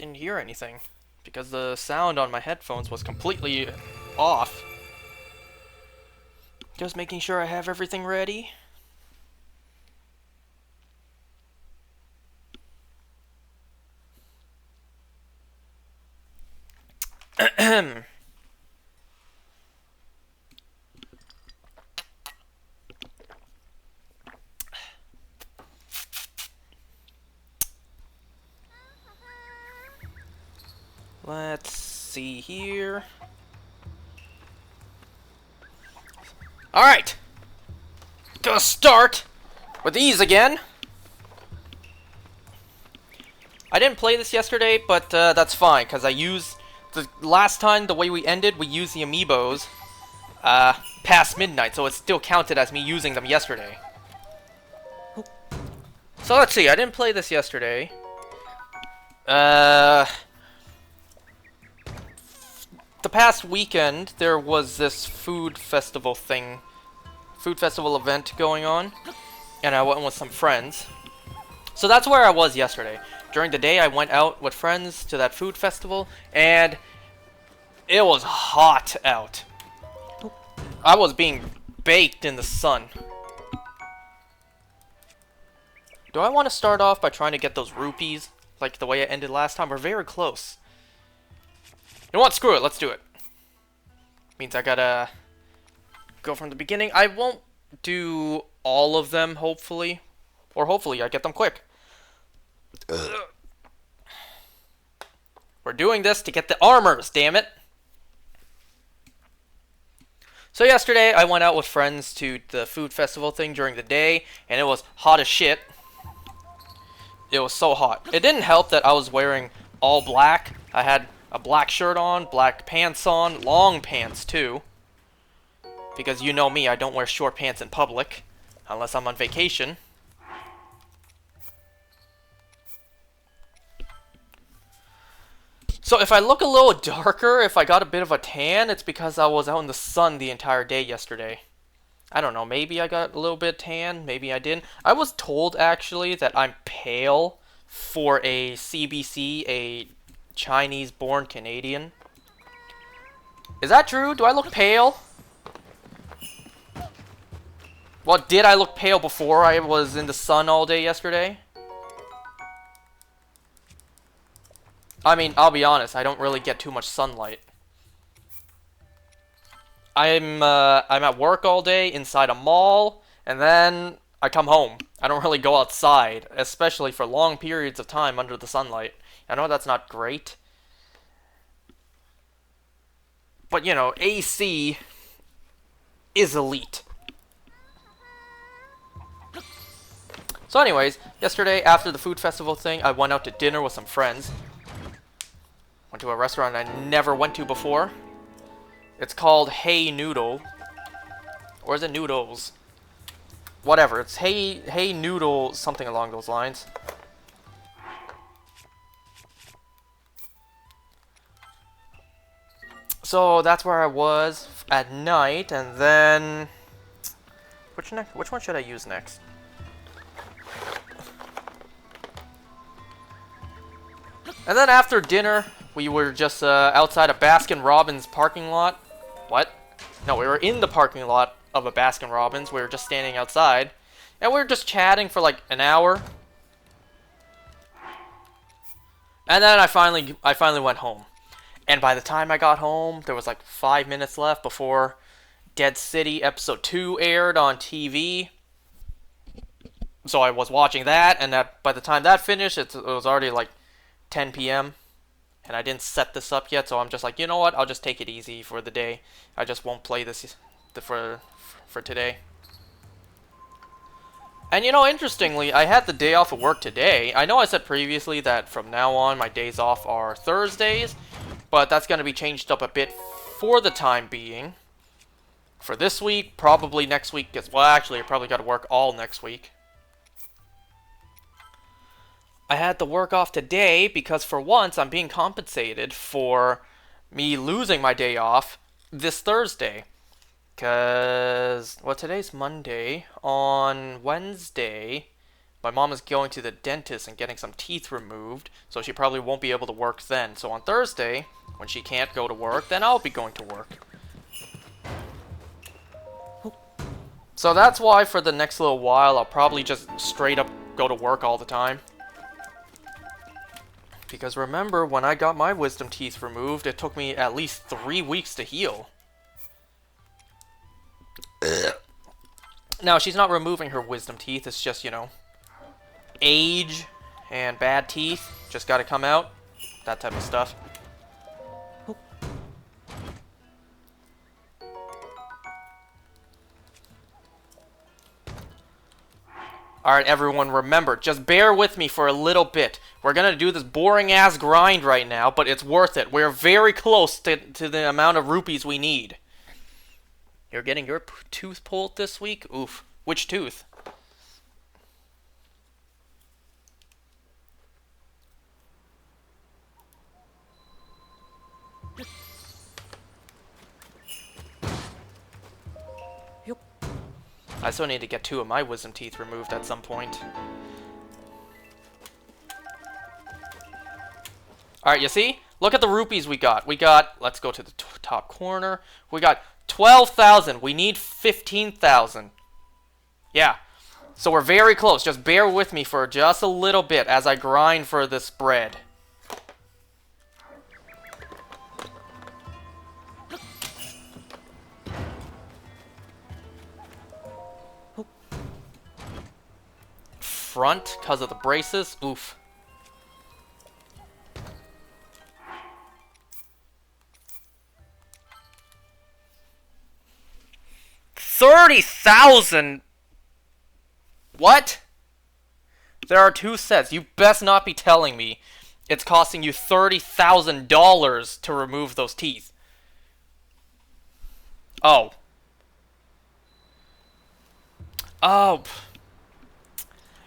didn't hear anything because the sound on my headphones was completely off. Just making sure I have everything ready. Let's see here. Alright! Gonna start with these again. I didn't play this yesterday, but that's fine, because I used... The last time, the way we ended, we used the amiibos past midnight, so it still counted as me using them yesterday. So let's see, I didn't play this yesterday. The past weekend, there was this food festival event going on, and I went with some friends. So that's where I was yesterday. During the day, I went out with friends to that food festival, and it was hot out. I was being baked in the sun. Do I want to start off by trying to get those rupees, like the way I ended last time? We're very close. You know what? Screw it. Let's do it. Means I gotta go from the beginning. I won't do all of them, hopefully. Or hopefully I get them quick. We're doing this to get the armors, damn it. So yesterday, I went out with friends to the food festival thing during the day, and it was hot as shit. It was so hot. It didn't help that I was wearing all black. I had a black shirt on, black pants on, long pants too. Because you know me, I don't wear short pants in public, unless I'm on vacation. So if I look a little darker, if I got a bit of a tan, it's because I was out in the sun the entire day yesterday. I don't know, maybe I got a little bit tan, maybe I didn't. I was told, actually, that I'm pale for a CBC, a Chinese-born Canadian. Is that true? Do I look pale? Well, did I look pale before I was in the sun all day yesterday? I mean, I'll be honest, I don't really get too much sunlight. I'm at work all day, inside a mall, and then I come home. I don't really go outside, especially for long periods of time under the sunlight. I know that's not great. But, you know, AC is elite. So anyways, yesterday, after the food festival thing, I went out to dinner with some friends. Went to a restaurant I never went to before. It's called Hey Noodle. Or is it Noodles? Whatever, it's Hey Noodle, something along those lines. So that's where I was at night, and then... Which one should I use next? And then after dinner, we were just outside a Baskin-Robbins parking lot. What? No, we were in the parking lot of a Baskin-Robbins. We were just standing outside. And we were just chatting for like an hour. And then I finally went home. And by the time I got home, there was like 5 minutes left before Dead City Episode 2 aired on TV. So I was watching that, and by the time that finished, it was already like 10 p.m. And I didn't set this up yet, so I'm just like, you know what? I'll just take it easy for the day. I just won't play this for today. And you know, interestingly, I had the day off of work today. I know I said previously that from now on my days off are Thursdays, but that's going to be changed up a bit for the time being. For this week, probably next week. Well, actually, I probably got to work all next week. I had to work off today because for once I'm being compensated for me losing my day off this Thursday. Because, well, today's Monday. On Wednesday, My mom is going to the dentist and getting some teeth removed, so she probably won't be able to work then. So on Thursday, when she can't go to work, then I'll be going to work. So that's why for the next little while, I'll probably just straight up go to work all the time. Because remember, when I got my wisdom teeth removed, it took me at least 3 weeks to heal. Now, she's not removing her wisdom teeth, it's just, you know, age and bad teeth. Just gotta come out. That type of stuff. Alright, everyone, remember, just bear with me for a little bit. We're gonna do this boring-ass grind right now, but it's worth it. We're very close to the amount of rupees we need. You're getting your tooth pulled this week? Oof. Which tooth? I still need to get 2 of my wisdom teeth removed at some point. Alright, you see? Look at the rupees we got. We got, let's go to the top corner. We got 12,000. We need 15,000. Yeah. So we're very close. Just bear with me for just a little bit as I grind for this bread. Front because of the braces. Oof. $30,000. What? There are 2 sets. You best not be telling me it's costing you $30,000 to remove those teeth. Oh. Oh.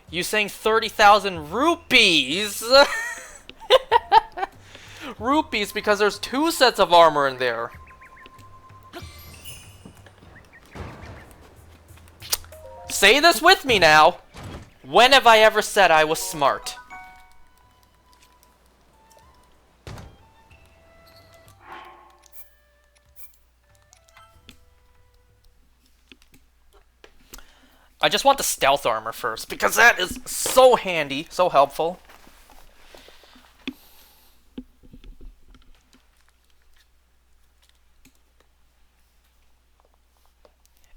You saying 30,000 rupees? Rupees because there's 2 sets of armor in there. Say this with me now. When have I ever said I was smart? I just want the stealth armor first, because that is so handy, so helpful.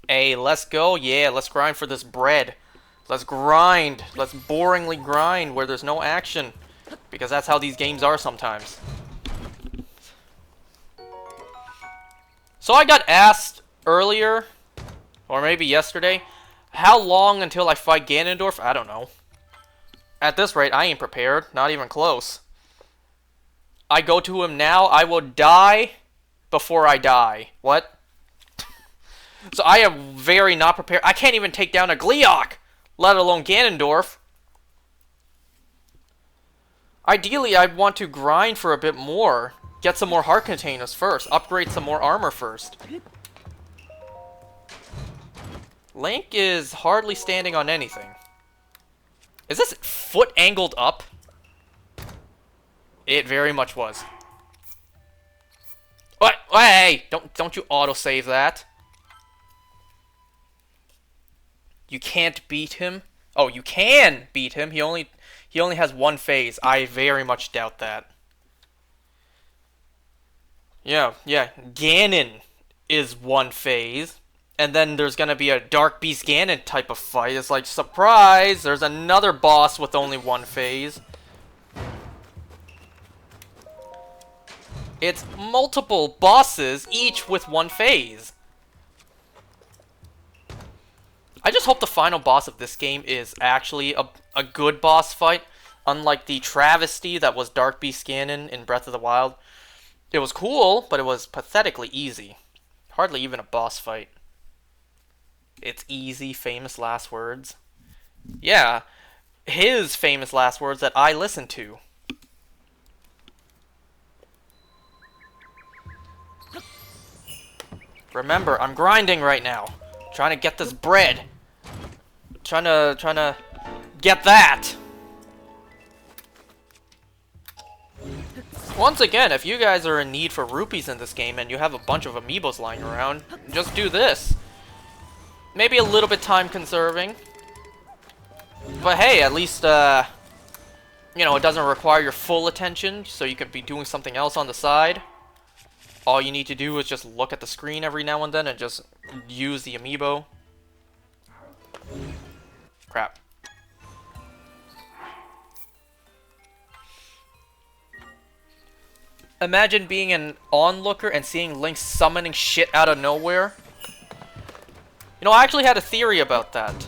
Hey, let's go. Yeah, let's grind for this bread. Let's grind. Let's boringly grind where there's no action. Because that's how these games are sometimes. So I got asked earlier, or maybe yesterday, how long until I fight Ganondorf? I don't know. At this rate, I ain't prepared. Not even close. I go to him now, I will die before I die. What? So I am very not prepared. I can't even take down a Gleeok, let alone Ganondorf. Ideally, I'd want to grind for a bit more. Get some more heart containers first. Upgrade some more armor first. Link is hardly standing on anything. Is this foot angled up? It very much was. What? Hey! Don't you autosave that. You can't beat him? Oh, you can beat him. He only has 1 phase. I very much doubt that. Yeah. Ganon is 1 phase. And then there's gonna be a Dark Beast Ganon type of fight. It's like, surprise! There's another boss with only 1 phase. It's multiple bosses, each with 1 phase. I just hope the final boss of this game is actually a good boss fight. Unlike the travesty that was Dark Beast Ganon in Breath of the Wild. It was cool, but it was pathetically easy. Hardly even a boss fight. It's easy, famous last words. Yeah, his famous last words that I listened to. Remember, I'm grinding right now. Trying to get this bread. Trying to Get that! Once again, if you guys are in need for rupees in this game and you have a bunch of amiibos lying around, just do this. Maybe a little bit time conserving. But hey, at least, you know, it doesn't require your full attention, so you could be doing something else on the side. All you need to do is just look at the screen every now and then and just use the amiibo. Crap. Imagine being an onlooker and seeing Link summoning shit out of nowhere. You know, I actually had a theory about that.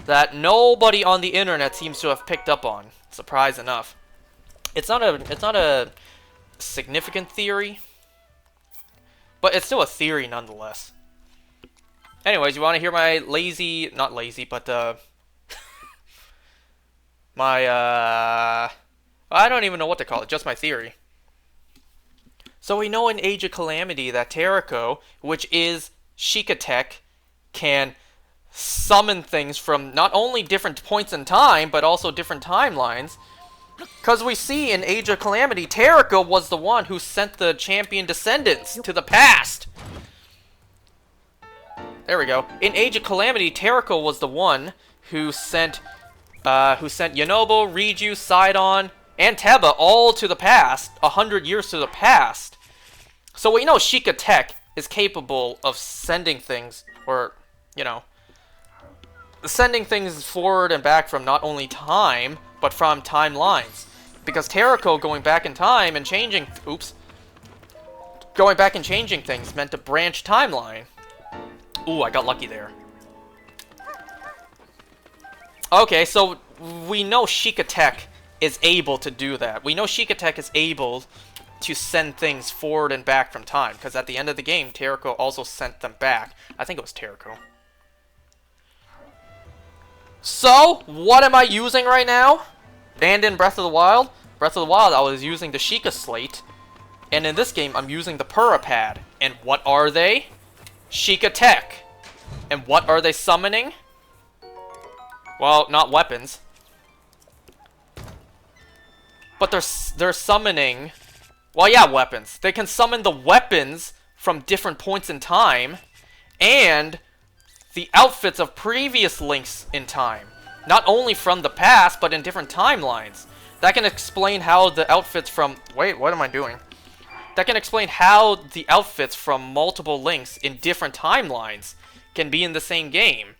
That nobody on the internet seems to have picked up on. Surprise enough. It's not a significant theory, but it's still a theory nonetheless. Anyways, you want to hear my not lazy, but my I don't even know what to call it, just my theory. So we know in Age of Calamity that Terrako, which is Sheikah Tech, can summon things from not only different points in time, but also different timelines. Because we see in Age of Calamity, Terrako was the one who sent the champion descendants to the past. There we go. In Age of Calamity, Terrako was the one who sent Yunobo, Riju, Sidon, and Teba all to the past, 100 years to the past. So we know Sheikah Tech is capable of sending things, or, you know, sending things forward and back from not only time, but from timelines. Because Terrako going back in time and changing... Oops. Going back and changing things meant a branch timeline. Ooh, I got lucky there. Okay, so we know Sheikah Tech is able to do that. We know Sheikah Tech is able to send things forward and back from time. Because at the end of the game, Terrako also sent them back. I think it was Terrako. So, what am I using right now? And in Breath of the Wild? Breath of the Wild, I was using the Sheikah Slate. And in this game, I'm using the Purapad. And what are they? Sheikah Tech. And what are they summoning? Well, not weapons. But they're summoning... Well, yeah, weapons. They can summon the weapons from different points in time. And the outfits of previous links in time. Not only from the past, but in different timelines. That can explain how the outfits from... Wait, what am I doing? That can explain how the outfits from multiple links in different timelines can be in the same game.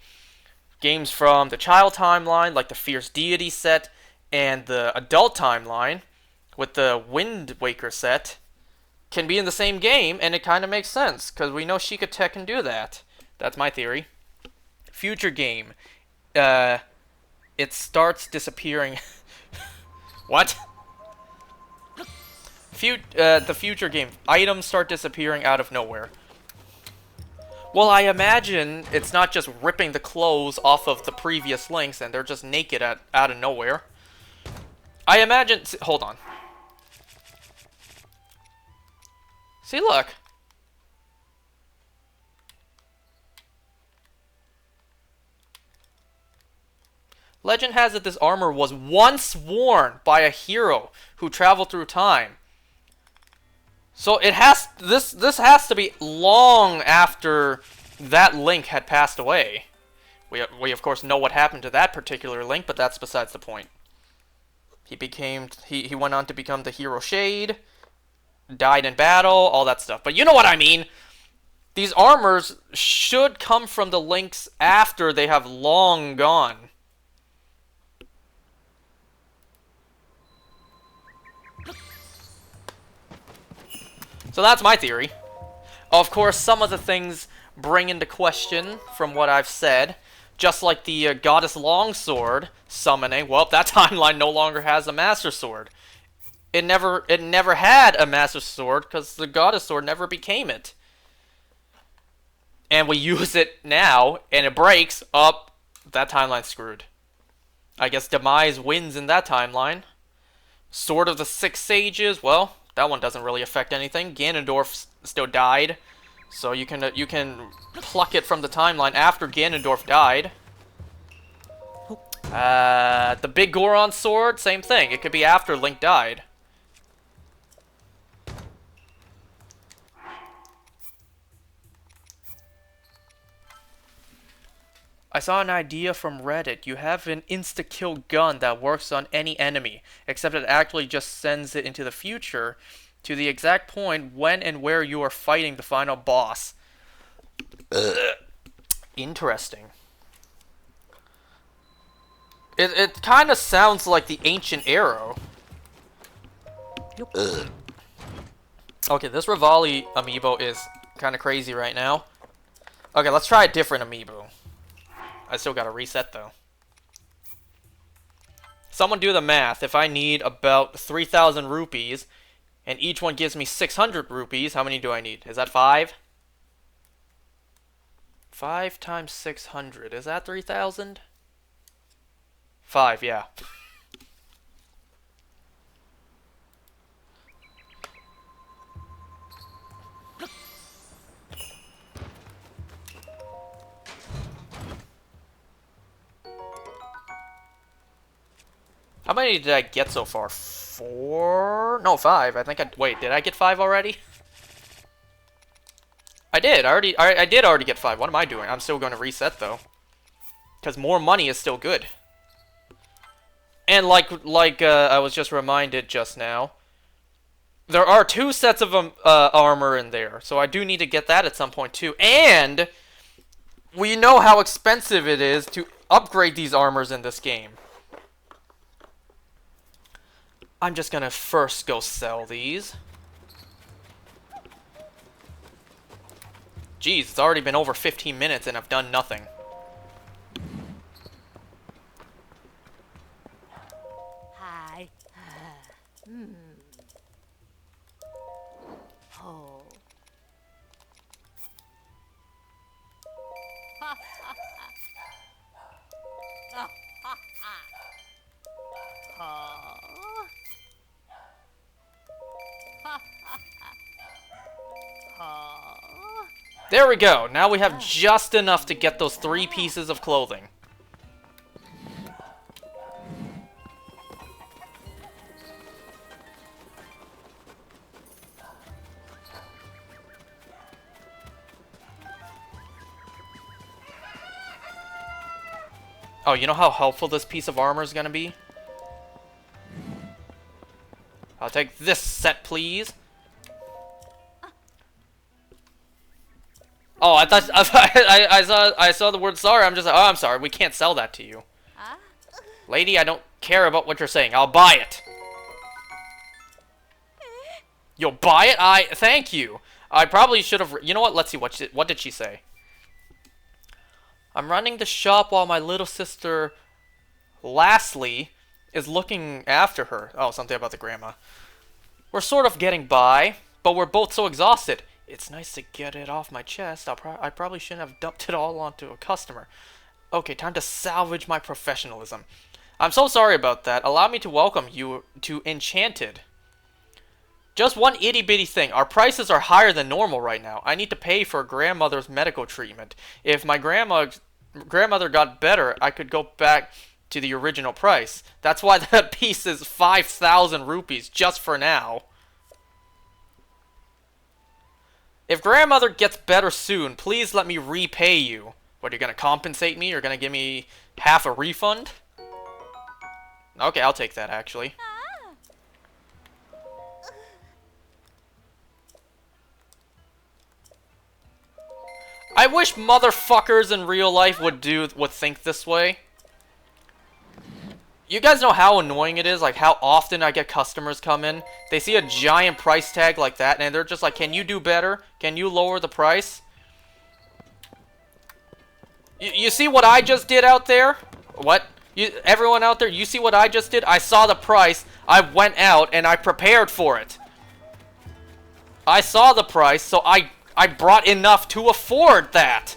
Games from the child timeline, like the Fierce Deity set, and the adult timeline, with the Wind Waker set, can be in the same game, and it kind of makes sense, because we know Sheikah Tech can do that. That's my theory. Future game. It starts disappearing. What? The future game. Items start disappearing out of nowhere. Well, I imagine it's not just ripping the clothes off of the previous links and they're just naked out of nowhere. I imagine... Hold on. See, look. Legend has it this armor was once worn by a hero who traveled through time. So it has this has to be long after that Link had passed away. We of course know what happened to that particular Link, but that's besides the point. He went on to become the hero Shade, died in battle, all that stuff. But you know what I mean. These armors should come from the Links after they have long gone. So that's my theory. Of course, some of the things bring into question from what I've said. Just like the Goddess Longsword summoning. Well, that timeline no longer has a Master Sword. It never had a Master Sword because the Goddess Sword never became it. And we use it now, and it breaks. Up, that timeline's screwed. I guess Demise wins in that timeline. Sword of the Six Sages, well... That one doesn't really affect anything. Ganondorf still died, so you can pluck it from the timeline after Ganondorf died. The big Goron sword, same thing. It could be after Link died. I saw an idea from Reddit. You have an insta-kill gun that works on any enemy, except it actually just sends it into the future to the exact point when and where you are fighting the final boss. Interesting. It kind of sounds like the ancient arrow. Okay, this Revali amiibo is kind of crazy right now. Okay, let's try a different amiibo. I still gotta reset though. Someone do the math. If I need about 3,000 rupees, and each one gives me 600 rupees, how many do I need? Is that 5? 5 times 600. Is that 3,000? 5, yeah. How many did I get so far? 4? No, 5. I think wait, did I get 5 already? I did. I did already get 5. What am I doing? I'm still going to reset though. Because more money is still good. And like I was just reminded just now, there are 2 sets of armor in there. So I do need to get that at some point too. And we know how expensive it is to upgrade these armors in this game. I'm just gonna first go sell these. Jeez, it's already been over 15 minutes and I've done nothing. Hi. Oh. There we go. Now we have just enough to get those 3 pieces of clothing. Oh, you know how helpful this piece of armor is going to be? I'll take this set, please. Oh, I thought I saw the word sorry. I'm just like, oh, I'm sorry. We can't sell that to you. Lady, I don't care about what you're saying. I'll buy it. You'll buy it? Thank you. I probably should have... You know what? Let's see. What did she say? I'm running the shop while my little sister, Lastly, is looking after her. Oh, something about the grandma. We're sort of getting by, but we're both so exhausted. It's nice to get it off my chest. I probably shouldn't have dumped it all onto a customer. Okay, time to salvage my professionalism. I'm so sorry about that. Allow me to welcome you to Enchanted. Just one itty-bitty thing. Our prices are higher than normal right now. I need to pay for grandmother's medical treatment. If my grandmother got better, I could go back to the original price. That's why that piece is 5,000 rupees just for now. If grandmother gets better soon, please let me repay you. What, you're gonna compensate me? You're gonna give me half a refund? Okay, I'll take that, actually. I wish motherfuckers in real life would think this way. You guys know how annoying it is, like how often I get customers come in. They see a giant price tag like that, and they're just like, can you do better? Can you lower the price? You see what I just did out there? What? Everyone out there, you see what I just did? I saw the price, I went out, and I prepared for it. I saw the price, so I brought enough to afford that.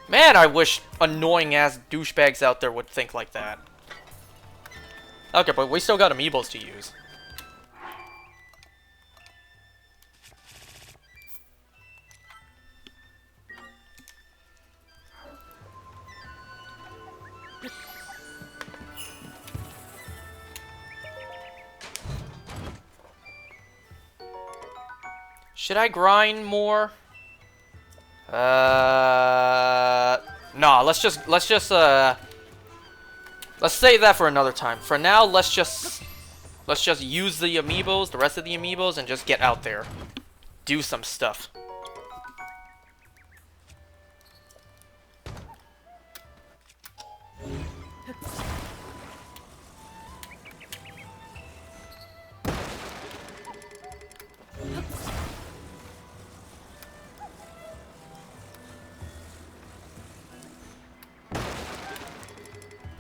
Man, I wish annoying-ass douchebags out there would think like that. Okay, but we still got amiibos to use. Should I grind more? No, let's save that for another time. For now, let's just use the amiibos, the rest of the amiibos, and just get out there. Do some stuff.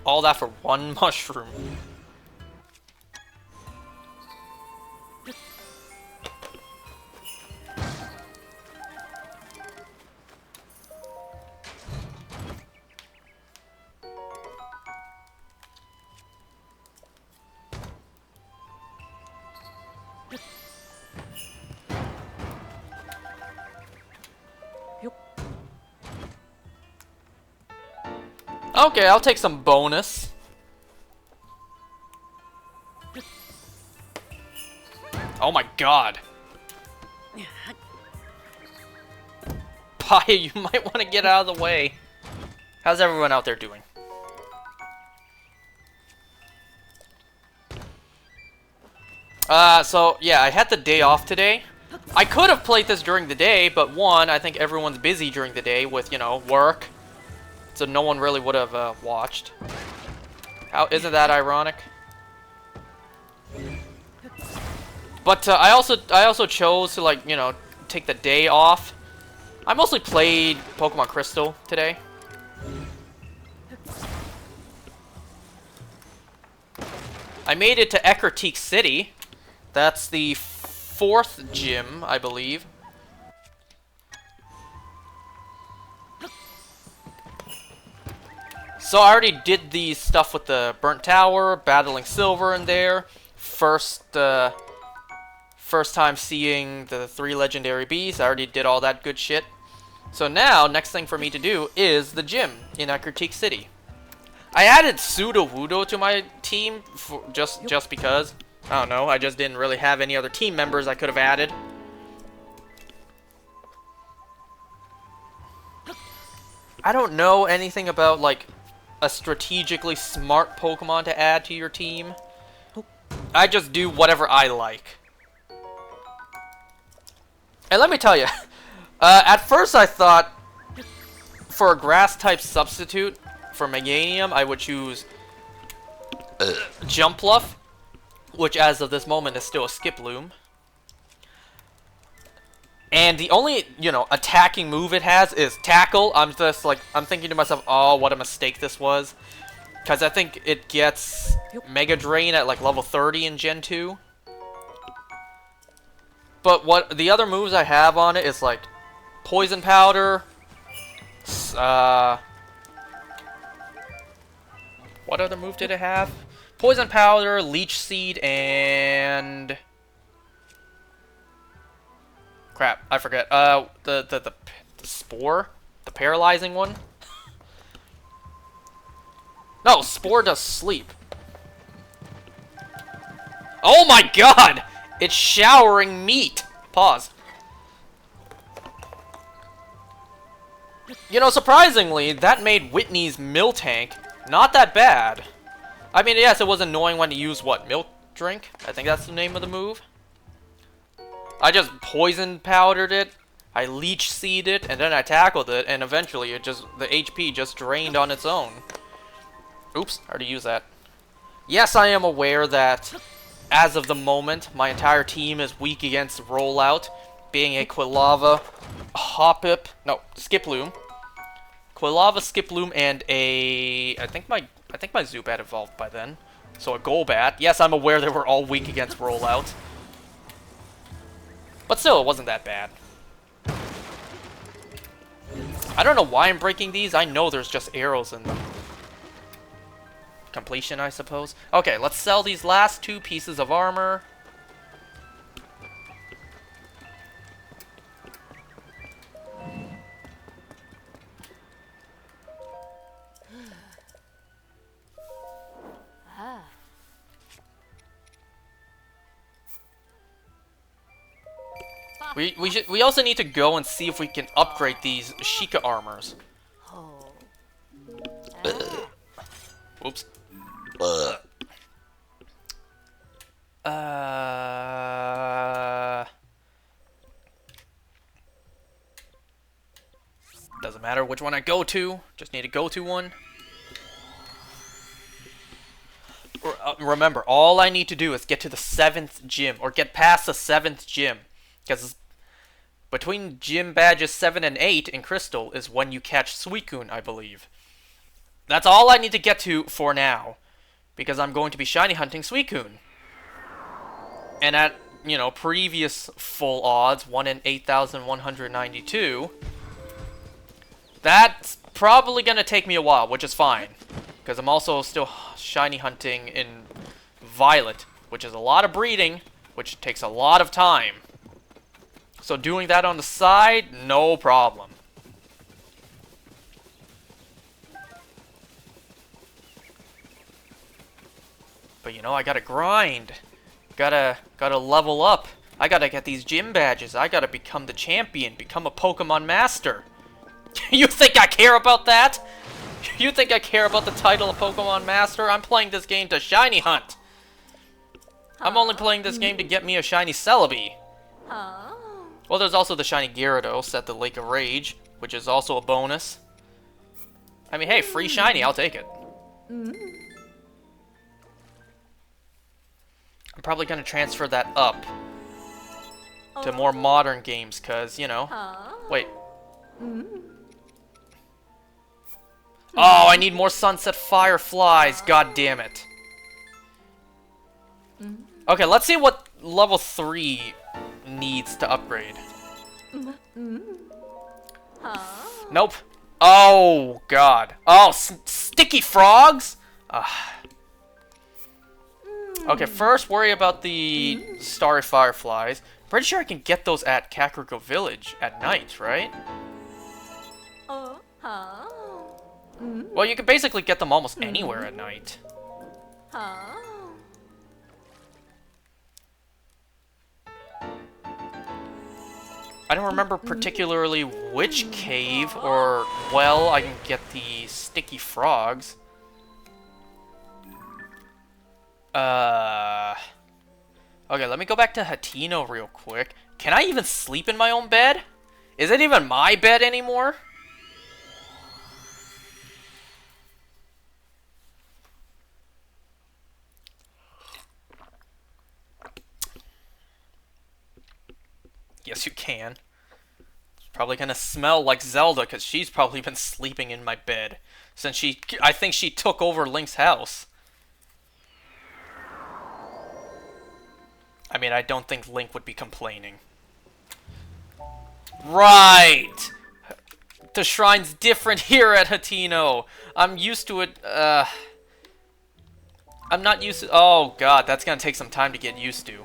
All that for one mushroom. Okay, I'll take some bonus. Oh my god. Paya, you might want to get out of the way. How's everyone out there doing? So, yeah, I had the day off today. I could have played this during the day, but one, I think everyone's busy during the day with, you know, work. So no one really would have watched. How isn't that ironic? But I also chose to, like, you know, take the day off. I mostly played Pokemon Crystal today. I made it to Ecruteak City. That's the 4th gym, I believe. So I already did the stuff with the Burnt Tower, battling Silver in there. First time seeing the 3 legendary beasts. I already did all that good shit. So now, next thing for me to do is the gym in Ecruteak City. I added Sudowoodo to my team for just because. I don't know, I just didn't really have any other team members I could have added. I don't know anything about, like, a strategically smart Pokemon to add to your team. I just do whatever I like. And let me tell you, at first I thought for a grass-type substitute for Meganium, I would choose Jumpluff, which as of this moment is still a Skiploom. And the only, you know, attacking move it has is Tackle. I'm just like, I'm thinking to myself, oh, what a mistake this was. Because I think it gets Mega Drain at like level 30 in Gen 2. But what the other moves I have on it is like Poison Powder. What other move did it have? Poison Powder, Leech Seed, and crap, I forget. The Spore, the paralyzing one. No, Spore does sleep. Oh my god! It's showering meat! Pause. You know, surprisingly, that made Whitney's Miltank not that bad. I mean, yes, it was annoying when you use, what, Milk Drink? I think that's the name of the move. I just Poison Powdered it, I Leech Seeded it, and then I tackled it, and eventually it just, the HP just drained on its own. Oops, I already used that. Yes, I am aware that, as of the moment, my entire team is weak against Rollout, being a Quilava, Hoppip, no, Skiploom. Quilava, Skiploom, and a... I think my Zubat evolved by then. So a Golbat. Yes, I'm aware they were all weak against Rollout. But still, it wasn't that bad. I don't know why I'm breaking these. I know there's just arrows in them. Completion, I suppose. Okay, let's sell these last 2 pieces of armor. We also need to go and see if we can upgrade these Sheikah armors. Oh. Oops. Doesn't matter which one I go to. Just need to go to one. Remember, all I need to do is get to the 7th gym, or get past the 7th gym. Because between gym badges 7 and 8 in Crystal is when you catch Suicune, I believe. That's all I need to get to for now. Because I'm going to be shiny hunting Suicune. And at, you know, previous full odds, 1 in 8,192, that's probably going to take me a while, which is fine. Because I'm also still shiny hunting in Violet, which is a lot of breeding, which takes a lot of time. So doing that on the side, no problem. But you know, I gotta grind. Gotta level up. I gotta get these gym badges. I gotta become the champion, become a Pokemon Master. You think I care about that? You think I care about the title of Pokemon Master? I'm playing this game to shiny hunt. I'm only playing this game to get me a shiny Celebi. Well, there's also the shiny Gyarados at the Lake of Rage, which is also a bonus. I mean, hey, free shiny, I'll take it. I'm probably gonna transfer that up to more modern games, cause, you know. Wait. Oh, I need more Sunset Fireflies, god damn it. Okay, let's see what level 3 needs to upgrade. Nope. Oh, god. Oh, sticky frogs? Okay, first worry about the Starry Fireflies. Pretty sure I can get those at Kakariko Village at night, right? Well, you can basically get them almost anywhere at night. I don't remember particularly which cave or well I can get the sticky frogs. Okay, let me go back to Hateno real quick. Can I even sleep in my own bed? Is it even my bed anymore? Yes, you can. It's probably gonna smell like Zelda, because she's probably been sleeping in my bed since I think she took over Link's house. I mean, I don't think Link would be complaining. Right! The shrine's different here at Hateno. I'm used to it, I'm not used to... Oh, God, that's gonna take some time to get used to.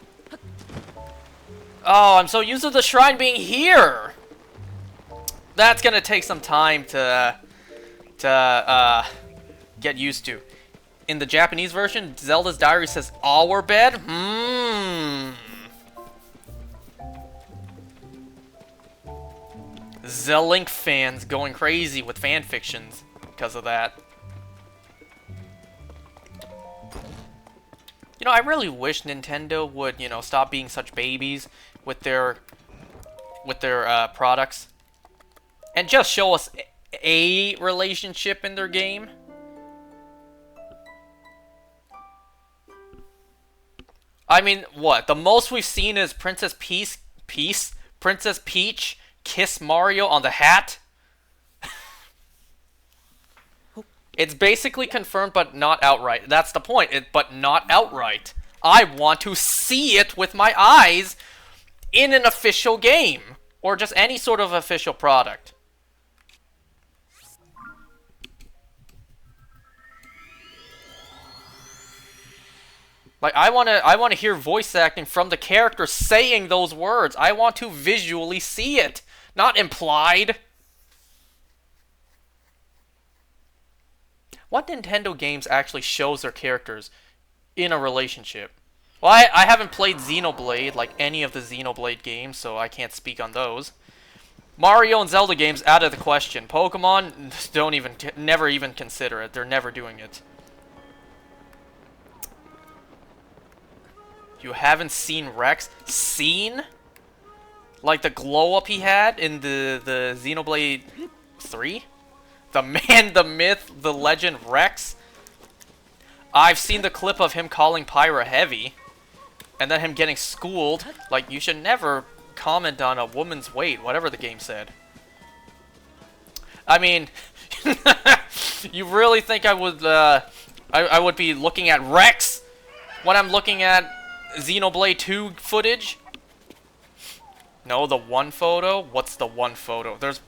Oh, I'm so used to the shrine being here! That's gonna take some time to get used to. In the Japanese version, Zelda's Diary says our bed? Zelink fans going crazy with fanfictions because of that. You know, I really wish Nintendo would, you know, stop being such babies with their products and just show us a relationship in their game. I mean, what? The most we've seen is Princess Peach kiss Mario on the hat. It's basically confirmed, but not outright. That's the point, but not outright. I want to see it with my eyes in an official game, or just any sort of official product. Like, I want to hear voice acting from the character saying those words. I want to visually see it, not implied. What Nintendo games actually shows their characters in a relationship? Well, I haven't played Xenoblade, like any of the Xenoblade games, so I can't speak on those. Mario and Zelda games, out of the question. Pokemon, don't even, never even consider it. They're never doing it. You haven't seen Rex? Seen? Like the glow-up he had in the Xenoblade 3? The man, the myth, the legend Rex? I've seen the clip of him calling Pyra heavy. And then him getting schooled. Like, you should never comment on a woman's weight, whatever the game said. I mean, you really think I would, I would be looking at Rex when I'm looking at Xenoblade 2 footage? No, the one photo? What's the one photo? There's...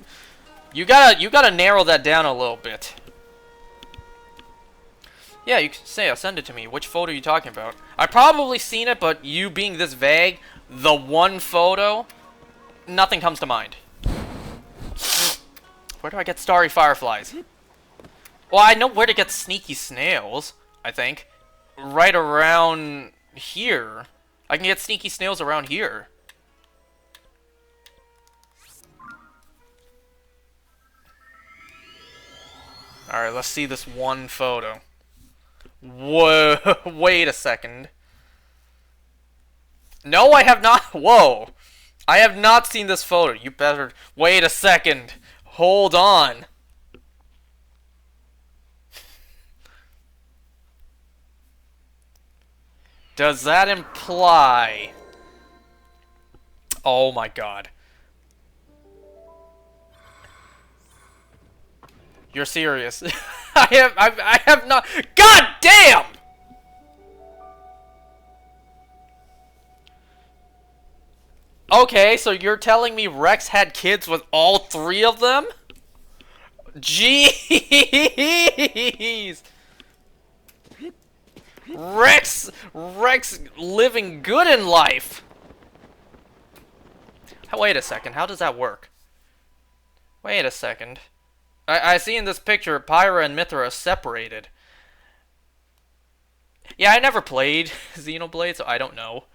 You gotta narrow that down a little bit. Yeah, you can say, send it to me. Which photo are you talking about? I've probably seen it, but you being this vague, the one photo, nothing comes to mind. Where do I get starry fireflies? Well, I know where to get sneaky snails, I think. Right around here. I can get sneaky snails around here. Alright, let's see this one photo. Whoa, wait a second. No, I have not. Whoa. I have not seen this photo. You better wait a second. Hold on. Does that imply... Oh my god. You're serious. I have not... God damn! Okay, so you're telling me Rex had kids with all three of them? Jeez! Rex living good in life! Wait a second, how does that work? Wait a second. I see in this picture Pyra and Mythra are separated. Yeah, I never played Xenoblade, so I don't know.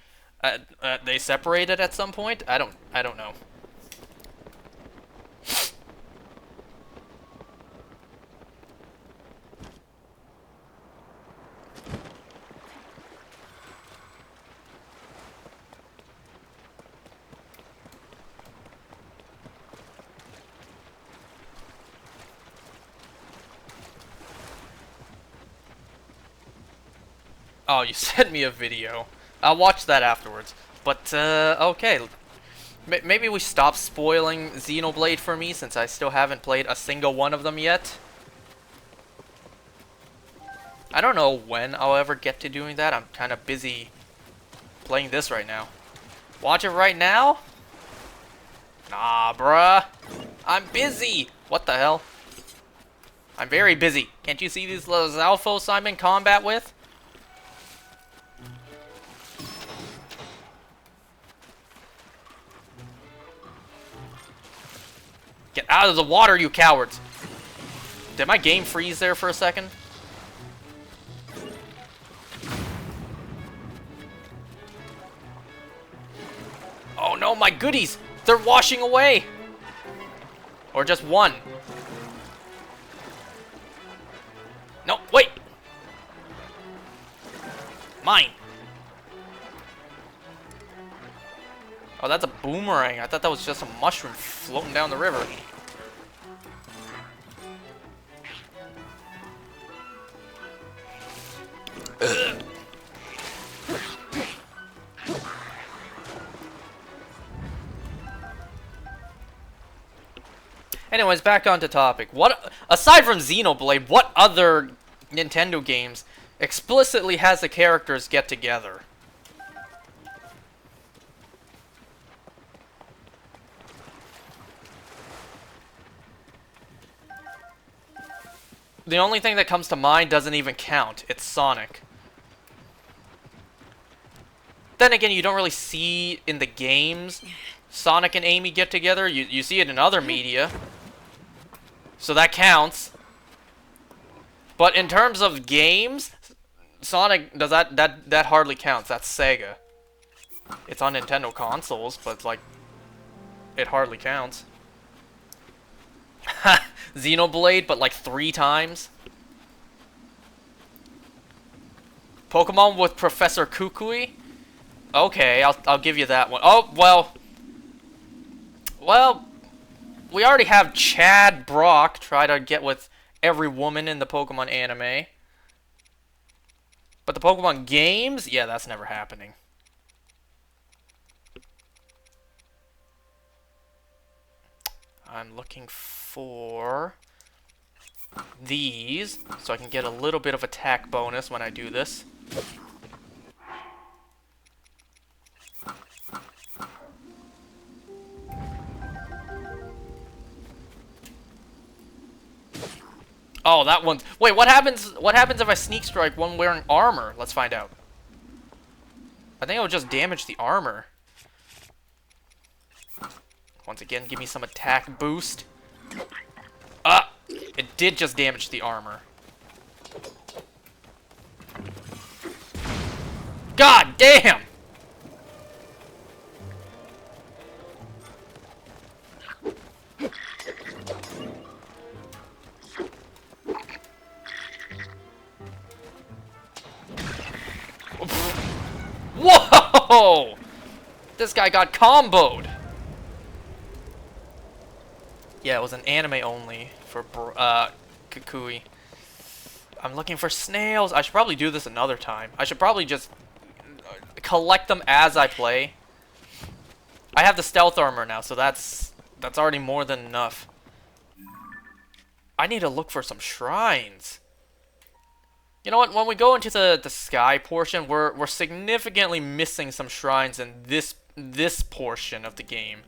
They separated at some point? I don't know. Oh, you sent me a video. I'll watch that afterwards. But, okay. Maybe we stop spoiling Xenoblade for me, since I still haven't played a single one of them yet. I don't know when I'll ever get to doing that. I'm kind of busy playing this right now. Watch it right now? Nah, bruh. I'm busy! What the hell? I'm very busy. Can't you see these little Zalfos I'm in combat with? Get out of the water, you cowards! Did my game freeze there for a second? Oh no, my goodies! They're washing away! Or just one. No, wait! Mine! Oh, that's a boomerang. I thought that was just a mushroom floating down the river. Ugh. Anyways, back onto topic. What, aside from Xenoblade, what other Nintendo games explicitly has the characters get together? The only thing that comes to mind doesn't even count. It's Sonic. Then again, you don't really see in the games Sonic and Amy get together. You see it in other media. So that counts. But in terms of games, Sonic does that hardly counts. That's Sega. It's on Nintendo consoles, but like it hardly counts. Xenoblade, but like 3 times. Pokemon with Professor Kukui? Okay, I'll give you that one. Oh, well, we already have Chad Brock try to get with every woman in the Pokemon anime. But the Pokemon games? Yeah, that's never happening. I'm looking for these, so I can get a little bit of attack bonus when I do this. Oh, that one's... Wait, what happens if I sneak strike one wearing armor? Let's find out. I think it'll just damage the armor. Once again, give me some attack boost. Ah! It did just damage the armor. God damn! Whoa! This guy got comboed. Yeah, it was an anime only for Kukui. I'm looking for snails. I should probably do this another time. I should probably just collect them as I play. I have the stealth armor now, so that's already more than enough. I need to look for some shrines. You know what? When we go into the sky portion, we're significantly missing some shrines in this portion of the game.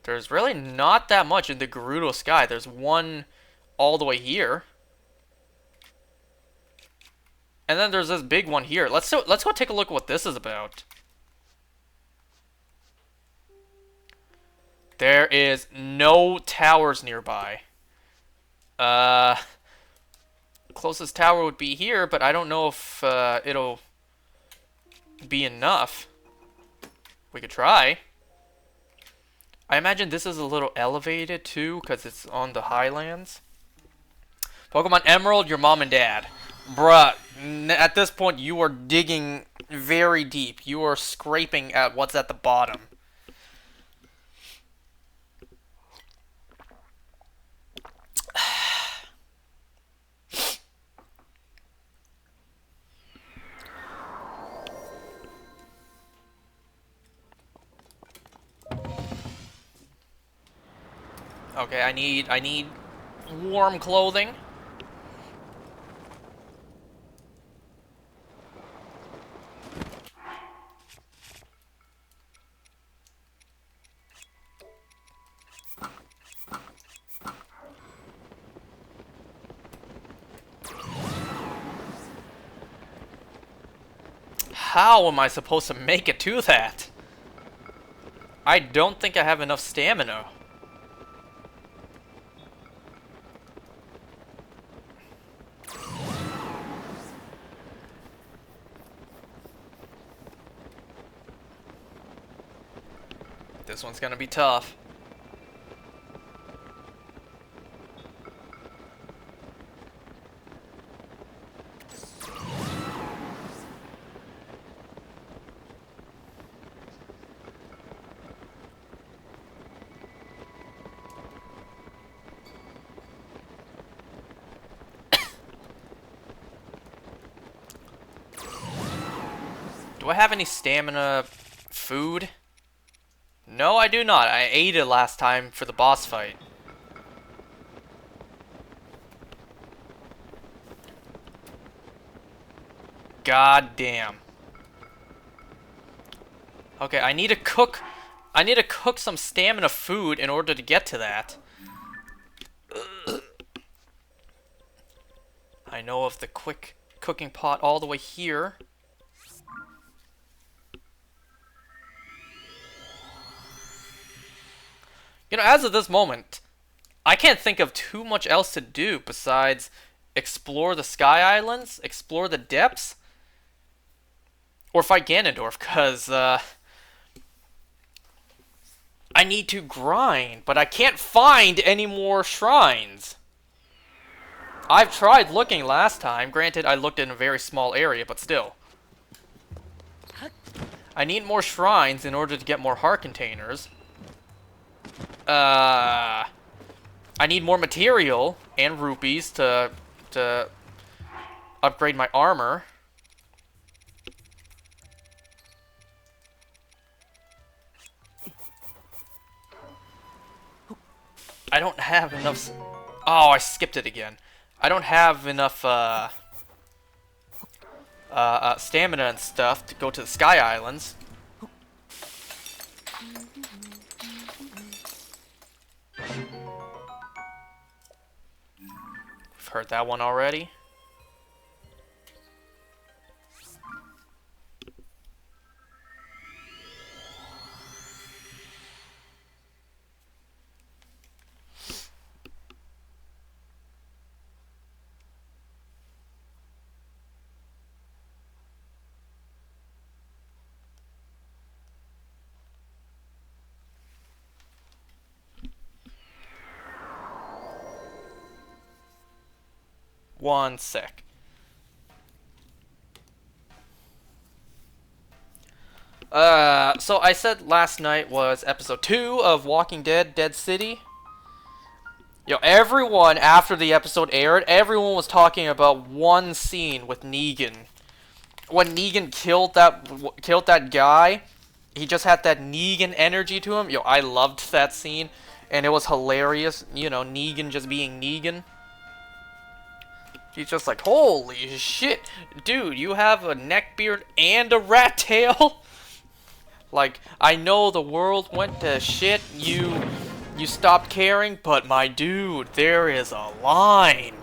There's really not that much in the Gerudo Sky. There's one all the way here. And then there's this big one here. Let's go take a look at what this is about. There is no towers nearby. Closest tower would be here, but I don't know if it'll be enough. We could try. I imagine this is a little elevated too, because it's on the highlands. Pokemon Emerald, your mom and dad. Bruh, at this point you are digging very deep. You are scraping at what's at the bottom. Okay, I need warm clothing. How am I supposed to make it to that? I don't think I have enough stamina. This one's gonna be tough. Do I have any stamina food? No, I do not. I ate it last time for the boss fight. God damn. Okay, I need to cook some stamina food in order to get to that. I know of the quick cooking pot all the way here. You know, as of this moment, I can't think of too much else to do besides explore the Sky Islands, explore the depths, or fight Ganondorf, because I need to grind, but I can't find any more shrines. I've tried looking last time. Granted, I looked in a very small area, but still. I need more shrines in order to get more heart containers. I need more material and rupees to upgrade my armor. I don't have enough... Oh, I skipped it again. I don't have enough stamina and stuff to go to the Sky Islands. We've heard that one already. One sec. So I said last night was episode 2 of Walking Dead, Dead City. Yo, everyone, after the episode aired, everyone was talking about one scene with Negan. When Negan killed that guy, he just had that Negan energy to him. Yo, I loved that scene, and it was hilarious. You know, Negan just being Negan. He's just like, holy shit, dude, you have a neck beard and a rat tail? Like, I know the world went to shit, you stopped caring, but my dude, there is a line.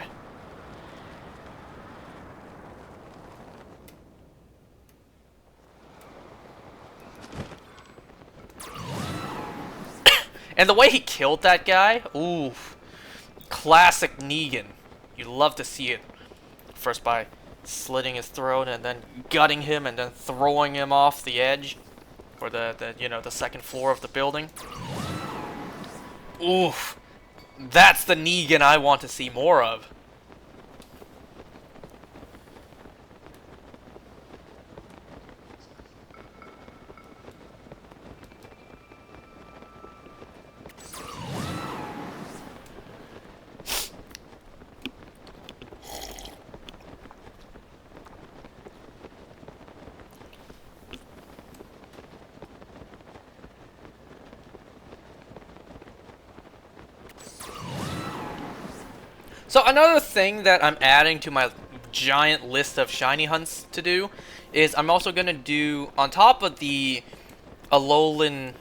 And the way he killed that guy, ooh, classic Negan. You love to see it. First by slitting his throat and then gutting him and then throwing him off the edge. Or the second floor of the building. Oof. That's the Negan I want to see more of. So another thing that I'm adding to my giant list of shiny hunts to do is I'm also going to do, on top of the Alolan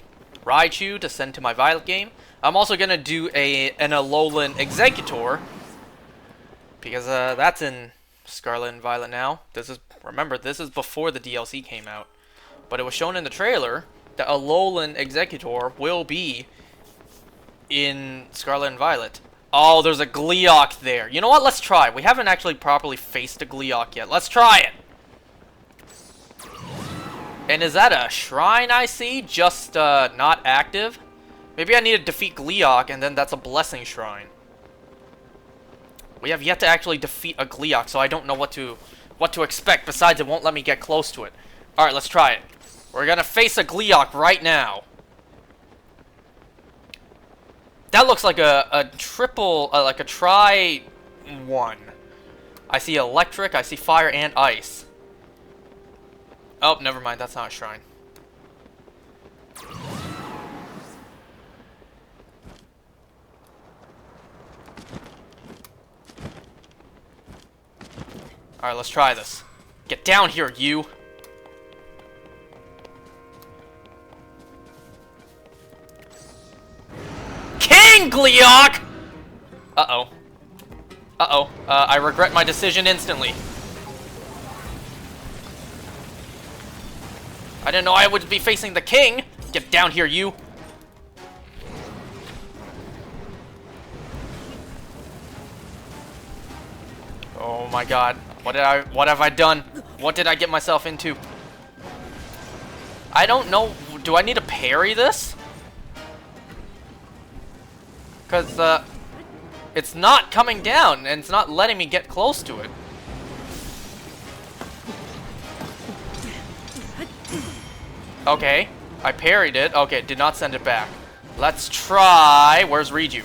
Raichu to send to my Violet game, I'm also going to do an Alolan Exeggutor, because that's in Scarlet and Violet now. Remember, this is before the DLC came out, but it was shown in the trailer that Alolan Exeggutor will be in Scarlet and Violet. Oh, there's a Gleeok there. You know what? Let's try. We haven't actually properly faced a Gleeok yet. Let's try it. And is that a shrine I see? Just not active? Maybe I need to defeat Gleeok and then that's a blessing shrine. We have yet to actually defeat a Gleeok, so I don't know what to expect. Besides, it won't let me get close to it. All right, let's try it. We're gonna face a Gleeok right now. That looks like a triple, like a tri one. I see electric, I see fire, and ice. Oh, never mind, that's not a shrine. Alright, let's try this. Get down here, you! King Gleeok! Uh-oh. Uh-oh. I regret my decision instantly. I didn't know I would be facing the king! Get down here, you! Oh my god. What have I done? What did I get myself into? I don't know. Do I need to parry this? Cause it's not coming down and it's not letting me get close to it. Okay, I parried it. Okay, did not send it back. Let's try. Where's Riju?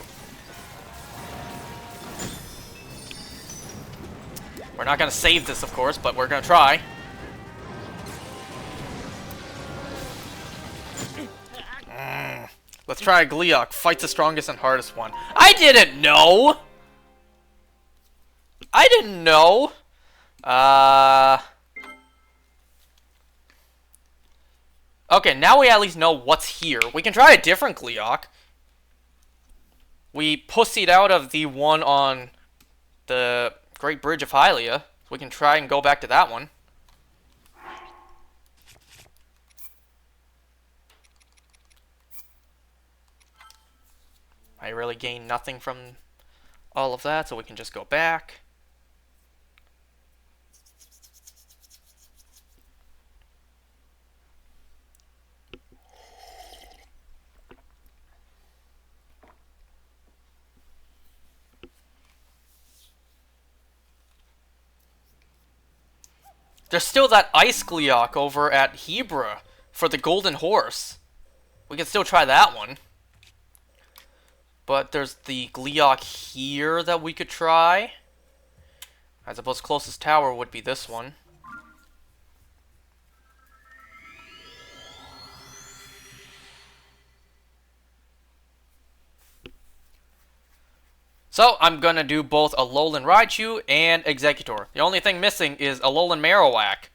We're not gonna save this, of course, but we're gonna try. Let's try Gleeok. Fights the strongest and hardest one. I didn't know! I didn't know! Okay, now we at least know what's here. We can try a different Gleeok. We pussied out of the one on the Great Bridge of Hylia. We can try and go back to that one. I really gained nothing from all of that, so we can just go back. There's still that Ice Gleeok over at Hebra for the Golden Horse. We can still try that one. But there's the Gleeok here that we could try. I suppose closest tower would be this one. So, I'm gonna do both Alolan Raichu and Exeggutor. The only thing missing is Alolan Marowak.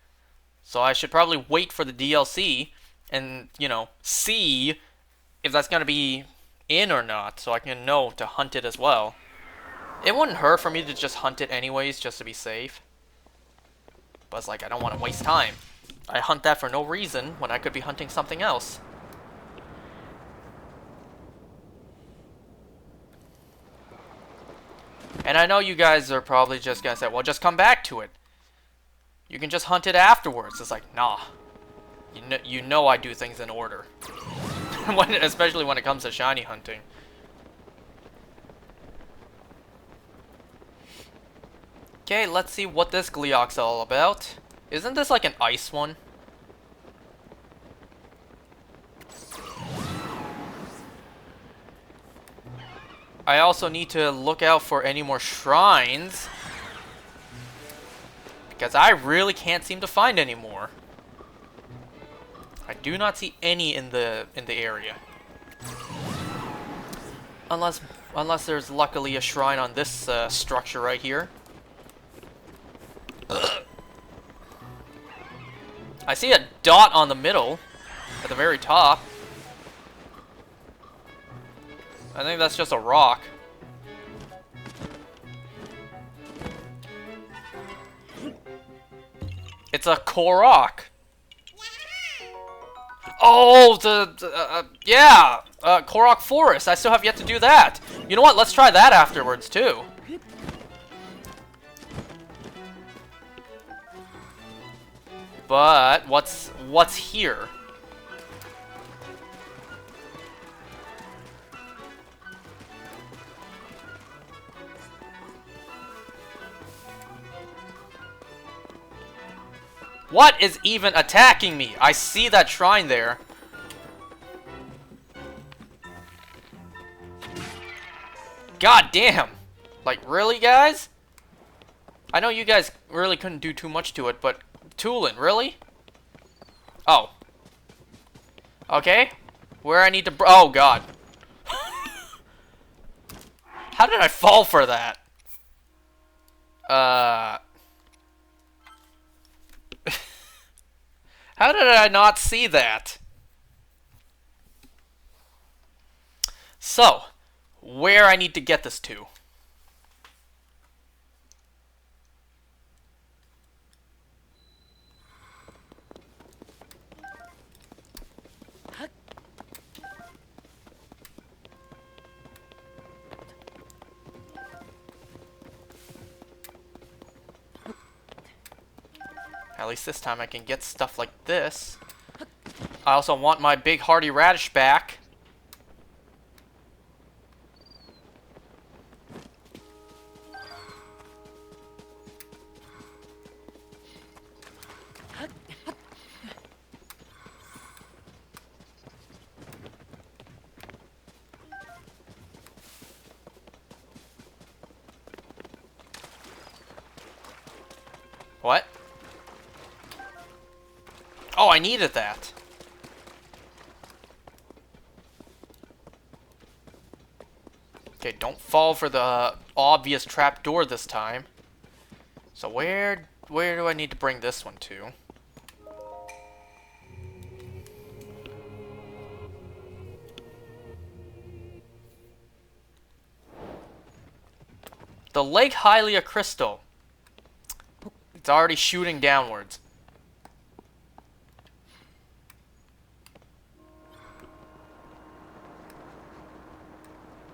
So I should probably wait for the DLC and, you know, see if that's gonna be in or not, so I can know to hunt it as well. It wouldn't hurt for me to just hunt it anyways, just to be safe. But it's like, I don't want to waste time. I hunt that for no reason when I could be hunting something else. And I know you guys are probably just gonna say, well, just come back to it. You can just hunt it afterwards. It's like, nah. You know I do things in order. Especially when it comes to shiny hunting. Okay, let's see what this Gleeok's all about. Isn't this like an ice one? I also need to look out for any more shrines. Because I really can't seem to find any more. I do not see any in the area. Unless there's luckily a shrine on this structure right here. I see a dot on the middle, at the very top. I think that's just a rock. It's a Korok. Oh, yeah, Korok Forest. I still have yet to do that. You know what? Let's try that afterwards too. But what's here? What is even attacking me? I see that shrine there. God damn. Like, really, guys? I know you guys really couldn't do too much to it, but Tulin, really? Oh. Okay. Where I need to... Oh, God. How did I fall for that? How did I not see that? So, where I need to get this to? At least this time I can get stuff like this. I also want my big hearty radish back. What? Oh, I needed that. Okay, don't fall for the obvious trapdoor this time. So where do I need to bring this one to? The Lake Hylia Crystal. It's already shooting downwards.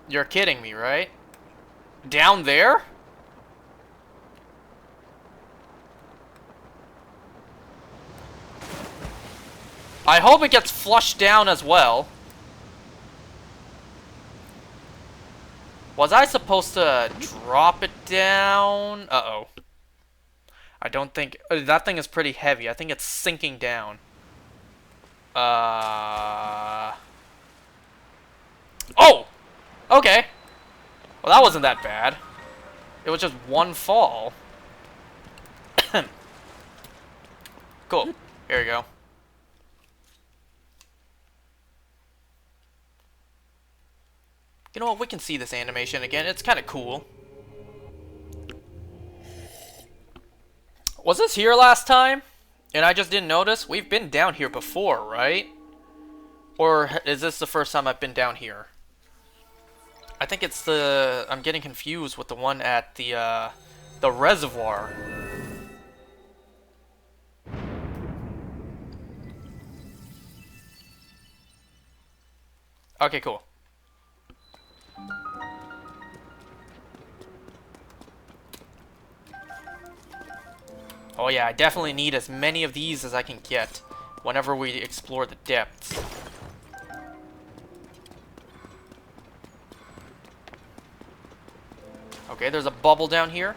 You're kidding me, right? Down there? I hope it gets flushed down as well. Was I supposed to drop it down? Uh-oh. I don't think... that thing is pretty heavy. I think it's sinking down. Oh! Okay. Well, that wasn't that bad. It was just one fall. Cool. Here we go. You know what? We can see this animation again. It's kind of cool. Was this here last time? And I just didn't notice? We've been down here before, right? Or is this the first time I've been down here? I think it's the... I'm getting confused with the one at the reservoir. Okay, cool. Oh yeah, I definitely need as many of these as I can get whenever we explore the depths. Okay, there's a bubble down here.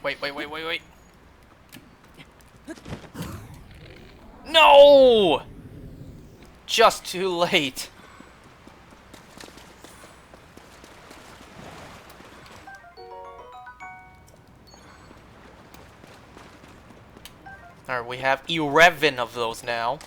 Wait. No! Just too late. Alright, we have 11 of those now.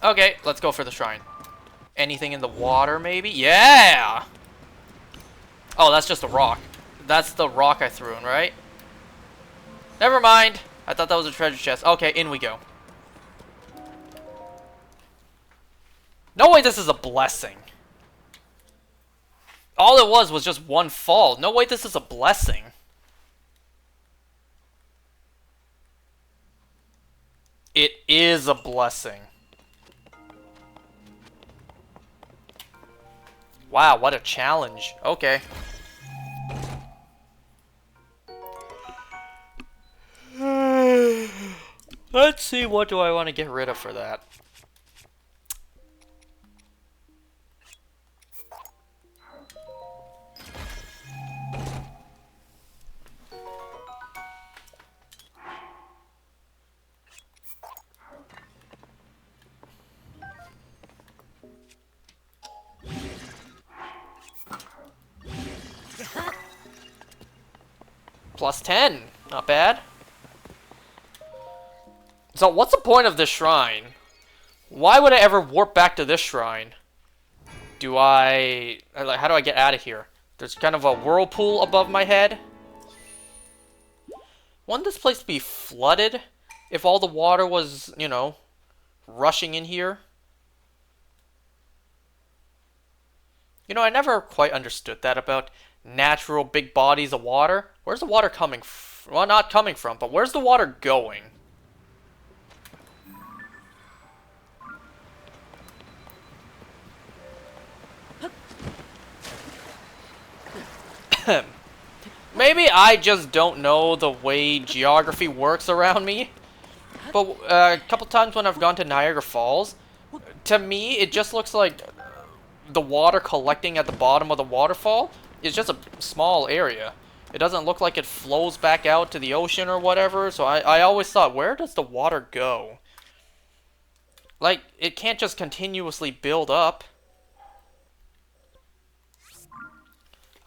Okay, let's go for the shrine. Anything in the water, maybe? Yeah! Oh, that's just a rock. That's the rock I threw in, right? Never mind. I thought that was a treasure chest. Okay, in we go. No way this is a blessing. All it was just one fall. No way this is a blessing. It is a blessing. Wow, what a challenge. Okay. Let's see, what do I want to get rid of for that? plus 10. Not bad. So what's the point of this shrine? Why would I ever warp back to this shrine? How do I get out of here? There's kind of a whirlpool above my head. Wouldn't this place be flooded if all the water was, you know, rushing in here? You know, I never quite understood that about natural big bodies of water. Where's the water coming from? Well, not coming from, but where's the water going? Maybe I just don't know the way geography works around me. But a couple times when I've gone to Niagara Falls, to me it just looks like the water collecting at the bottom of the waterfall is just a small area. It doesn't look like it flows back out to the ocean or whatever, so I always thought, where does the water go? Like, it can't just continuously build up.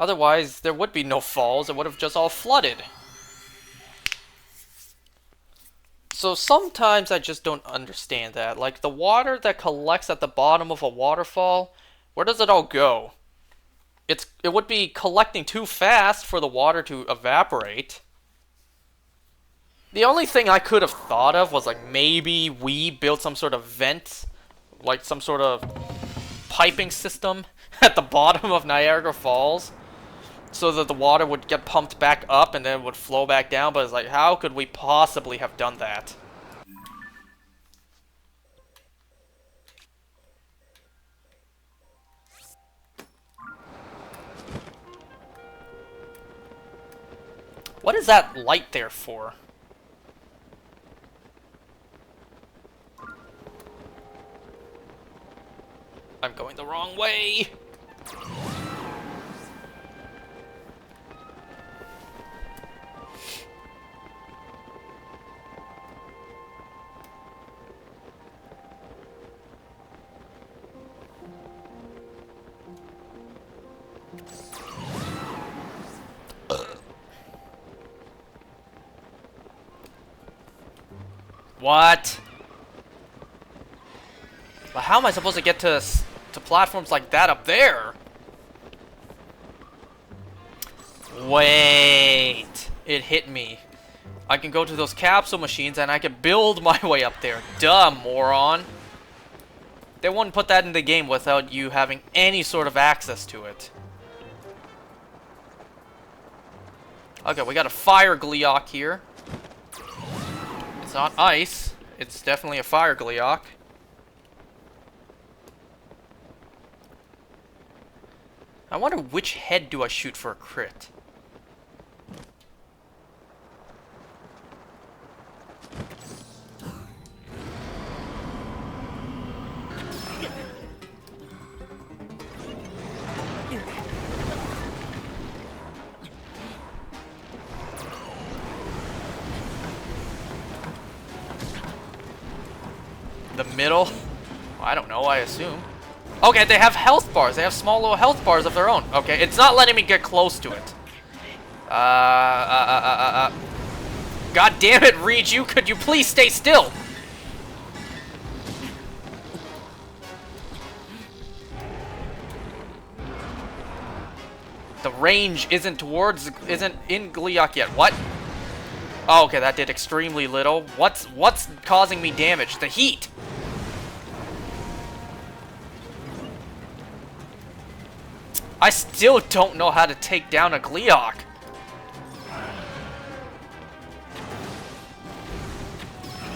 Otherwise, there would be no falls. It would have just all flooded. So sometimes I just don't understand that. Like, the water that collects at the bottom of a waterfall, where does it all go? It would be collecting too fast for the water to evaporate. The only thing I could have thought of was, like, maybe we built some sort of vent, like some sort of piping system at the bottom of Niagara Falls, so that the water would get pumped back up and then it would flow back down, but it's like, how could we possibly have done that? What is that light there for? I'm going the wrong way! What? Well, how am I supposed to get to platforms like that up there? Wait. It hit me. I can go to those capsule machines and I can build my way up there. Duh, moron. They wouldn't put that in the game without you having any sort of access to it. Okay, we got a fire Gleeok here. It's not ice. It's definitely a fire Gleeok. I wonder which head do I shoot for a crit? The middle? I don't know, I assume. Okay, they have health bars. They have small little health bars of their own. Okay, it's not letting me get close to it. God damn it, Riju, could you please stay still? The range isn't in Gleeok yet. What? Oh, okay, that did extremely little. What's causing me damage? The heat. I still don't know how to take down a Gleeok.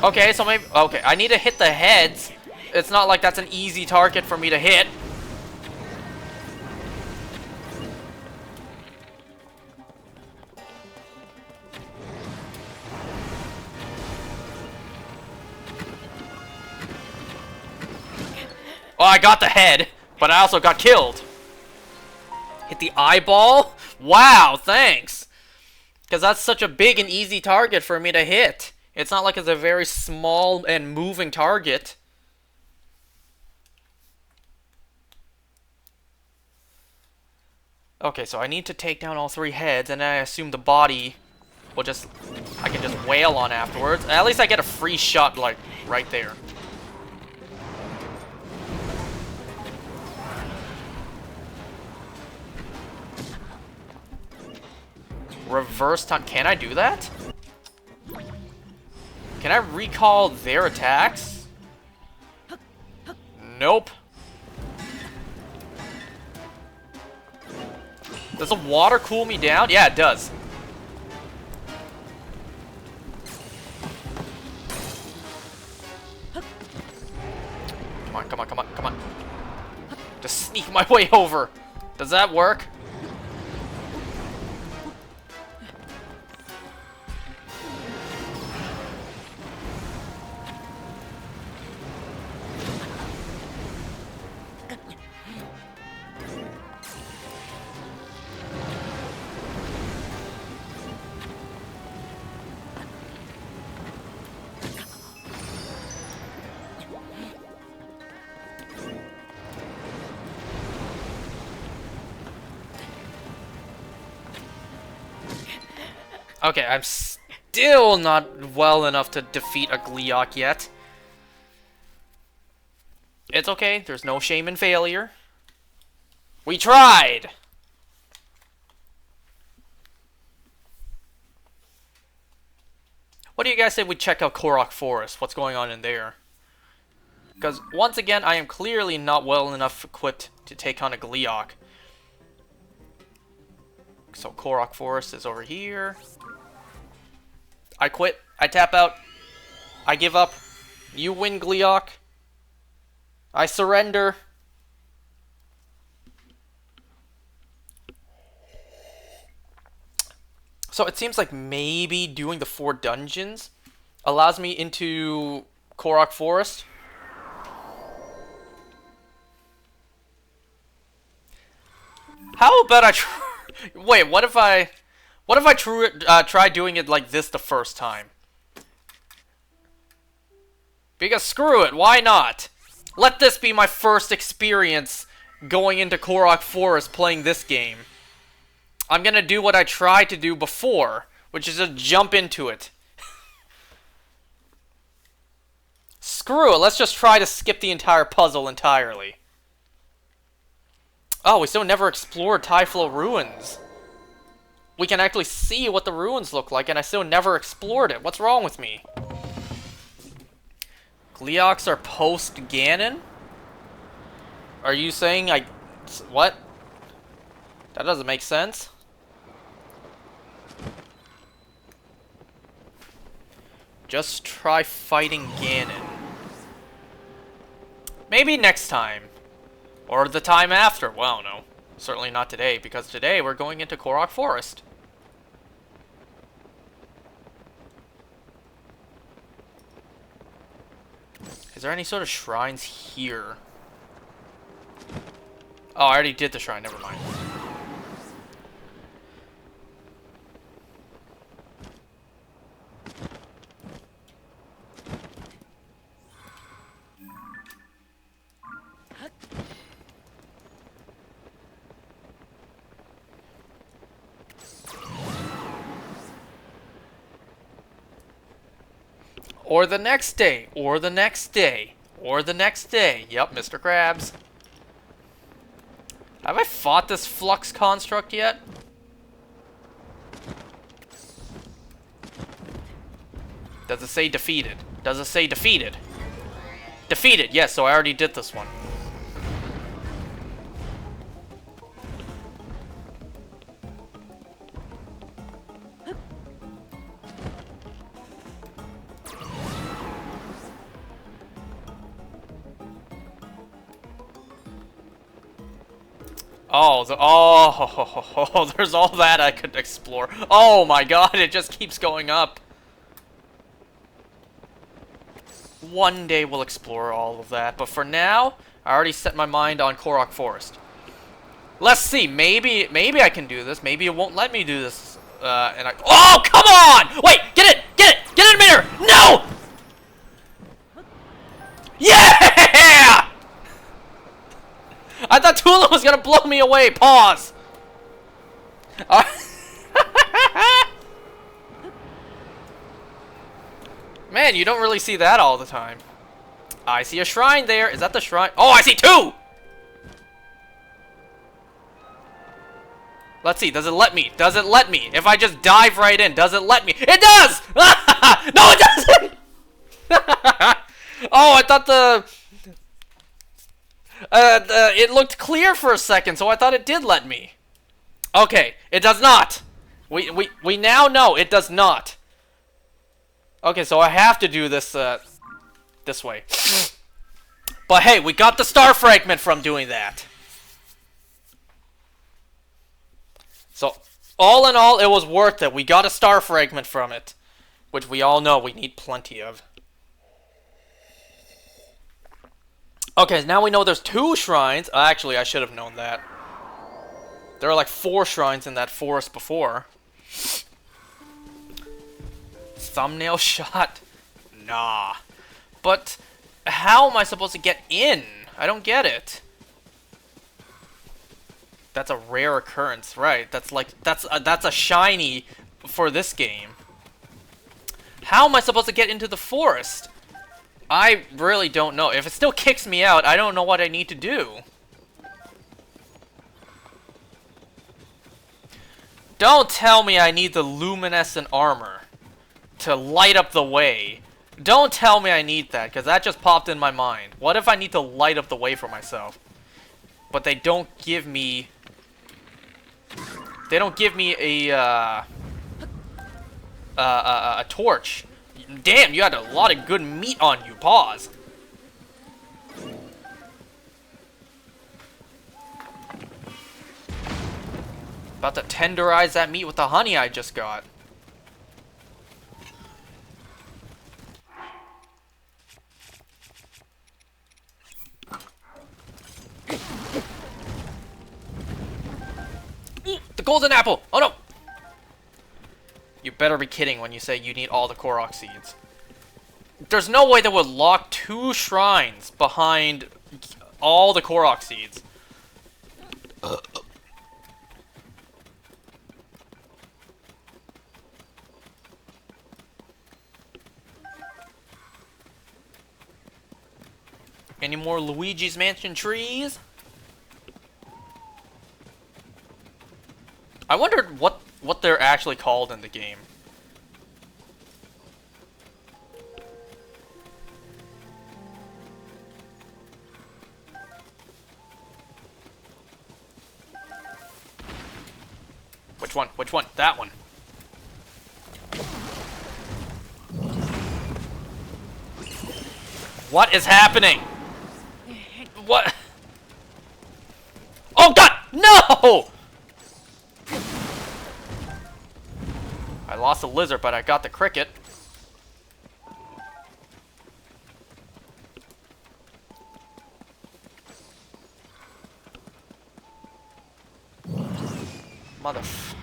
Okay, so maybe... Okay, I need to hit the heads. It's not like that's an easy target for me to hit. Oh, I got the head, but I also got killed. Hit the eyeball? Wow, thanks. Because that's such a big and easy target for me to hit. It's not like it's a very small and moving target. Okay, so I need to take down all three heads, and I assume the body we'll just... I can just wail on afterwards. At least I get a free shot, like, right there. Reverse time. Can I do that? Can I recall their attacks? Nope. Does the water cool me down? Yeah, it does. Come on, come on, come on, come on. Just sneak my way over. Does that work? Okay, I'm still not well enough to defeat a Gleeok yet. It's okay, there's no shame in failure. We tried! What do you guys say we check out Korok Forest? What's going on in there? Because, once again, I am clearly not well enough equipped to take on a Gleeok. So, Korok Forest is over here. I quit. I tap out. I give up. You win, Gleeok. I surrender. So it seems like maybe doing the 4 dungeons allows me into Korok Forest. How about I wait, what if I try doing it like this the first time? Because screw it, why not? Let this be my first experience going into Korok Forest playing this game. I'm gonna do what I tried to do before, which is just jump into it. Screw it, let's just try to skip the entire puzzle entirely. Oh, we still never explored Typhlo Ruins. We can actually see what the ruins look like, and I still never explored it. What's wrong with me? Gleeoks are post-Ganon? Are you saying I... What? That doesn't make sense. Just try fighting Ganon. Maybe next time. Or the time after. Well, no. Certainly not today, because today we're going into Korok Forest. Is there any sort of shrines here? Oh, I already did the shrine, never mind. Or the next day, or the next day, or the next day. Yep, Mr. Krabs. Have I fought this Flux construct yet? Does it say defeated? Does it say defeated? Defeated, yes, so I already did this one. Oh, there's all that I could explore. Oh my god, it just keeps going up. One day we'll explore all of that, but for now, I already set my mind on Korok Forest. Let's see, maybe I can do this. Maybe it won't let me do this. Oh, come on! Wait, get it! Get it, Emitter! No! Yeah! I thought Tula was gonna blow me away. Pause. Man, you don't really see that all the time. I see a shrine there. Is that the shrine? Oh, I see two! Let's see. Does it let me? Does it let me? If I just dive right in, does it let me? It does! No, it doesn't! Oh, I thought it looked clear for a second, so I thought it did let me. Okay, it does not. We now know it does not. Okay, so I have to do this this way. But hey, we got the star fragment from doing that. So, all in all, it was worth it. We got a star fragment from it, which we all know we need plenty of. Okay, now we know there's 2 shrines. Actually, I should have known that. There are like 4 shrines in that forest before. Thumbnail shot? Nah. But how am I supposed to get in? I don't get it. That's a rare occurrence, right? That's a shiny for this game. How am I supposed to get into the forest? I really don't know. If it still kicks me out, I don't know what I need to do. Don't tell me I need the luminescent armor to light up the way. Don't tell me I need that, because that just popped in my mind. What if I need to light up the way for myself? But they don't give me... They don't give me a torch. Damn, you had a lot of good meat on you. Pause. About to tenderize that meat with the honey I just got. The golden apple! Oh no! You better be kidding when you say you need all the Korok seeds. There's no way they would lock 2 shrines behind all the Korok seeds. Any more Luigi's Mansion trees? I wondered what they're actually called in the game. Which one? Which one? That one. What is happening? What? Oh god! No! I lost the lizard, but I got the cricket. Motherfucker.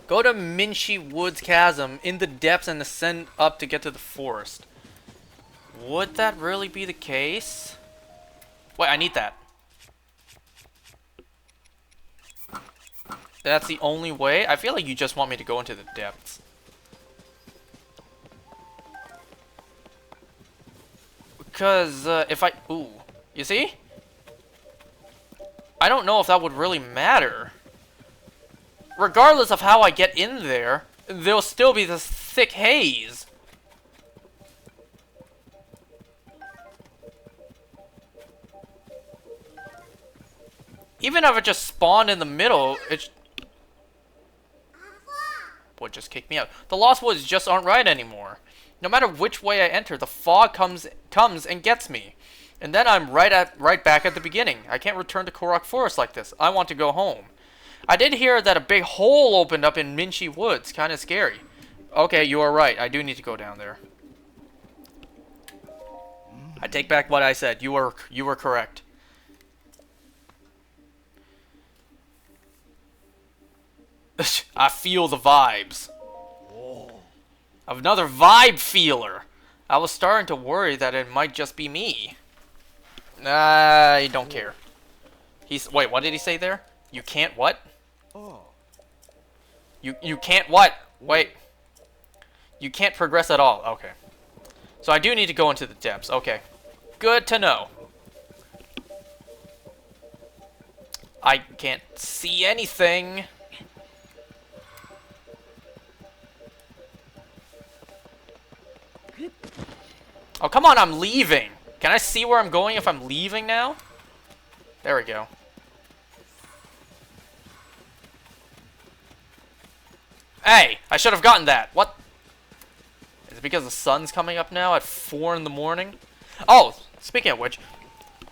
Go to Minchi Woods Chasm in the depths and ascend up to get to the forest. Would that really be the case? Wait, I need that. That's the only way? I feel like you just want me to go into the depths. Because, if I... Ooh. You see? I don't know if that would really matter. Regardless of how I get in there, there'll still be this thick haze. Even if it just spawned in the middle, it would just kick me out. The Lost Woods just aren't right anymore. No matter which way I enter, the fog comes and gets me. And then I'm right back at the beginning. I can't return to Korok Forest like this. I want to go home. I did hear that a big hole opened up in Minchi Woods. Kind of scary. Okay, you are right. I do need to go down there. I take back what I said. You were correct. I feel the vibes. Another vibe feeler. I was starting to worry that it might just be me. I don't care. Wait, what did he say there? You can't what? Oh. You can't what? Wait. You can't progress at all. Okay. So I do need to go into the depths. Okay. Good to know. I can't see anything. Oh, come on, I'm leaving. Can I see where I'm going if I'm leaving now? There we go. Hey, I should have gotten that. What? Is it because the sun's coming up now at 4 in the morning? Oh, speaking of which,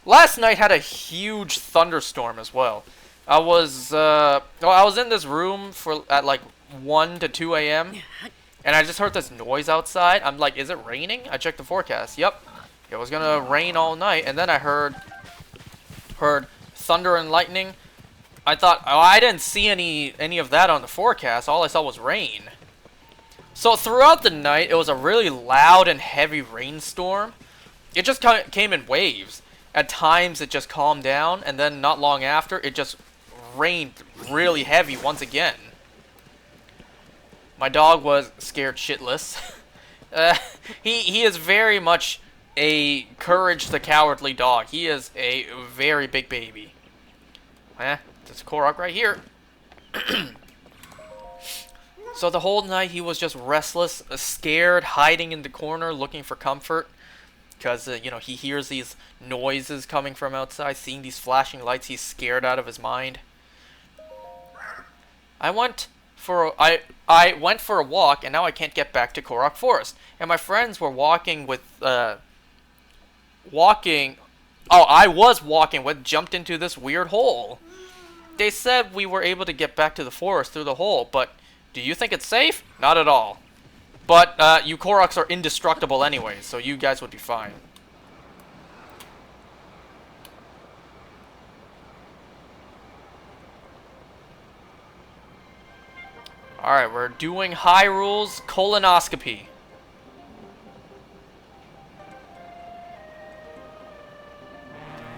last night had a huge thunderstorm as well. I was in this room at like 1 to 2 a.m. and I just heard this noise outside. I'm like, is it raining? I checked the forecast. Yep, it was gonna rain all night, and then I heard thunder and lightning. I thought, oh, I didn't see any of that on the forecast. All I saw was rain. So throughout the night, it was a really loud and heavy rainstorm. It just came in waves. At times, it just calmed down, and then not long after, it just rained really heavy once again. My dog was scared shitless. He is very much a Courage the Cowardly dog. He is a very big baby. There's a Korok right here. So the whole night he was just restless, scared, hiding in the corner, looking for comfort. Because, you know, he hears these noises coming from outside, seeing these flashing lights, he's scared out of his mind. I went for a walk, and now I can't get back to Korok Forest. And my friends were walking with, jumped into this weird hole. They said we were able to get back to the forest through the hole, but do you think it's safe? Not at all. But, you Koroks are indestructible anyway, so you guys would be fine. Alright, we're doing Hyrule's colonoscopy.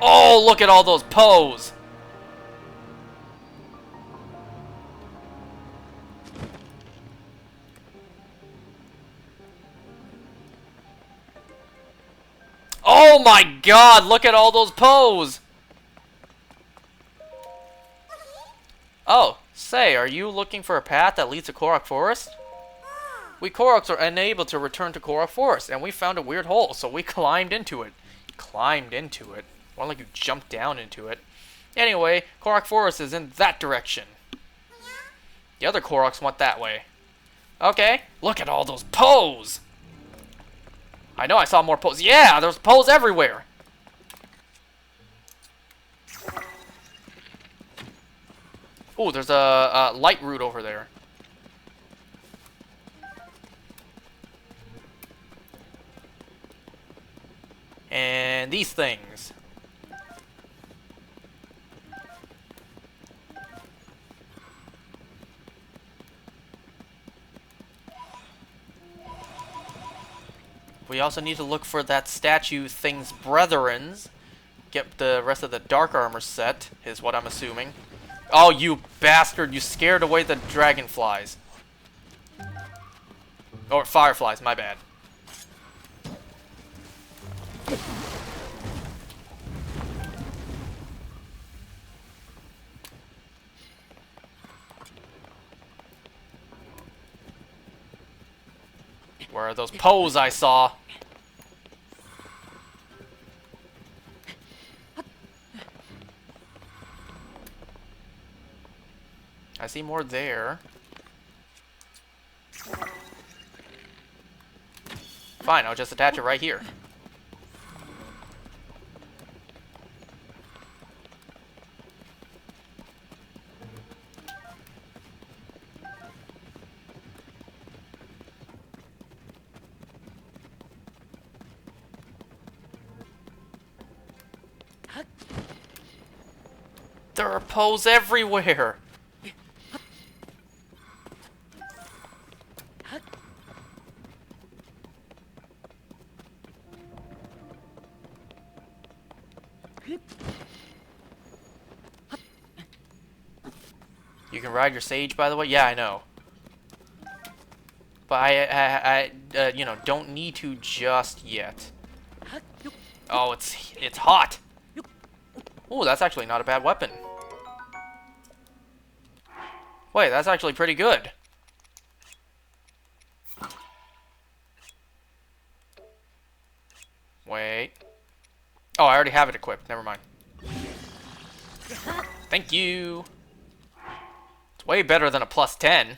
Oh, look at all those Poes! Oh my god, look at all those Poes! Oh, say, are you looking for a path that leads to Korok Forest? We Koroks are unable to return to Korok Forest, and we found a weird hole, so we climbed into it. Climbed into it? More like you jumped down into it. Anyway, Korok Forest is in that direction. The other Koroks went that way. Okay, look at all those Poes! I know I saw more Poes. Yeah, there's Poes everywhere! Ooh, there's a light root over there. And these things. We also need to look for that statue thing's brethrens. Get the rest of the dark armor set, is what I'm assuming. Oh, you bastard, you scared away the dragonflies. Or fireflies, my bad. Where are those Poes I saw? I see more there. Fine, I'll just attach it right here. There are Poes everywhere! You can ride your Sage, by the way. Yeah, I know. But I you know, don't need to just yet. Oh, it's hot. Oh, that's actually not a bad weapon. Wait, that's actually pretty good. Wait. Oh, I already have it equipped. Never mind. Thank you. It's way better than a +10.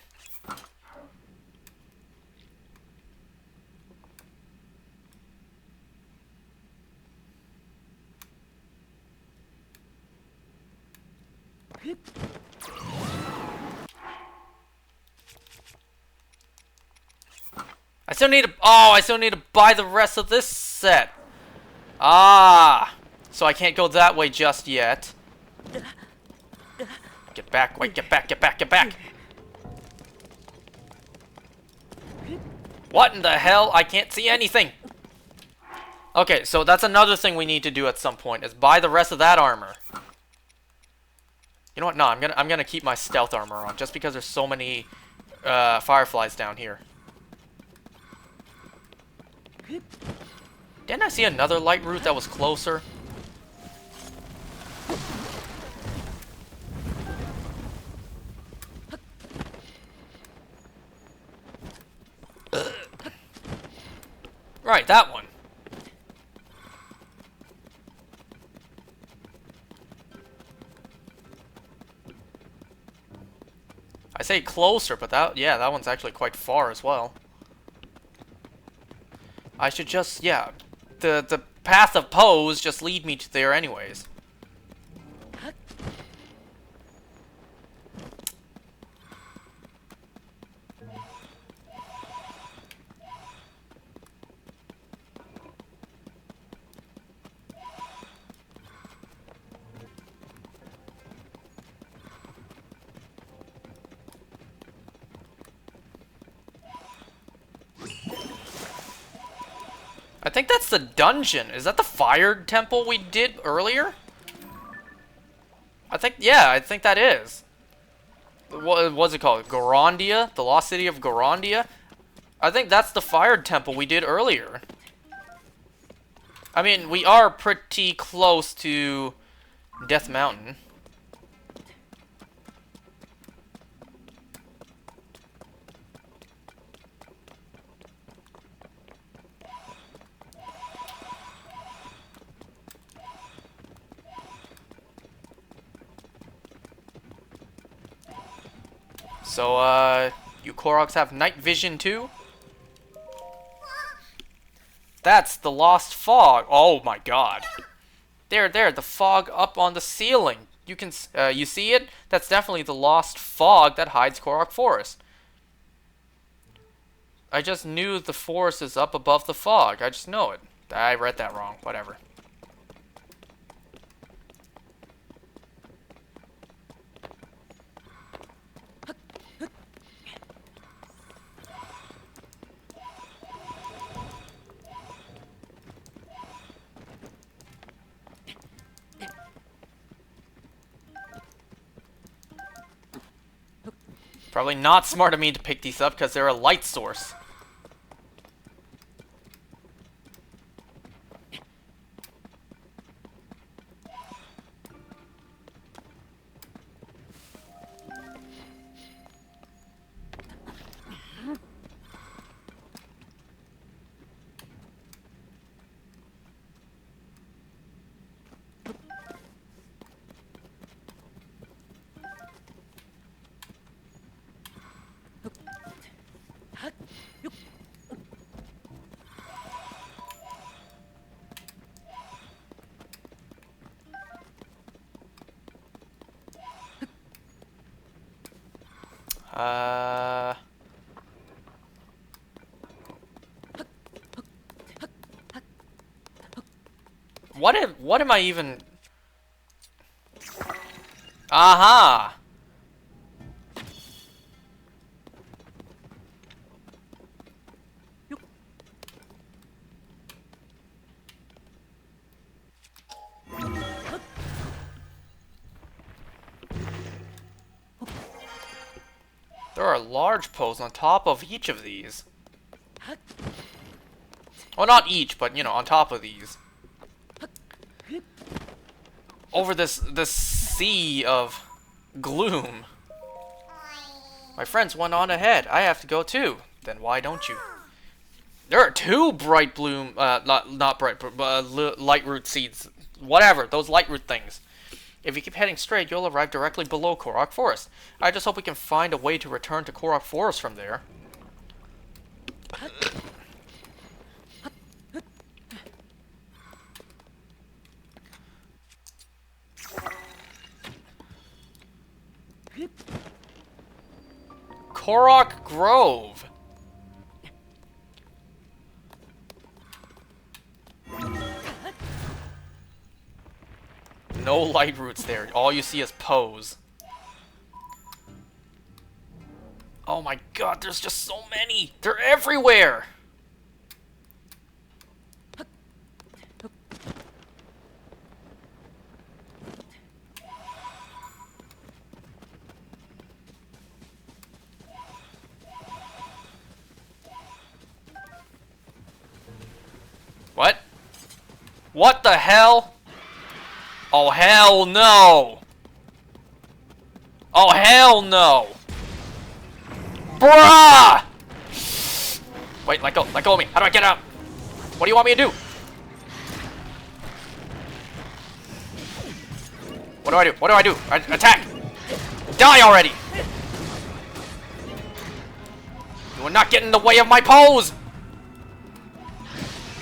I still need to... Oh, I still need to buy the rest of this set. Ah. So I can't go that way just yet. Get back. Wait, get back, get back, get back. What in the hell? I can't see anything. Okay, so that's another thing we need to do at some point, is buy the rest of that armor. You know what? No, I'm gonna keep my stealth armor on, just because there's so many fireflies down here. Didn't I see another light route that was closer? Right, that one. I say closer, but that one's actually quite far as well. I should just, yeah, the path of pose just lead me to there anyways. I think that's the dungeon. Is that the fire temple we did earlier? I think that is. What's it called? Gorondia? The Lost City of Gorondia? I think that's the fire temple we did earlier. I mean, we are pretty close to Death Mountain. So, you Koroks have night vision too? That's the lost fog. Oh my god. There, the fog up on the ceiling. You can, you see it? That's definitely the lost fog that hides Korok Forest. I just knew the forest is up above the fog. I just know it. I read that wrong. Whatever. Probably not smart of me to pick these up because they're a light source. What am I even... Aha! There are large posts on top of each of these. Well, not each, but, you know, on top of these. Over this sea of gloom. My friends went on ahead. I have to go too. Then why don't you? There are two bright bloom, not bright, light root seeds. Whatever, those light root things. If you keep heading straight, you'll arrive directly below Korok Forest. I just hope we can find a way to return to Korok Forest from there. Korok Grove. No light roots there. All you see is Pose. Oh my god, there's just so many! They're everywhere! What? What the hell? Oh, hell no! Oh, hell no! Bruh! Wait, let go of me. How do I get out? What do you want me to do? What do I do? What do I do? Attack! Die already! You will not get in the way of my pose!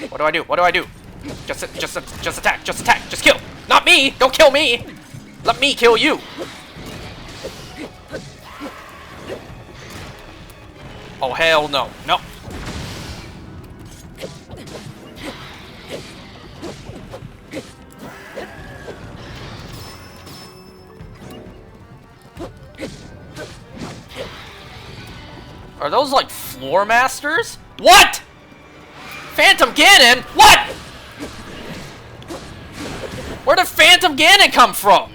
What do I do? What do I do? Just attack, just kill! Not me! Don't kill me! Let me kill you! Oh, hell no. No. Are those like floor masters? What? Phantom Ganon? What? Where did Phantom Ganon come from?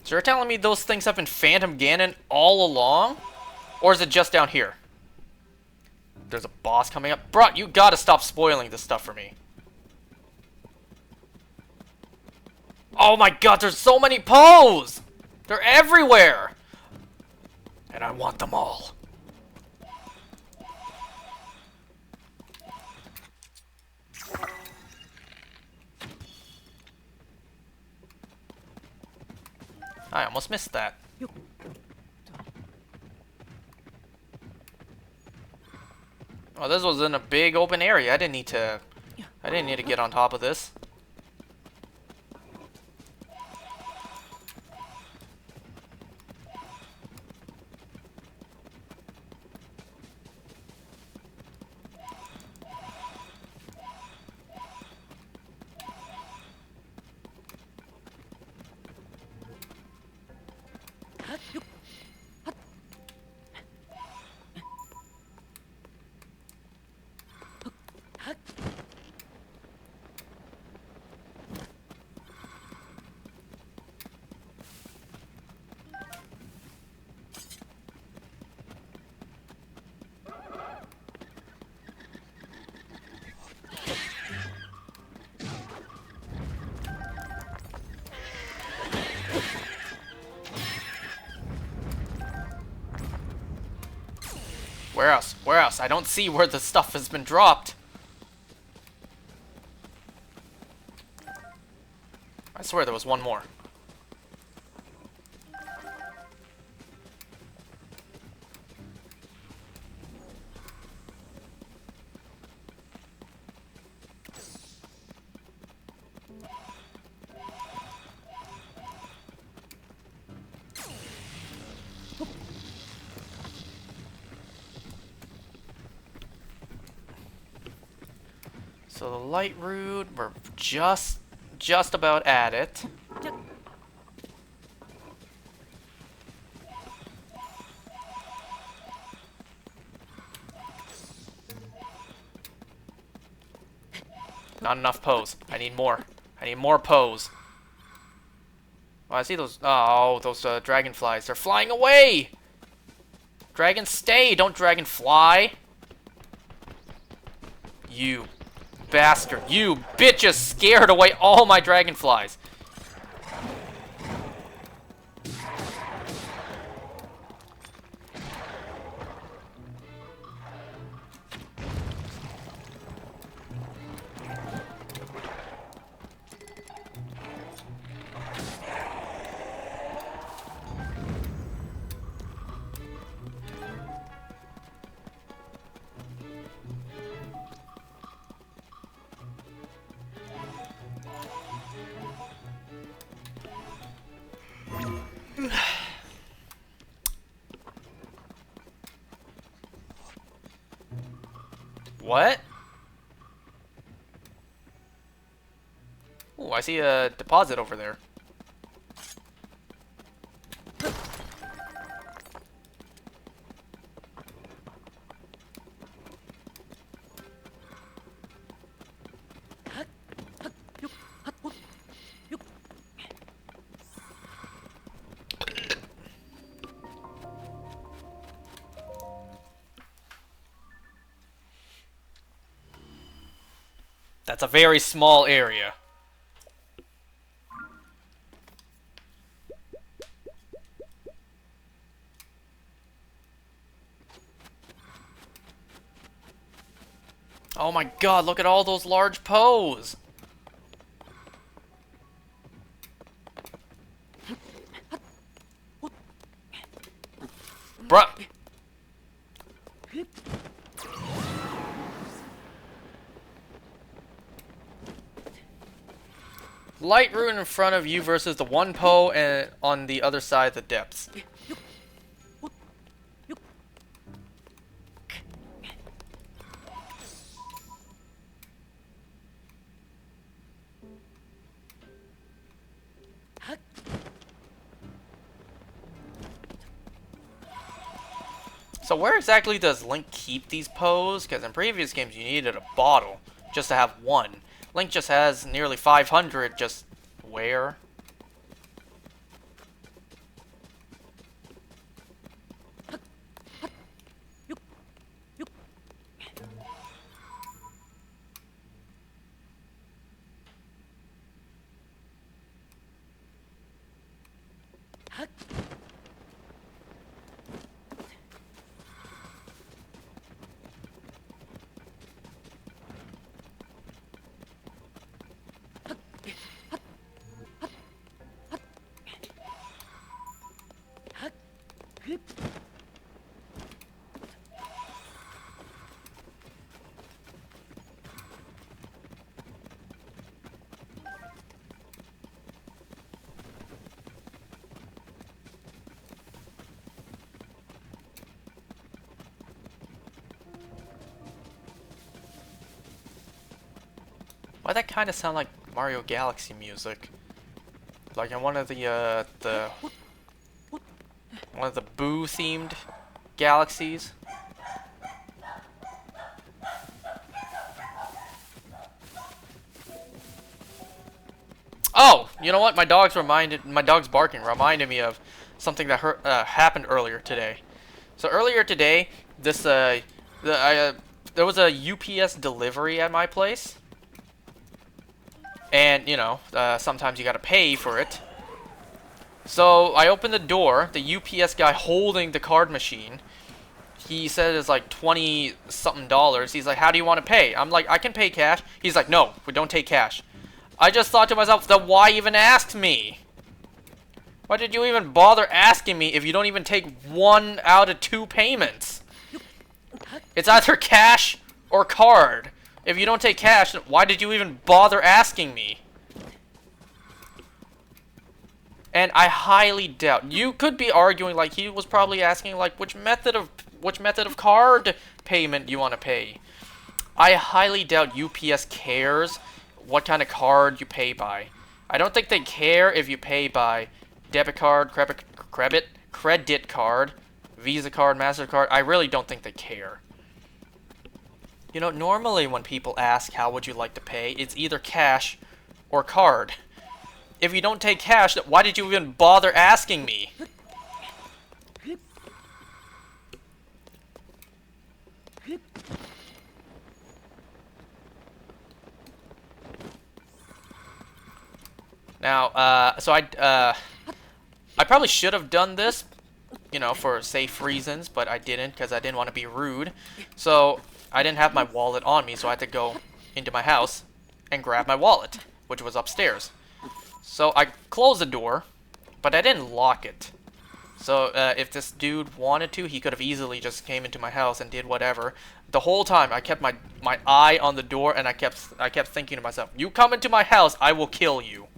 So you're telling me those things have been Phantom Ganon all along? Or is it just down here? There's a boss coming up. Bruh, you gotta stop spoiling this stuff for me. Oh my god, there's so many Poes! They're everywhere! And I want them all. I almost missed that. Oh, this was in a big open area. I didn't need to get on top of this. Where else? Where else? I don't see where the stuff has been dropped. I swear there was one more. So the light route, we're just about at it. Not enough pose. I need more. I need more pose. Oh, I see those. Oh, those dragonflies. They're flying away! Dragon, stay! Don't dragon fly! You bastard. You bitch just scared away all my dragonflies. What? Oh, I see a deposit over there. That's a very small area. Oh my god, look at all those large Poes! Bruh! Light rune in front of you versus the one Poe and on the other side of the depths. So where exactly does Link keep these Poes? Because in previous games you needed a bottle just to have one. Link just has nearly 500, just where? Why that kind of sound like Mario Galaxy music? Like in one of the Boo themed galaxies. Oh, you know what? My dog's barking reminded me of something that happened earlier today. So earlier today, there was a UPS delivery at my place. And, you know, sometimes you gotta pay for it. So, I opened the door, the UPS guy holding the card machine. He said it's like 20-something dollars. He's like, how do you want to pay? I'm like, I can pay cash. He's like, no, we don't take cash. I just thought to myself, then why even ask me? Why did you even bother asking me if you don't even take 1 out of 2 payments? It's either cash or card. If you don't take cash, why did you even bother asking me? And I highly doubt you could be arguing like he was probably asking like which method of card payment you want to pay. I highly doubt UPS cares what kind of card you pay by. I don't think they care if you pay by debit card, credit card, Visa card, MasterCard. I really don't think they care. You know, normally when people ask how would you like to pay, it's either cash or card. If you don't take cash, why did you even bother asking me? Now, so I probably should have done this, you know, for safe reasons, but I didn't because I didn't want to be rude. So I didn't have my wallet on me, so I had to go into my house and grab my wallet, which was upstairs. So I closed the door, but I didn't lock it. So if this dude wanted to, he could have easily just came into my house and did whatever. The whole time I kept my eye on the door, and I kept thinking to myself, you come into my house, I will kill you.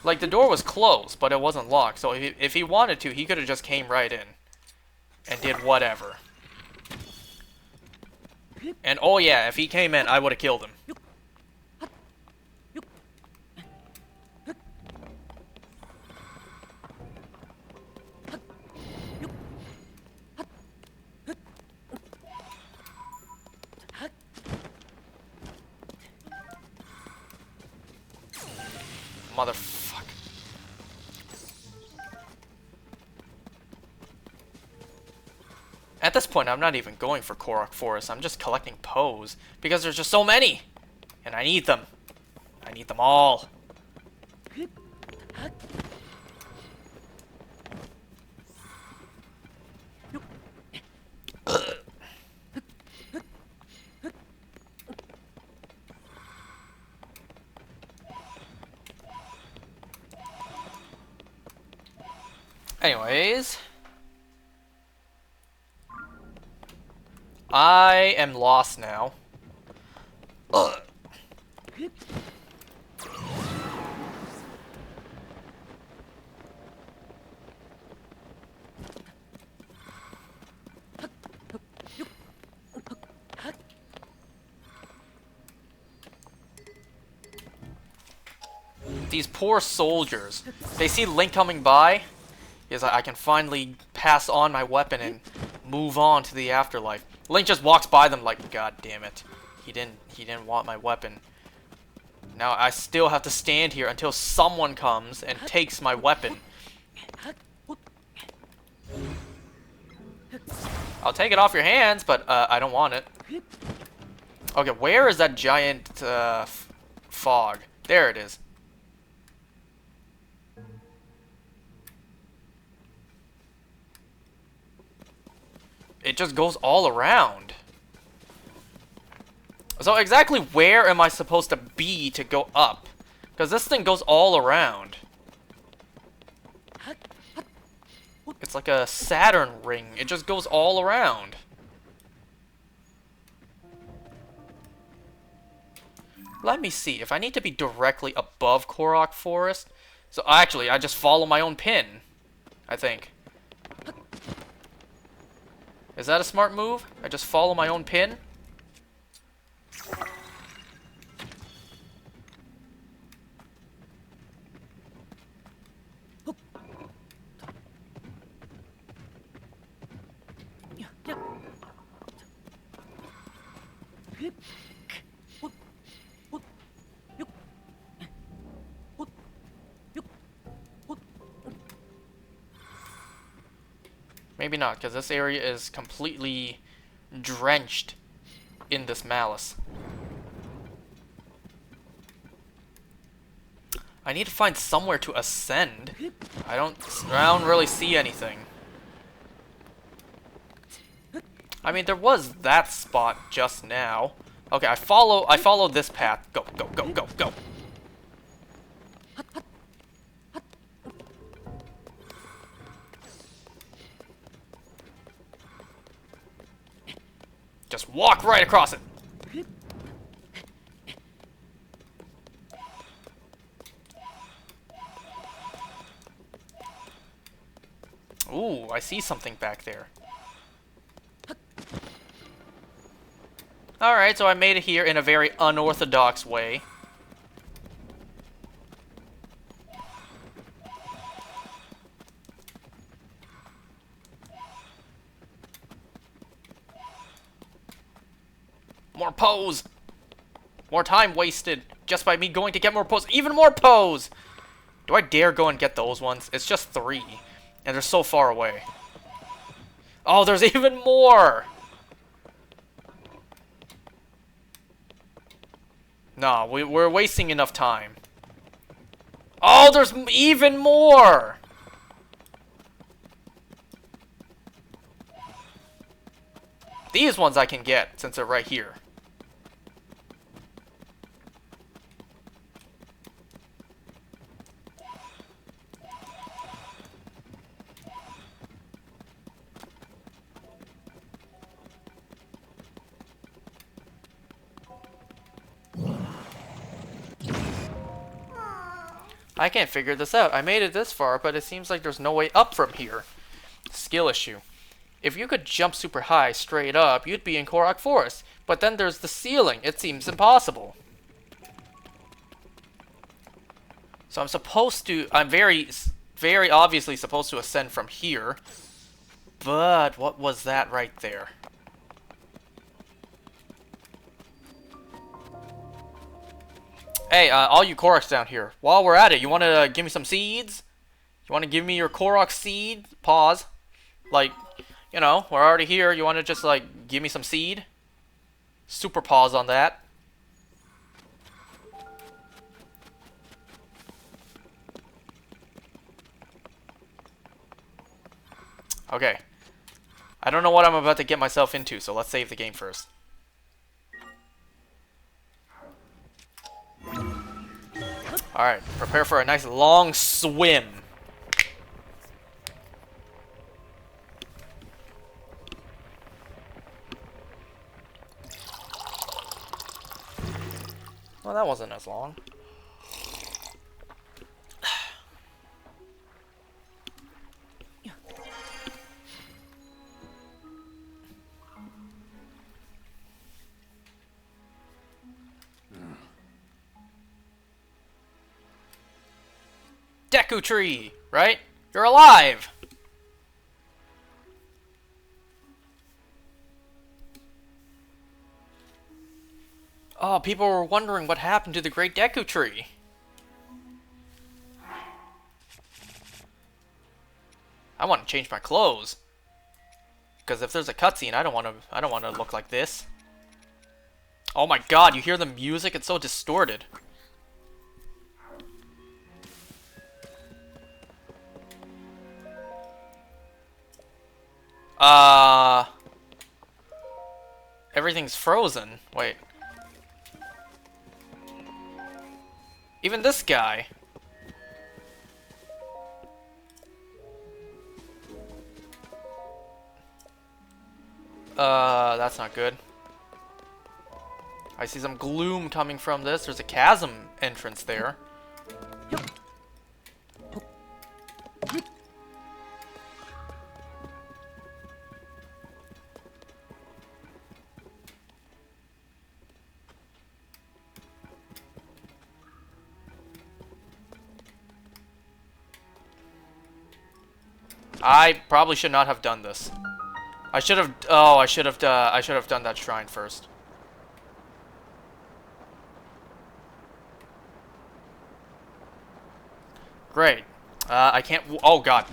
Like, the door was closed, but it wasn't locked, so if he wanted to, he could have just came right in and did whatever. And oh yeah, if he came in, I would have killed him. Motherfucker. At this point, I'm not even going for Korok Forest. I'm just collecting Poes because there's just so many, and I need them. I need them all. Anyways, I am lost now. Ugh. These poor soldiers. They see Link coming by. He's like, I can finally pass on my weapon and move on to the afterlife. Link just walks by them like, God damn it. He didn't want my weapon. Now I still have to stand here until someone comes and takes my weapon. I'll take it off your hands, but I don't want it. Okay, where is that giant fog? There it is. It just goes all around. So exactly where am I supposed to be to go up? Because this thing goes all around. It's like a Saturn ring. It just goes all around. Let me see. If I need to be directly above Korok Forest... So actually, I just follow my own pin. I think. Is that a smart move? I just follow my own pin? Maybe not, because this area is completely drenched in this malice. I need to find somewhere to ascend. I don't really see anything. I mean, there was that spot just now. Okay, I follow this path. Go, go, go, go, go. Just walk right across it. Ooh, I see something back there. Alright, so I made it here in a very unorthodox way. More pose! More time wasted just by me going to get more pose. Even more pose! Do I dare go and get those ones? It's just 3. And they're so far away. Oh, there's even more! No, we're wasting enough time. Oh, there's even more! These ones I can get, since they're right here. I can't figure this out. I made it this far, but it seems like there's no way up from here. Skill issue. If you could jump super high, straight up, you'd be in Korok Forest. But then there's the ceiling. It seems impossible. So I'm supposed to... I'm very obviously supposed to ascend from here. But what was that right there? Hey, all you Koroks down here, while we're at it, you want to give me some seeds? You want to give me your Korok seed? Pause. Like, you know, we're already here. You want to just, like, give me some seed? Super pause on that. Okay. I don't know what I'm about to get myself into, so let's save the game first. Alright, prepare for a nice long swim. Well, that wasn't as long. Deku Tree, right? You're alive! Oh, people were wondering what happened to the Great Deku Tree. I want to change my clothes. Because if there's a cutscene, I don't want to look like this. Oh my god, you hear the music? It's so distorted. Everything's frozen. Wait. Even this guy. That's not good. I see some gloom coming from this. There's a chasm entrance there. I probably should not have done this. I should have. Oh, I should have done that shrine first. Great. I can't. Oh god.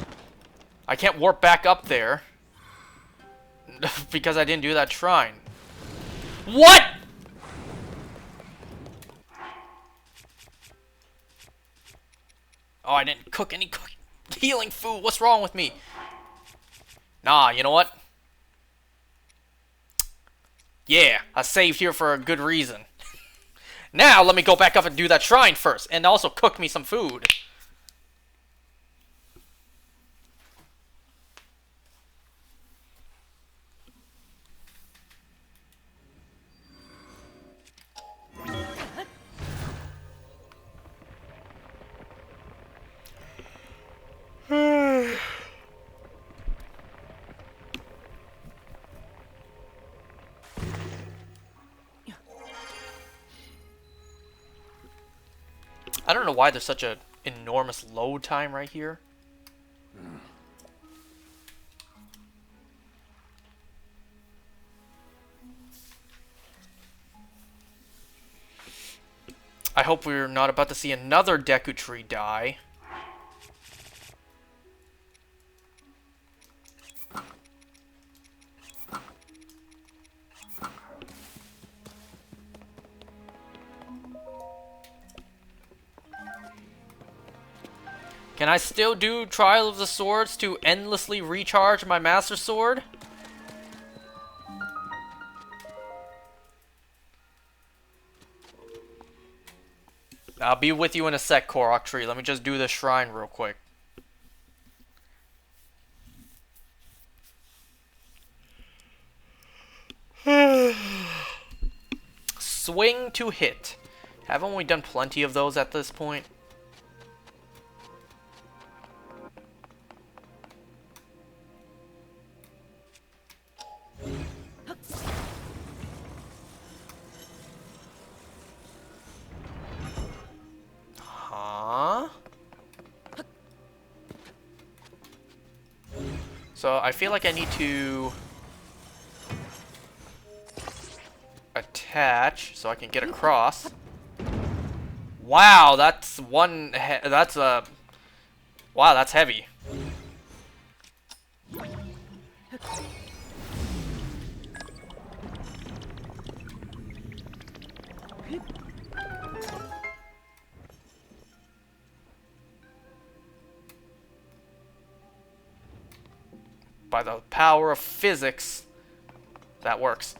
I can't warp back up there because I didn't do that shrine. What? Oh, I didn't cook any healing food. What's wrong with me? Nah, you know what? Yeah, I saved here for a good reason. Now, let me go back up and do that shrine first. And also cook me some food. I don't know why there's such a enormous load time right here. I hope we're not about to see another Deku Tree die. Can I still do Trial of the Swords to endlessly recharge my Master Sword? I'll be with you in a sec, Korok Tree. Let me just do this shrine real quick. Swing to hit. Haven't we done plenty of those at this point? Huh? So I feel like I need to attach so I can get across. Wow, that's that's a wow, that's heavy. By the power of physics, that works.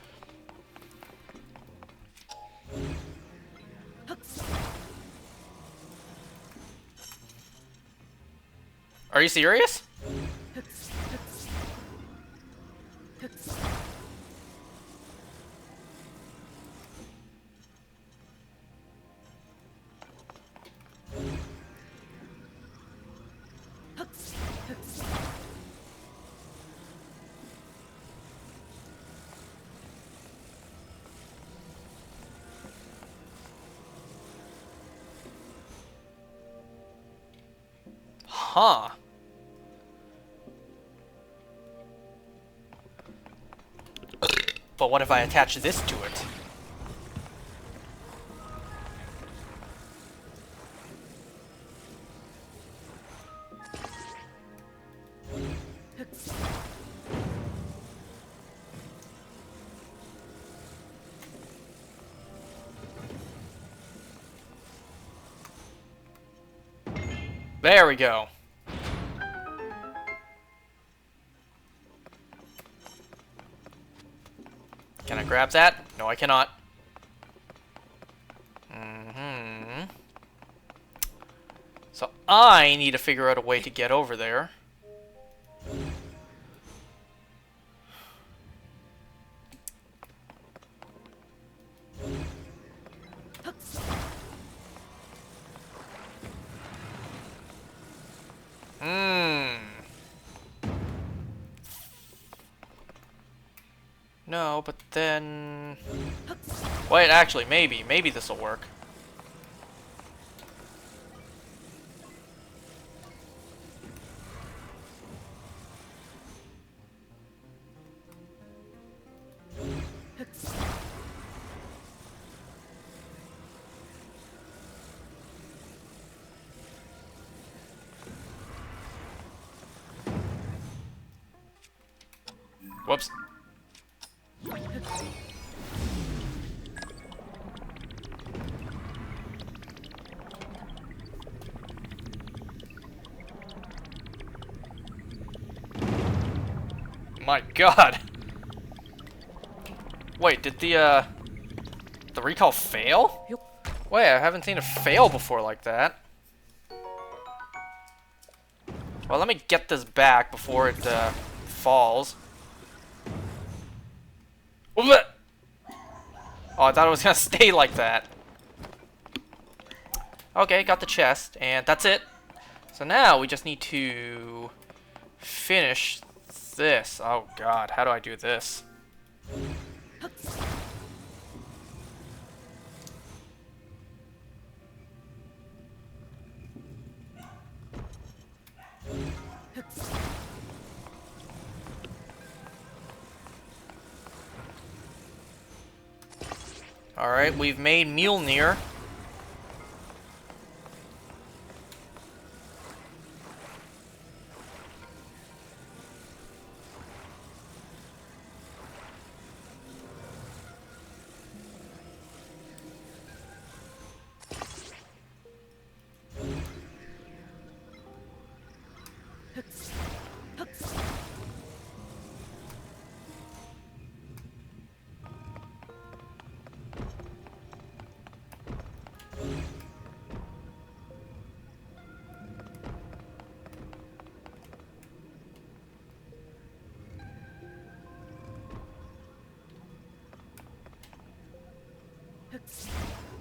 Are you serious? Huh. But what if I attach this to it? There we go. Can I grab that? No, I cannot. So I need to figure out a way to get over there. No, but then... Wait, actually, maybe. Maybe this will work. Whoops. My God. Wait, did the recall fail? Wait, I haven't seen it fail before like that. Well, let me get this back before it falls. Oh, I thought it was gonna stay like that. Okay, got the chest, and that's it. So now we just need to finish this. Oh God, how do I do this? Alright, we've made Mjolnir.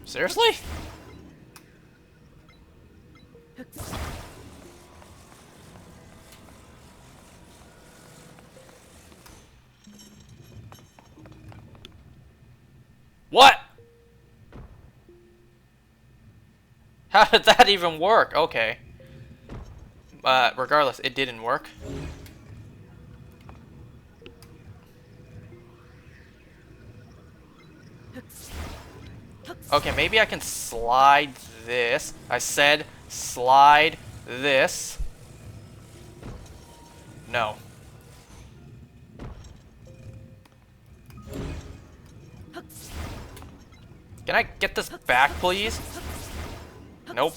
Seriously? What? How did that even work? Okay. Regardless, it didn't work. Okay, maybe I can slide this. I said slide this. No. Can I get this back, please? Nope.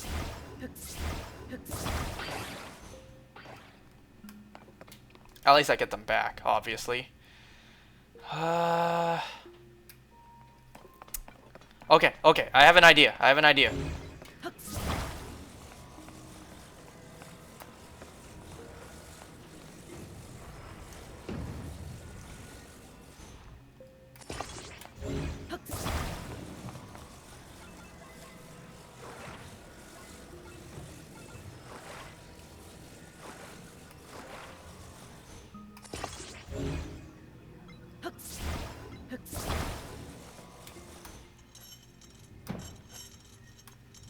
At least I get them back, obviously. Okay, okay, I have an idea. I have an idea.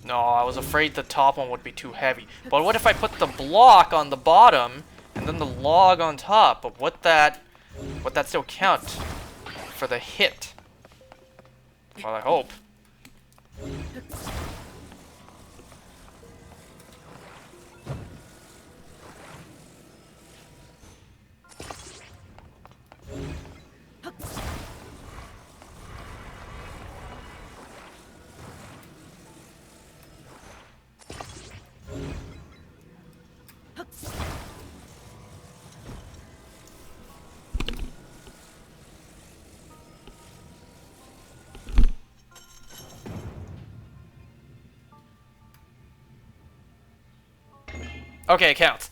No, I was afraid the top one would be too heavy. But what if I put the block on the bottom and then the log on top? But would that still count for the hit? Well, I hope. Okay, it counts.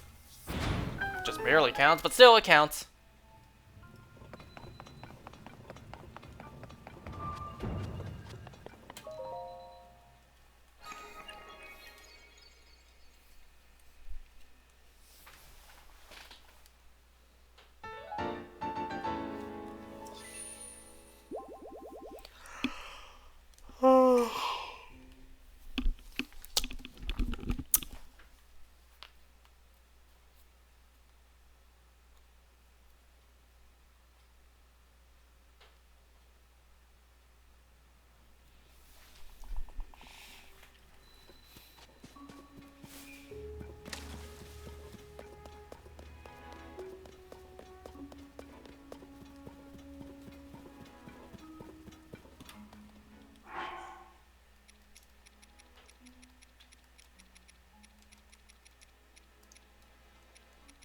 Just barely counts, but still it counts.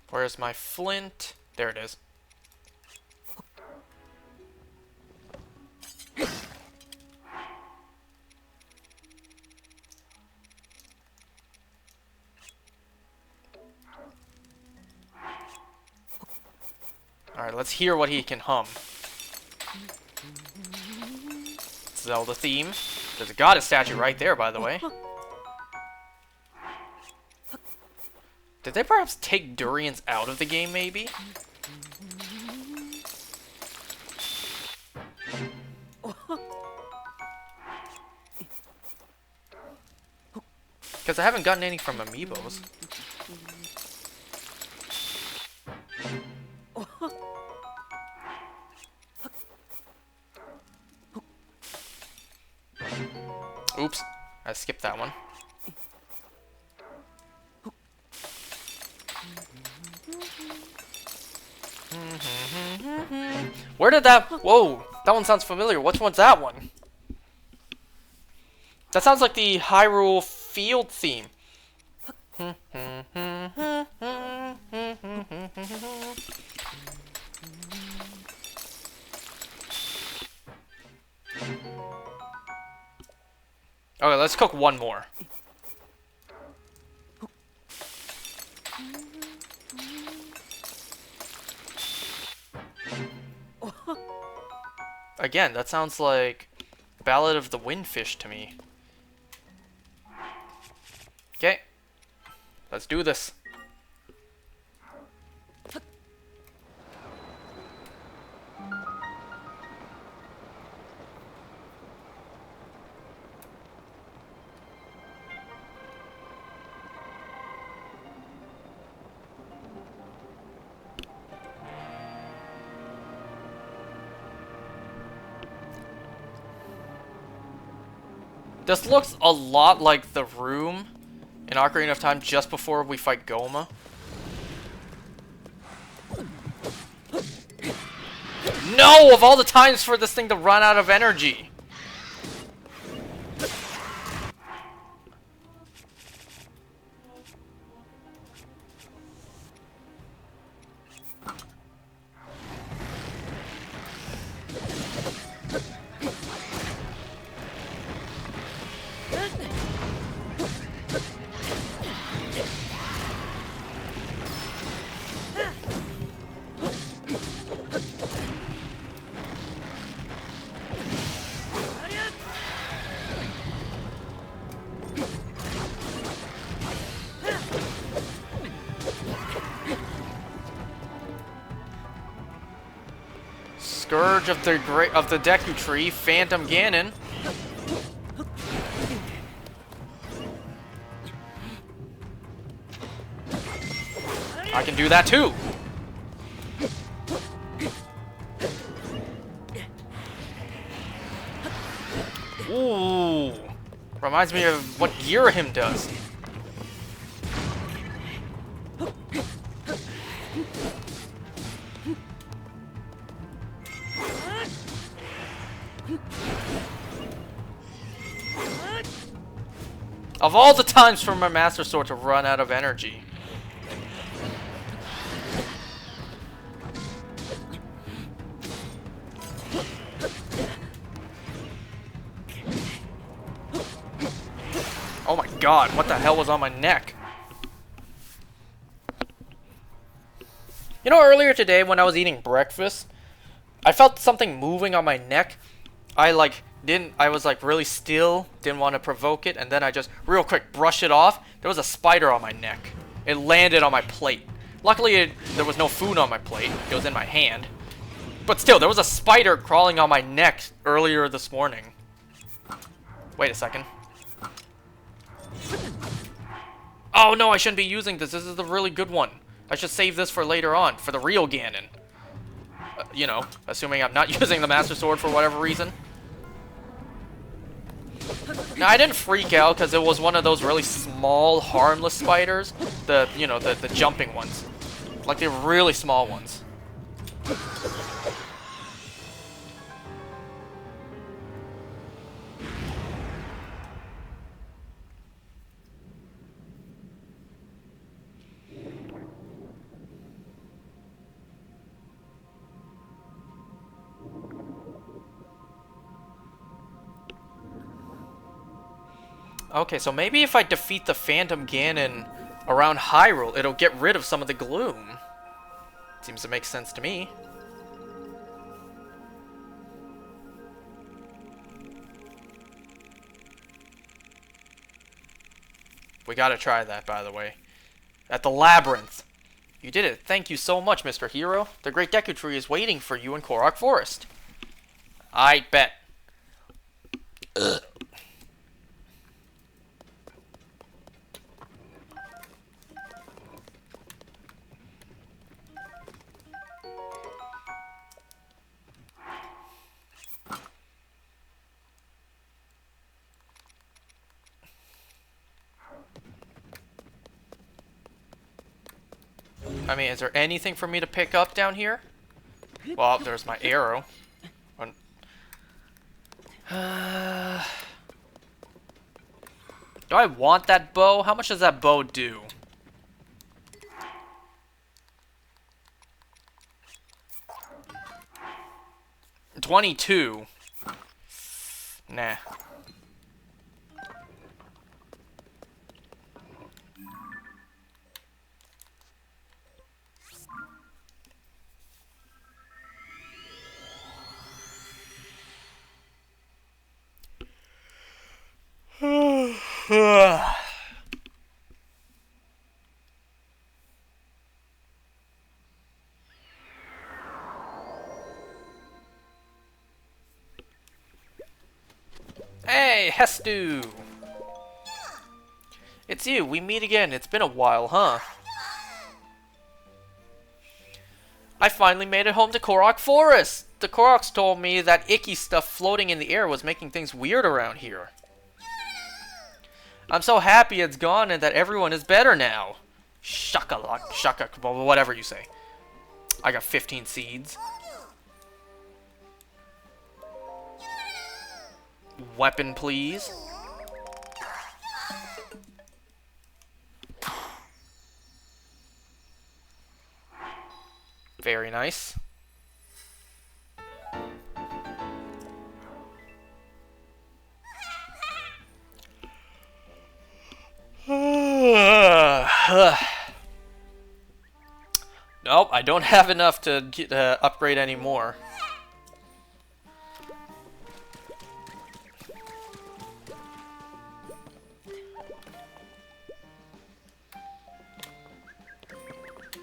Where's my flint? There it is. Alright, let's hear what he can hum. Zelda theme. There's a goddess statue right there, by the way. Did they perhaps take durians out of the game, maybe? Because I haven't gotten any from amiibos. one. Where did that... Whoa, that one sounds familiar. Which one's that one? That sounds like the Hyrule Field theme. Okay, let's cook one more. Again, that sounds like Ballad of the Windfish to me. Okay, let's do this. This looks a lot like the room in Ocarina of Time just before we fight Goma. No! Of all the times for this thing to run out of energy! Scourge of the Deku Tree, Phantom Ganon. I can do that too. Ooh, reminds me of what Girahim does. Of all the times for my Master Sword to run out of energy. Oh my god, what the hell was on my neck? You know, earlier today when I was eating breakfast, I felt something moving on my neck. I was like really still, didn't want to provoke it, and then I just real quick brush it off. There was a spider on my neck. It landed on my plate. Luckily, there was no food on my plate. It was in my hand. But still, there was a spider crawling on my neck earlier this morning. Wait a second. Oh no, I shouldn't be using this. This is the really good one. I should save this for later on, for the real Ganon. You know, assuming I'm not using the Master Sword for whatever reason. Now, I didn't freak out because it was one of those really small, harmless spiders. The jumping ones. Like the really small ones. Okay, so maybe if I defeat the Phantom Ganon around Hyrule, it'll get rid of some of the gloom. Seems to make sense to me. We gotta try that, by the way. At the Labyrinth. You did it. Thank you so much, Mr. Hero. The Great Deku Tree is waiting for you in Korok Forest. I bet. Ugh. I mean, is there anything for me to pick up down here? Well, there's my arrow. Do I want that bow? How much does that bow do? $22. Nah. Hey, Hestu! It's you, we meet again. It's been a while, huh? I finally made it home to Korok Forest! The Koroks told me that icky stuff floating in the air was making things weird around here. I'm so happy it's gone and that everyone is better now. Shaka-lock, shaka, whatever you say. I got 15 seeds. Weapon, please. Very nice. Nope, I don't have enough to get, upgrade anymore.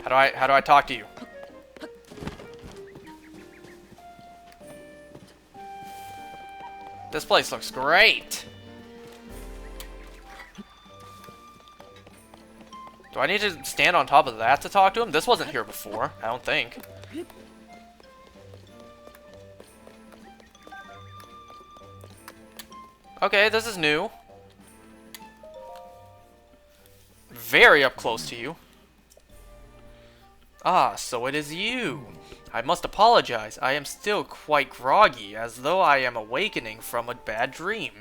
How do I talk to you? This place looks great. Do I need to stand on top of that to talk to him? This wasn't here before, I don't think. Okay, this is new. Very up close to you. Ah, so it is you. I must apologize. I am still quite groggy, as though I am awakening from a bad dream.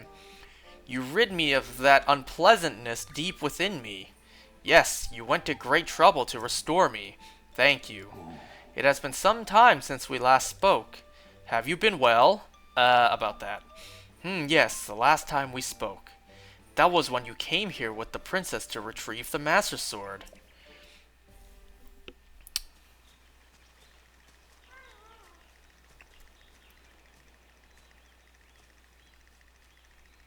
You rid me of that unpleasantness deep within me. Yes, you went to great trouble to restore me. Thank you. It has been some time since we last spoke. Have you been well? About that. Yes, the last time we spoke. That was when you came here with the princess to retrieve the Master Sword.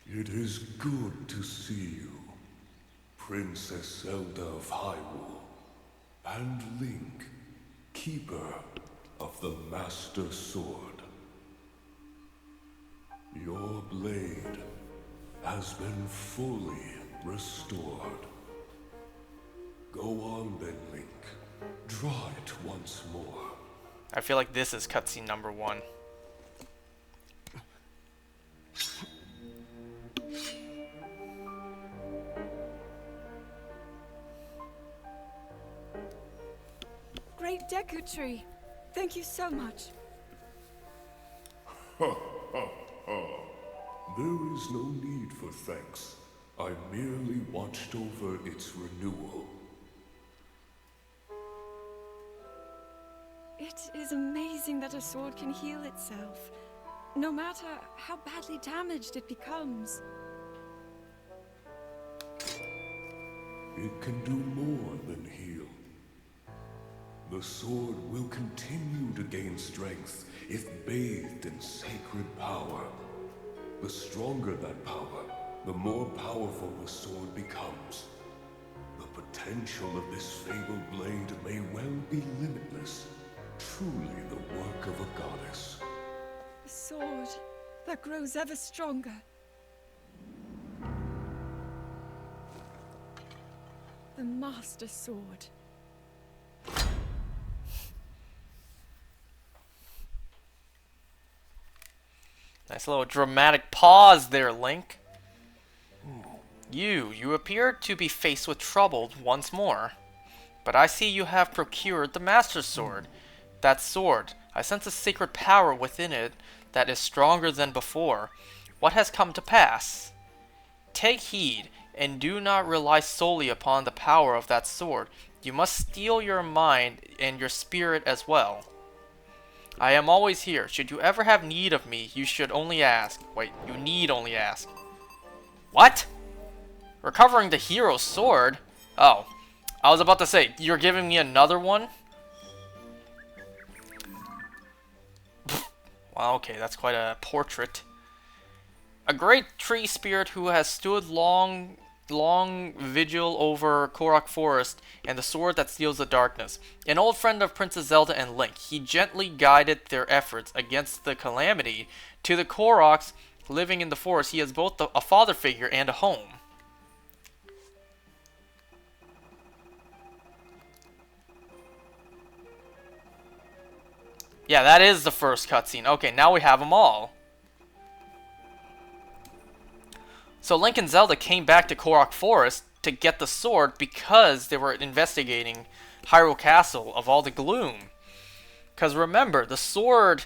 It is good to see you, Princess Zelda of Hyrule, and Link, Keeper of the Master Sword. Your blade has been fully restored. Go on then, Link. Draw it once more. I feel like this is cutscene number 1. Great Deku Tree. Thank you so much. There is no need for thanks. I merely watched over its renewal. It is amazing that a sword can heal itself, no matter how badly damaged it becomes. It can do more than heal. The sword will continue to gain strength if bathed in sacred power. The stronger that power, the more powerful the sword becomes. The potential of this fabled blade may well be limitless. Truly the work of a goddess. A sword that grows ever stronger. The Master Sword. Nice little dramatic pause there, Link. You appear to be faced with trouble once more. But I see you have procured the Master Sword. That sword, I sense a sacred power within it that is stronger than before. What has come to pass? Take heed, and do not rely solely upon the power of that sword. You must steel your mind and your spirit as well. I am always here. Should you ever have need of me, you should only ask. Wait, you need only ask. What? Recovering the hero's sword? Oh, I was about to say, you're giving me another one? Well, okay, that's quite a portrait. A great tree spirit who has stood long vigil over Korok Forest and the sword that steals the darkness. An old friend of Princess Zelda and Link, he gently guided their efforts against the calamity. To the Koroks living in the forest, he is both a father figure and a home. Yeah, that is the first cutscene. Okay, now we have them all. So Link and Zelda came back to Korok Forest to get the sword because they were investigating Hyrule Castle of all the gloom. Because remember, the sword...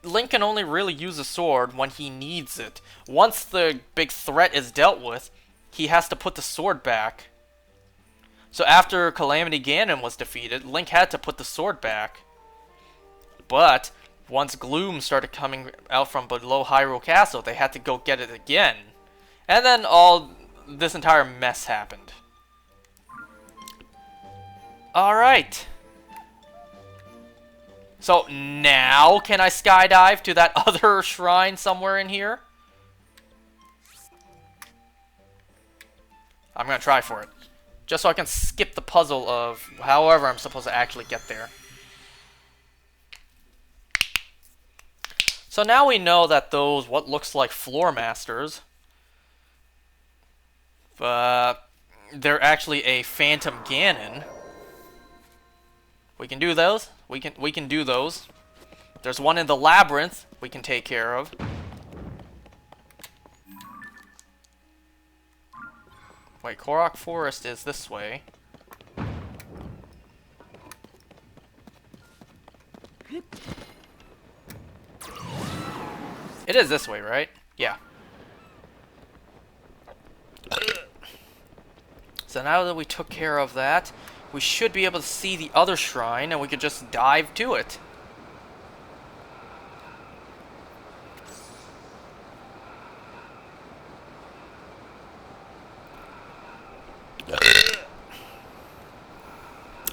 Link can only really use a sword when he needs it. Once the big threat is dealt with, he has to put the sword back. So after Calamity Ganon was defeated, Link had to put the sword back. But once gloom started coming out from below Hyrule Castle, they had to go get it again. And then this entire mess happened. Alright. So now can I skydive to that other shrine somewhere in here? I'm gonna try for it. Just so I can skip the puzzle of however I'm supposed to actually get there. So now we know that those, what looks like floor masters, they're actually a Phantom Ganon. We can do those. We can do those. There's one in the labyrinth we can take care of. Wait, Korok Forest is this way. It is this way, right? Yeah. So now that we took care of that, we should be able to see the other shrine, and we could just dive to it.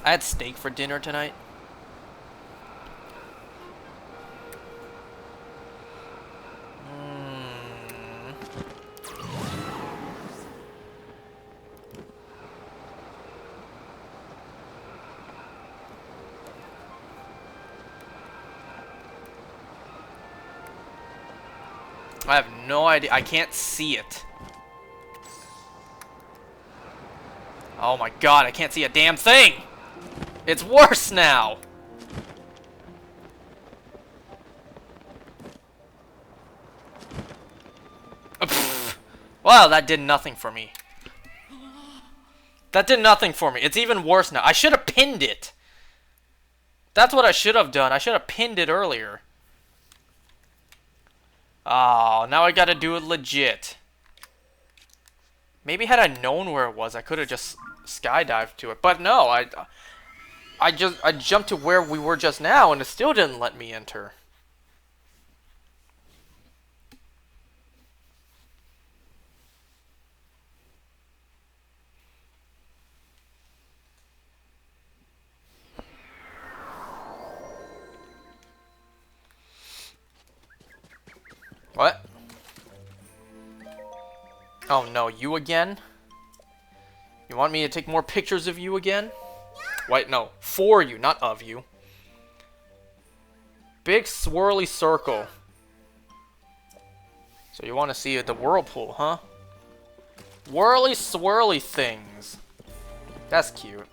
I had steak for dinner tonight. I have no idea. I can't see it. Oh my god, I can't see a damn thing! It's worse now! Wow, that did nothing for me. That did nothing for me. It's even worse now. I should have pinned it. That's what I should have done. I should have pinned it earlier. Oh, now I gotta do it legit. Maybe had I known where it was, I could have just skydived to it. But no, I jumped to where we were just now, and it still didn't let me enter. What? Oh no, you again? You want me to take more pictures of you again? Wait, no. For you, not of you. Big swirly circle. So you want to see the whirlpool, huh? Whirly swirly things. That's cute.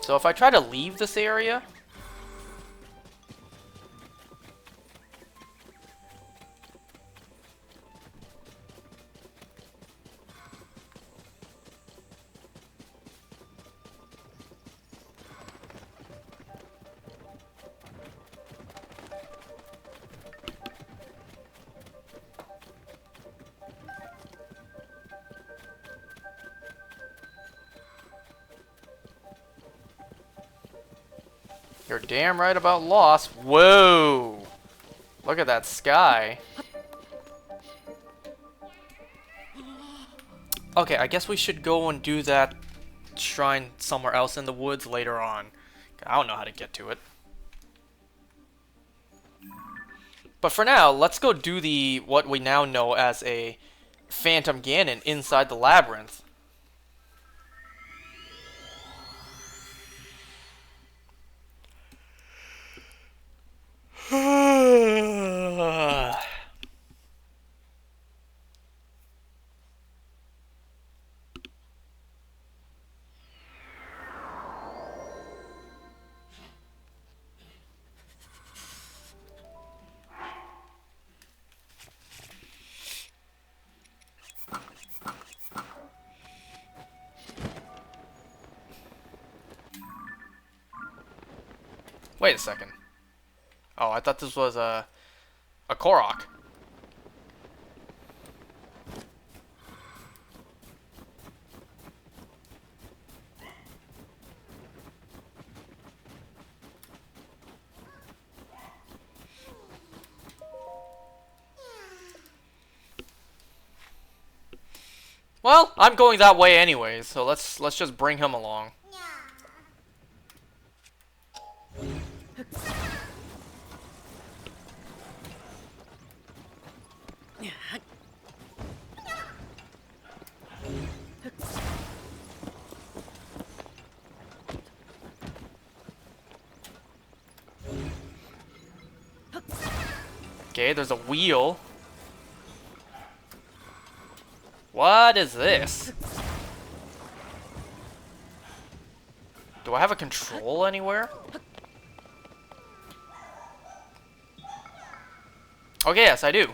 So if I try to leave this area... You're damn right about loss. Whoa! Look at that sky. Okay, I guess we should go and do that shrine somewhere else in the woods later on. I don't know how to get to it. But for now, let's go do the what we now know as a Phantom Ganon inside the labyrinth. Wait a second. Oh, I thought this was a Korok. Well, I'm going that way anyways, so let's just bring him along. Okay, there's a wheel. What is this? Do I have a control anywhere? Okay, yes, I do.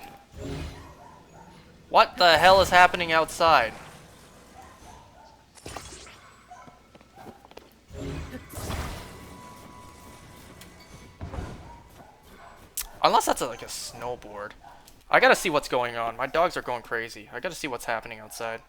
What the hell is happening outside? Unless that's like a snowboard. I gotta see what's going on. My dogs are going crazy. I gotta see what's happening outside.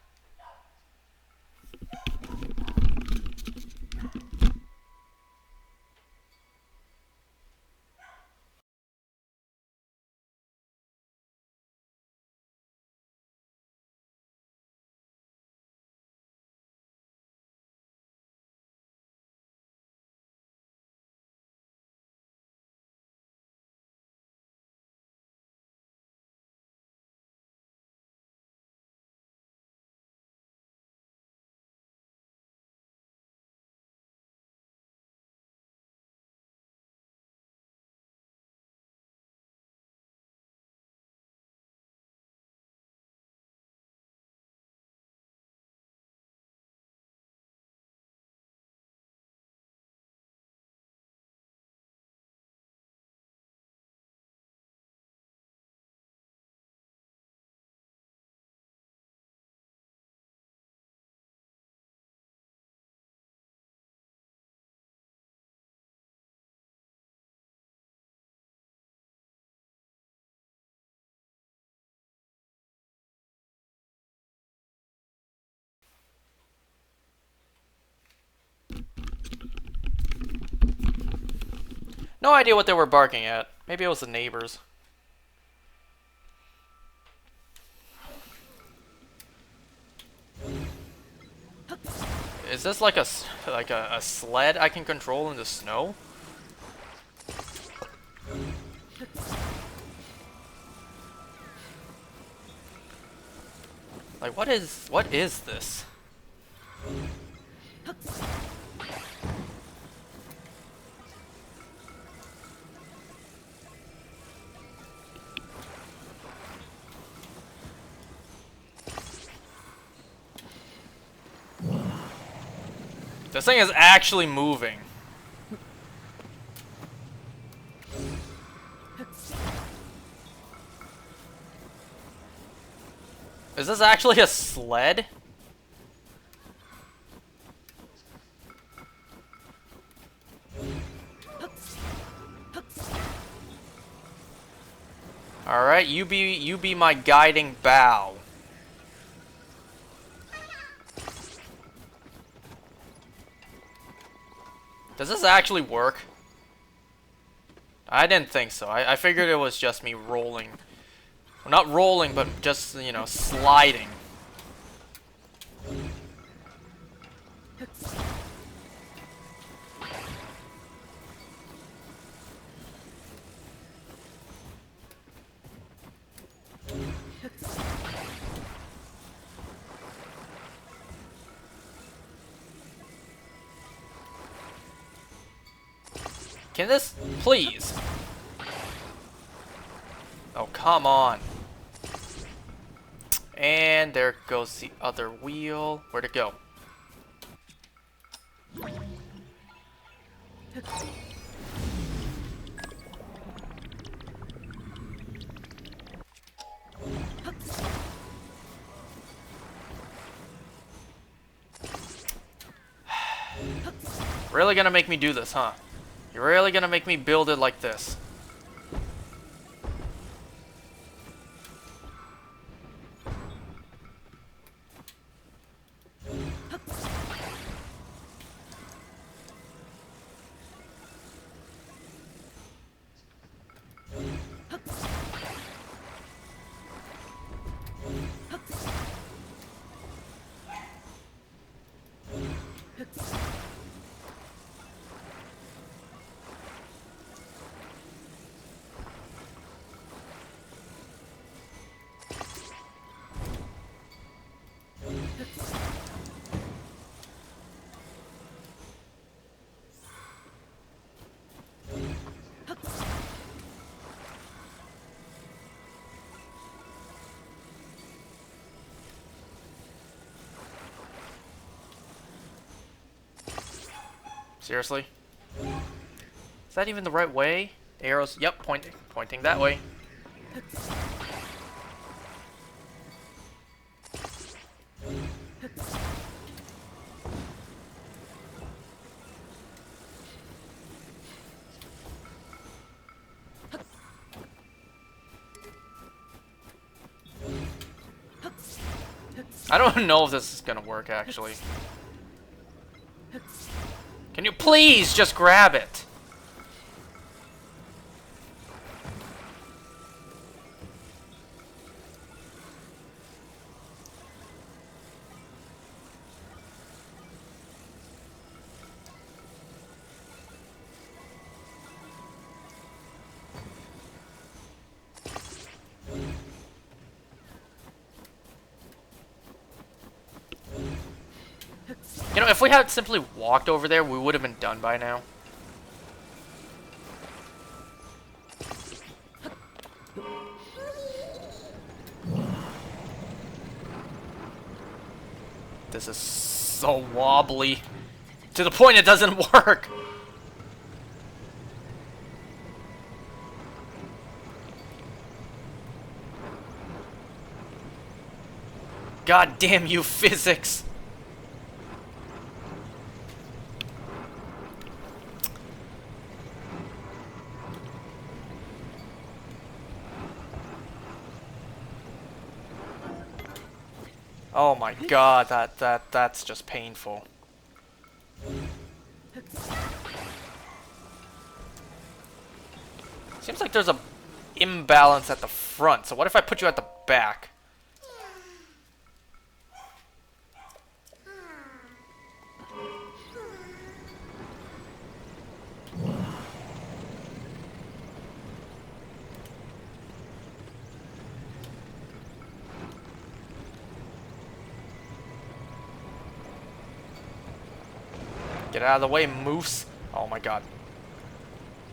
No idea what they were barking at. Maybe it was the neighbors. Is this like a sled I can control in the snow? Like what is this? This thing is actually moving. Is this actually a sled? Alright, you be my guiding bow. Does this actually work? I didn't think so. I figured it was just me rolling. Well, not rolling, but just, you know, sliding. Can this, please? Oh, come on. And there goes the other wheel. Where'd it go? Really gonna make me do this, huh? You're really gonna make me build it like this? Seriously? Is that even the right way? Arrows, yep, pointing that way. I don't know if this is gonna work, actually. Can you please just grab it? You know, if we had simply walked over there, we would have been done by now. This is so wobbly. To the point it doesn't work. God damn you, physics. Oh my god, that's just painful. Seems like there's a imbalance at the front. So what if I put you at the back? Get out of the way, moose. Oh my god.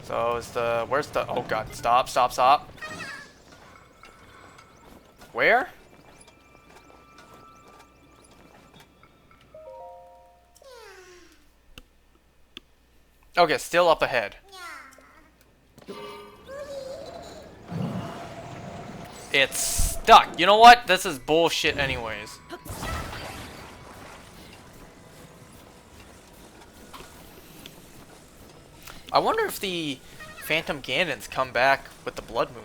So is the... Where's the... Oh god. Stop, stop, stop. Where? Okay, still up ahead. It's stuck. You know what? This is bullshit anyways. I wonder if the Phantom Ganons come back with the Blood Moon.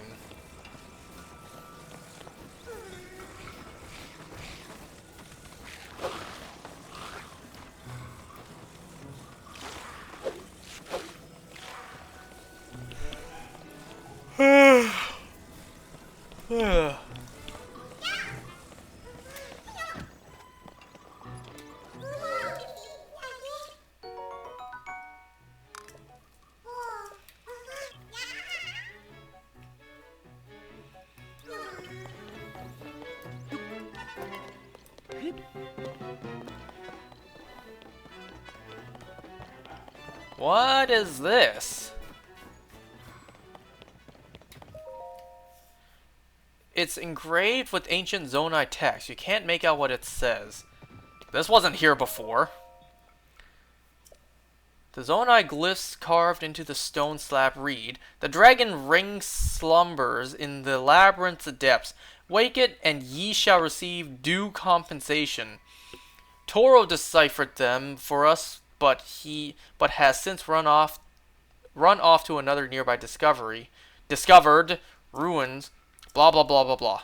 What is this? It's engraved with ancient Zonai text. You can't make out what it says. This wasn't here before. The Zonai glyphs carved into the stone slab read, "The dragon ring slumbers in the labyrinth's depths. Wake it, and ye shall receive due compensation." Toro deciphered them for us, but has since run off to another nearby discovered ruins. Blah blah blah blah blah.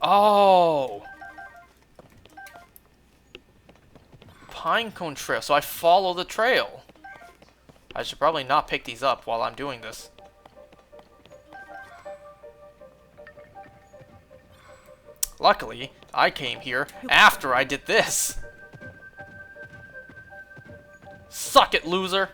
Oh. Pinecone trail. So I follow the trail. I should probably not pick these up while I'm doing this. Luckily, I came here after I did this. Suck it, loser.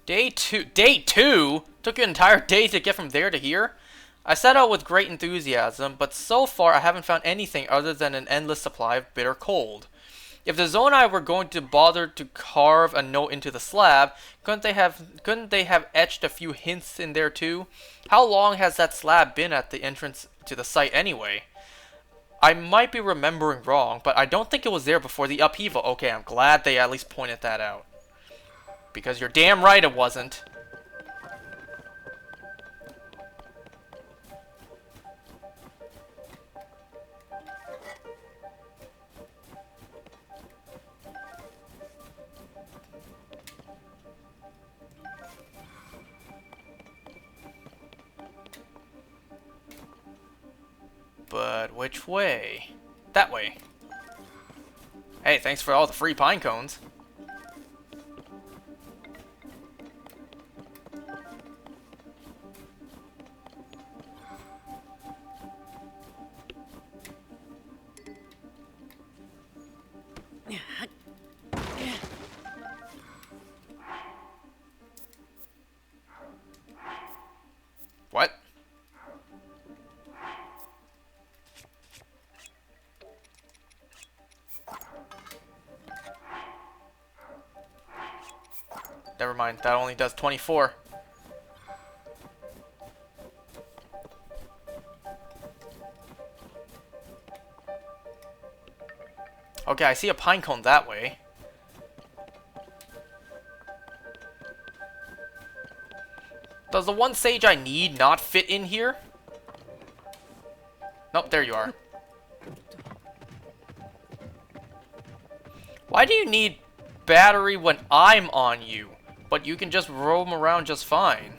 Day two? Took you an entire day to get from there to here? I set out with great enthusiasm, but so far I haven't found anything other than an endless supply of bitter cold. If the Zonai were going to bother to carve a note into the slab, couldn't they have etched a few hints in there too? How long has that slab been at the entrance to the site anyway? I might be remembering wrong, but I don't think it was there before the upheaval. Okay, I'm glad they at least pointed that out. Because you're damn right it wasn't. But which way? That way. Hey, thanks for all the free pine cones. What? Never mind, that only does 24. Okay, I see a pine cone that way. Does the one sage I need not fit in here? Nope, there you are. Why do you need battery when I'm on you? But you can just roam around just fine.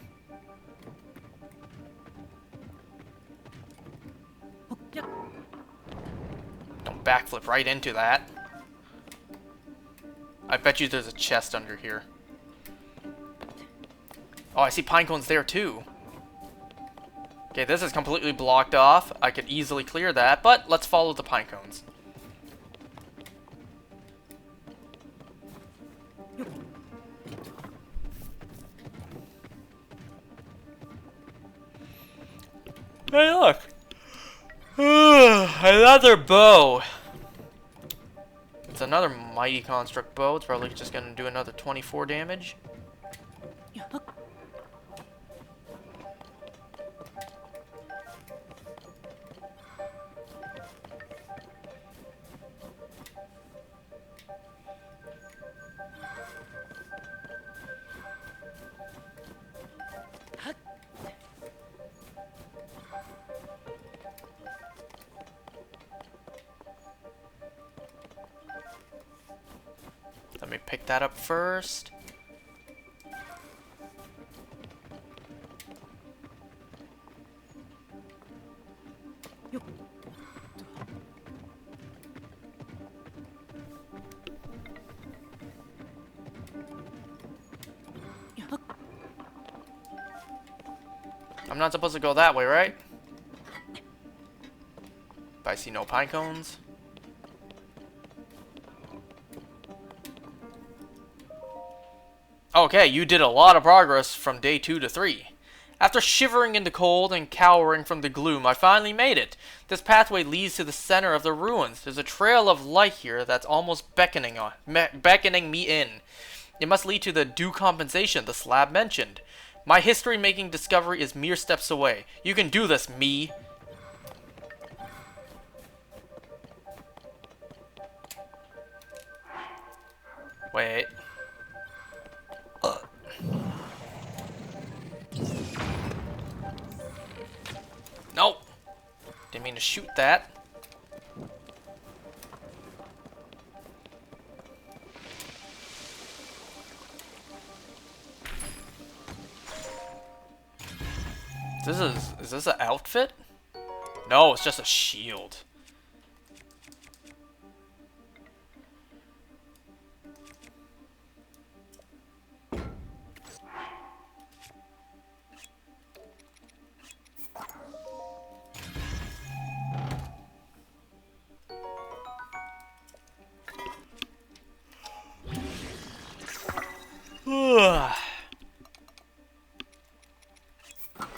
Don't backflip right into that. I bet you there's a chest under here. Oh, I see pine cones there too. Okay, this is completely blocked off. I could easily clear that, but let's follow the pine cones. Hey, look! Another bow! It's another Mighty Construct bow. It's probably just gonna do another 24 damage. me pick that up first. I'm not supposed to go that way, right? But I see no pine cones. Okay, you did a lot of progress from day 2 to 3. After shivering in the cold and cowering from the gloom, I finally made it. This pathway leads to the center of the ruins. There's a trail of light here that's almost beckoning me in. It must lead to the due compensation the slab mentioned. My history-making discovery is mere steps away. You can do this, me. Wait. Nope. Didn't mean to shoot that. Is this an outfit? No, it's just a shield.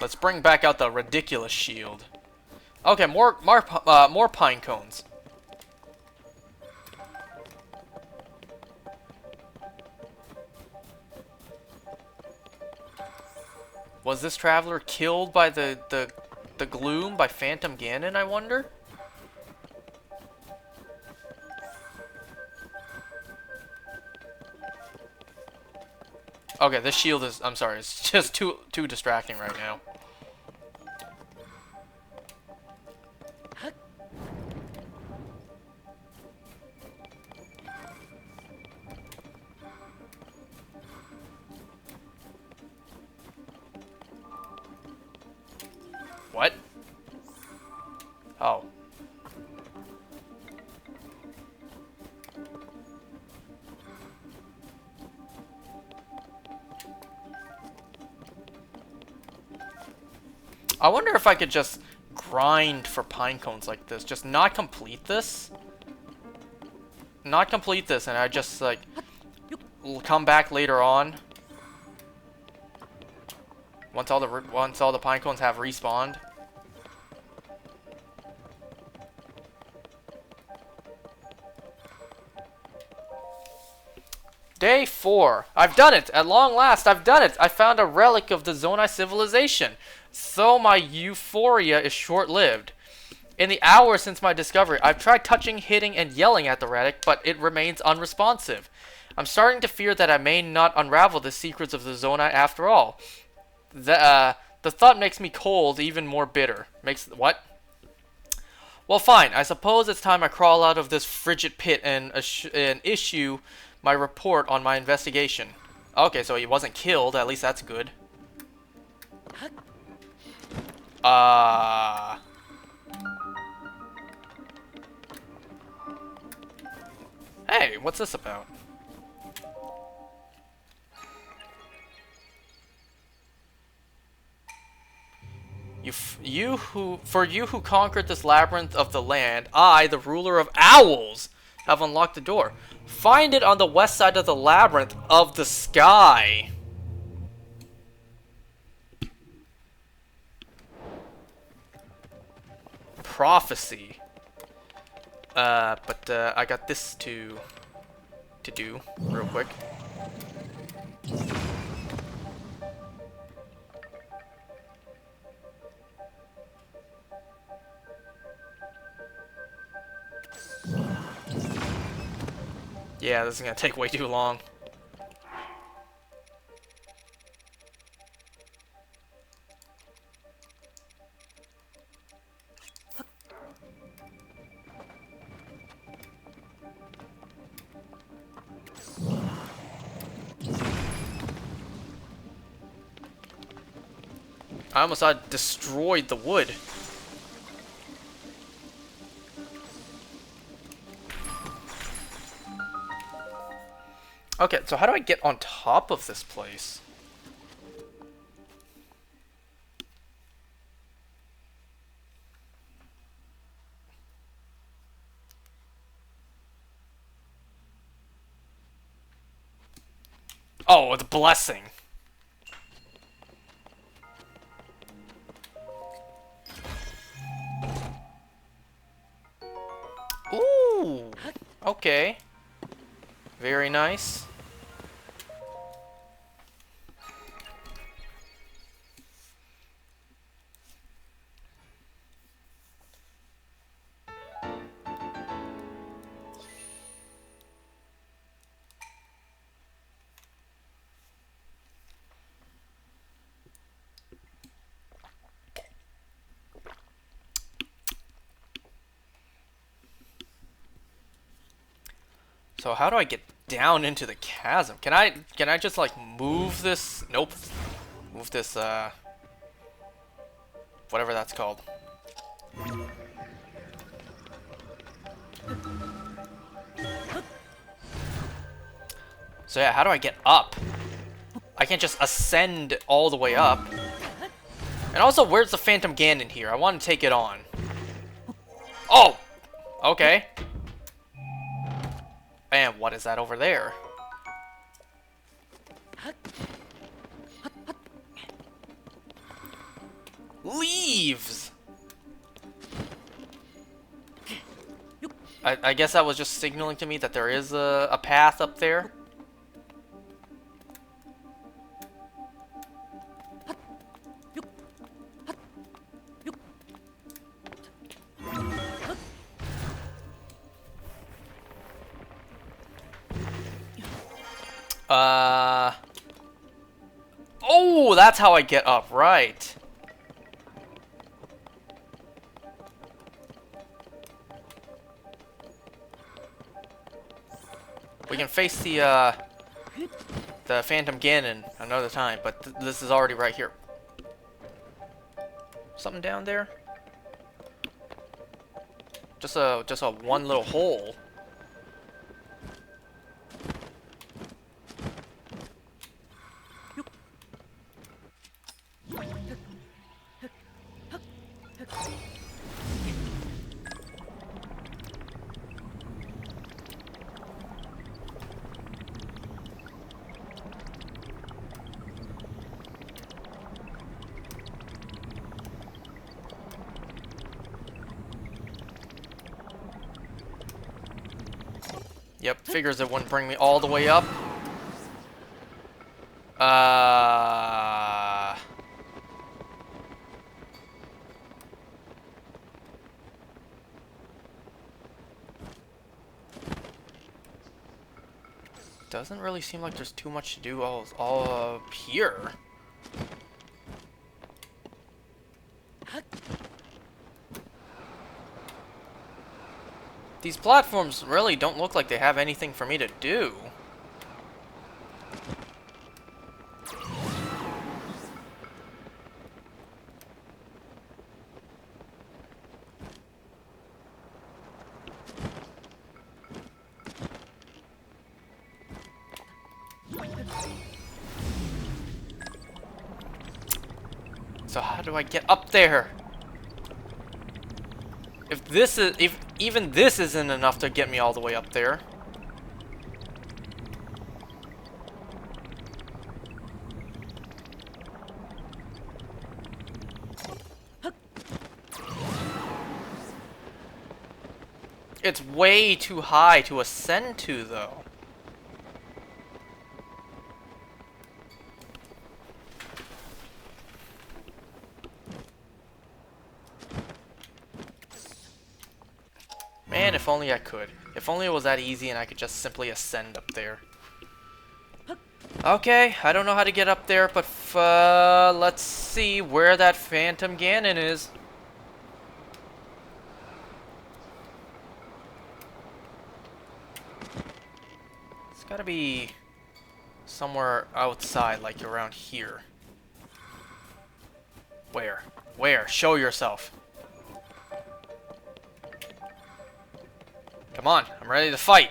Let's bring back out the ridiculous shield. Okay, more pine cones. Was this traveler killed by the gloom by Phantom Ganon, I wonder? Okay, this shield is, I'm sorry, it's just too distracting right now. What? Oh. I wonder if I could just grind for pine cones like this. Just not complete this. Not complete this, and I just, like, will come back later on. Once all the pine cones have respawned. Day 4. I've done it! At long last, I've done it! I found a relic of the Zonai civilization. So my euphoria is short-lived. In the hours since my discovery, I've tried touching, hitting, and yelling at the relic, but it remains unresponsive. I'm starting to fear that I may not unravel the secrets of the Zonai after all. The thought makes me cold, even more bitter. What? Well, fine. I suppose it's time I crawl out of this frigid pit and issue my report on my investigation. Okay, so he wasn't killed. At least that's good. Hey, what's this about? For you who conquered this labyrinth of the land, I, the ruler of owls, have unlocked the door. Find it on the west side of the labyrinth of the sky. Prophecy. But I got this to do real quick. Yeah, this is gonna take way too long. I almost thought it destroyed the wood. Okay, so how do I get on top of this place? Oh, it's a blessing. Ooh. Okay. Very nice. So how do I get down into the chasm? Can I just like move this? Nope. Move this whatever that's called. So yeah, how do I get up? I can't just ascend all the way up. And also, where's the Phantom Ganon here? I want to take it on. Oh! Okay. And what is that over there? Leaves! I guess that was just signaling to me that there is a path up there. Oh, that's how I get up, right. We can face the Phantom Ganon another time, but this is already right here. Something down there? Just a one little hole. Yep, figures it wouldn't bring me all the way up. Doesn't really seem like there's too much to do all up here. These platforms really don't look like they have anything for me to do. So how do I get up there? If even this isn't enough to get me all the way up there. It's way too high to ascend to, though. Man, if only I could. If only it was that easy and I could just simply ascend up there. Okay, I don't know how to get up there, but let's see where that Phantom Ganon is. It's gotta be somewhere outside, like around here. Where? Where? Show yourself. Come on, I'm ready to fight.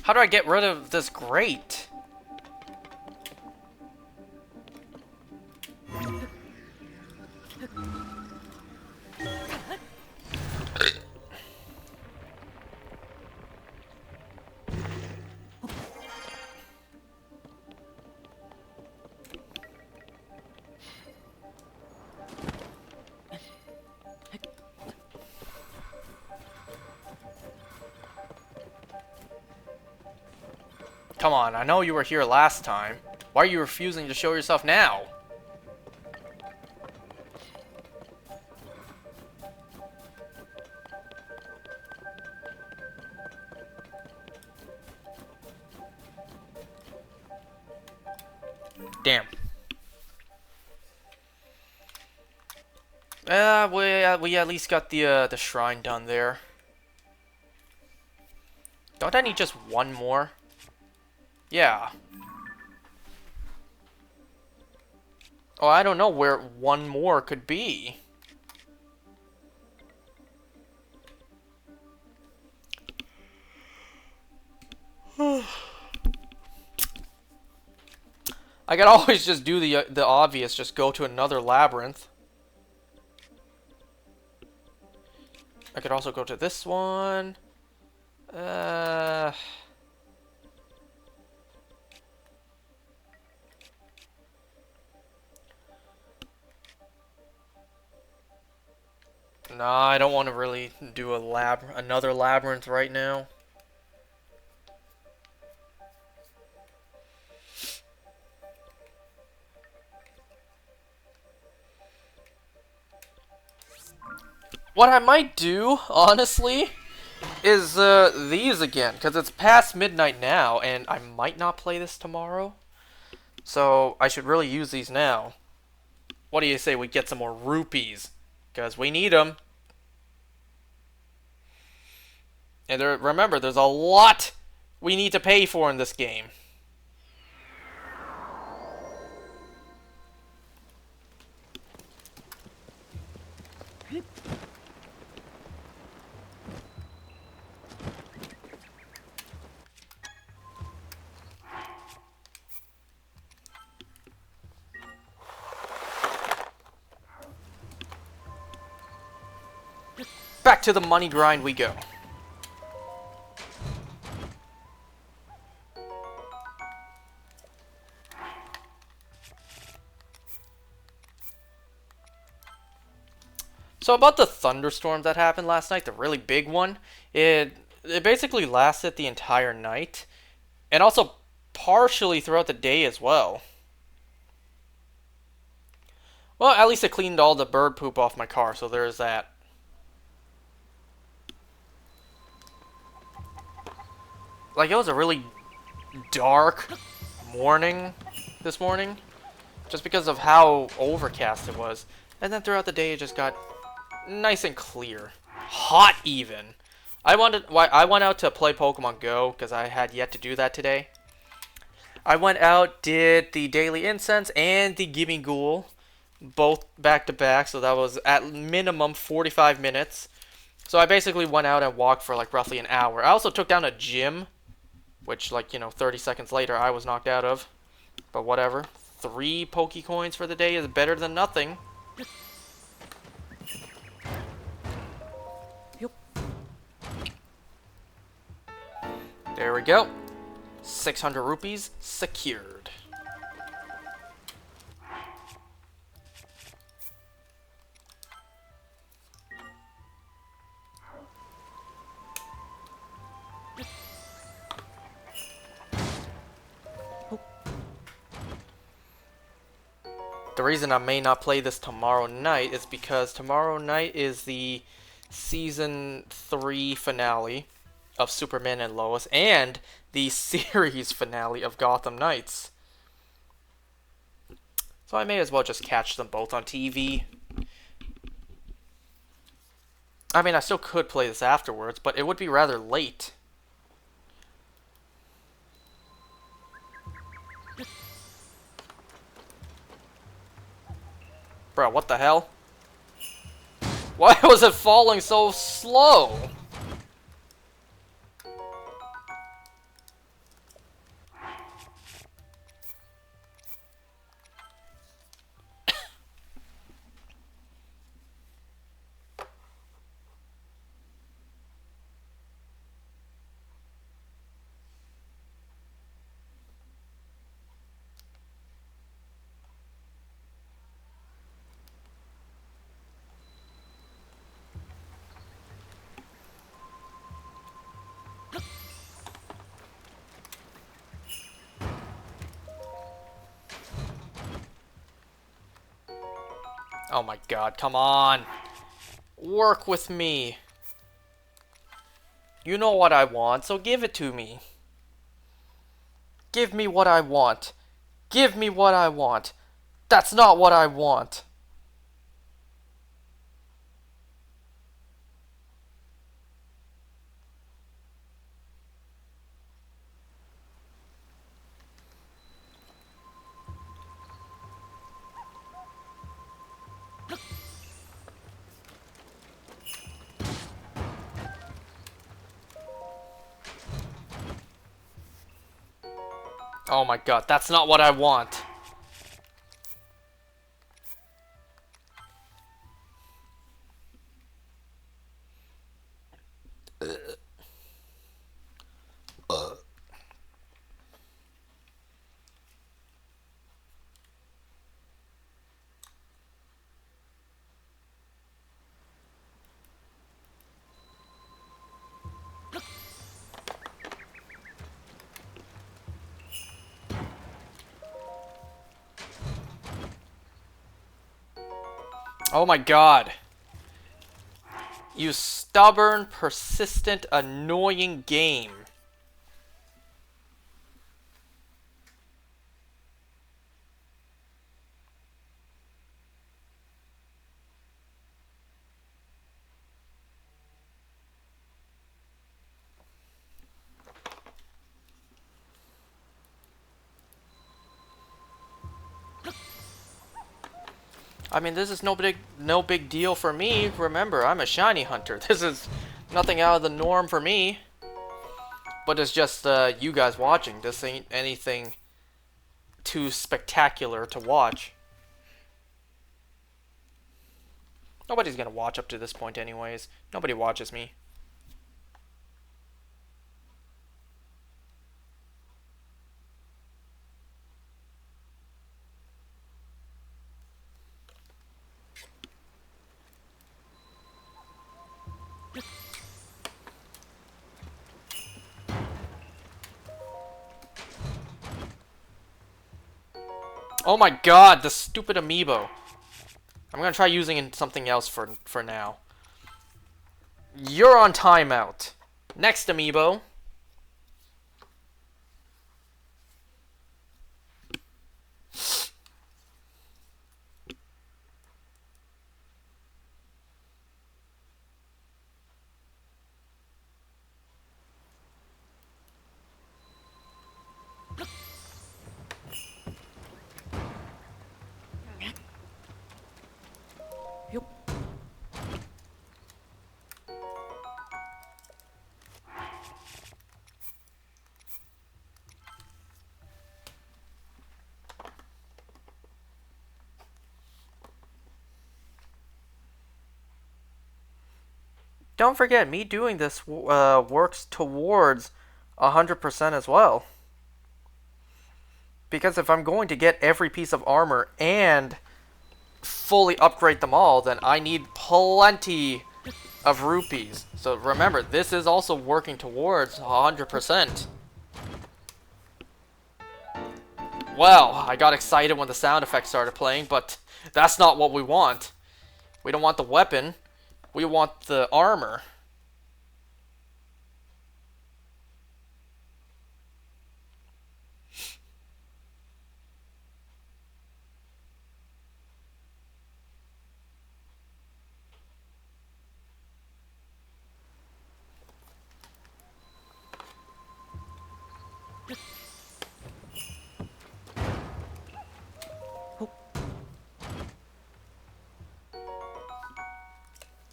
How do I get rid of this grate? Come on, I know you were here last time. Why are you refusing to show yourself now? Damn. We at least got the shrine done there. Don't I need just one more? Yeah. Oh, I don't know where one more could be. I could always just do the obvious, just go to another labyrinth. I could also go to this one. Nah, I don't want to really do another labyrinth right now. What I might do, honestly, is these again, because it's past midnight now, and I might not play this tomorrow. So I should really use these now. What do you say we get some more rupees? Because we need them. And remember, there's a lot we need to pay for in this game. Back to the money grind we go. So about the thunderstorm that happened last night, the really big one, it basically lasted the entire night, and also partially throughout the day as well. Well, at least it cleaned all the bird poop off my car, so there's that. Like, it was a really dark morning this morning, just because of how overcast it was. And then throughout the day, it just got nice and clear. Hot, even. I went out to play Pokemon Go, because I had yet to do that today. I went out, did the Daily Incense and the Gimme Ghoul, both back to back, so that was at minimum 45 minutes. So I basically went out and walked for like roughly an hour. I also took down a gym, which, like, 30 seconds later I was knocked out of. But whatever. 3 Pokecoins for the day is better than nothing. There we go. 600 rupees secured. The reason I may not play this tomorrow night is because tomorrow night is the Season 3 finale of Superman and Lois and the series finale of Gotham Knights. So I may as well just catch them both on TV. I mean, I still could play this afterwards, but it would be rather late. Bro, what the hell? Why was it falling so slow? Oh my god, come on. Work with me. You know what I want, so give it to me. Give me what I want. Give me what I want. That's not what I want. Oh my god, that's not what I want. Oh my god. You stubborn, persistent, annoying game. I mean, this is no big deal for me. Remember, I'm a shiny hunter. This is nothing out of the norm for me. But it's just you guys watching. This ain't anything too spectacular to watch. Nobody's gonna watch up to this point anyways. Nobody watches me. Oh my god, the stupid amiibo. I'm gonna try using something else for now. You're on timeout. Next amiibo. Don't forget, me doing this works towards 100% as well. Because if I'm going to get every piece of armor and fully upgrade them all, then I need plenty of rupees. So remember, this is also working towards 100%. Well, I got excited when the sound effects started playing, but that's not what we want. We don't want the weapon. We want the armor.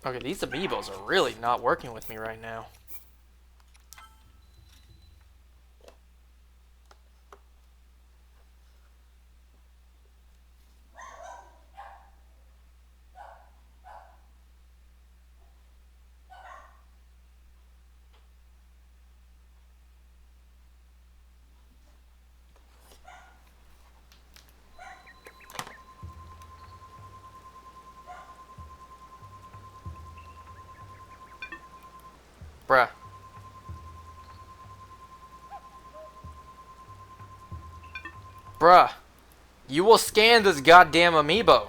Okay, these amiibos are really not working with me right now. Bruh. Bruh. You will scan this goddamn amiibo.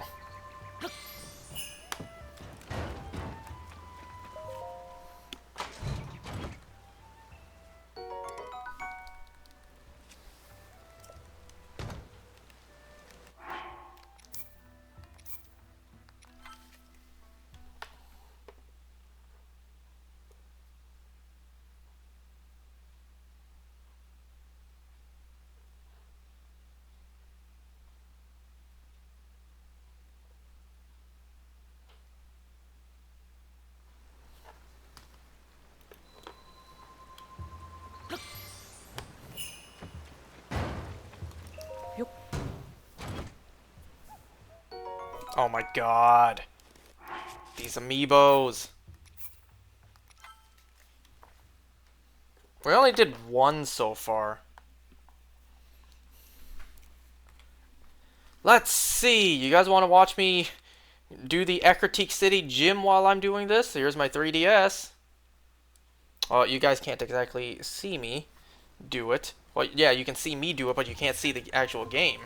Oh my god. These amiibos. We only did one so far. Let's see. You guys want to watch me do the Ecruteak City gym while I'm doing this? Here's my 3DS. Oh, you guys can't exactly see me do it. Well, yeah, you can see me do it, but you can't see the actual game.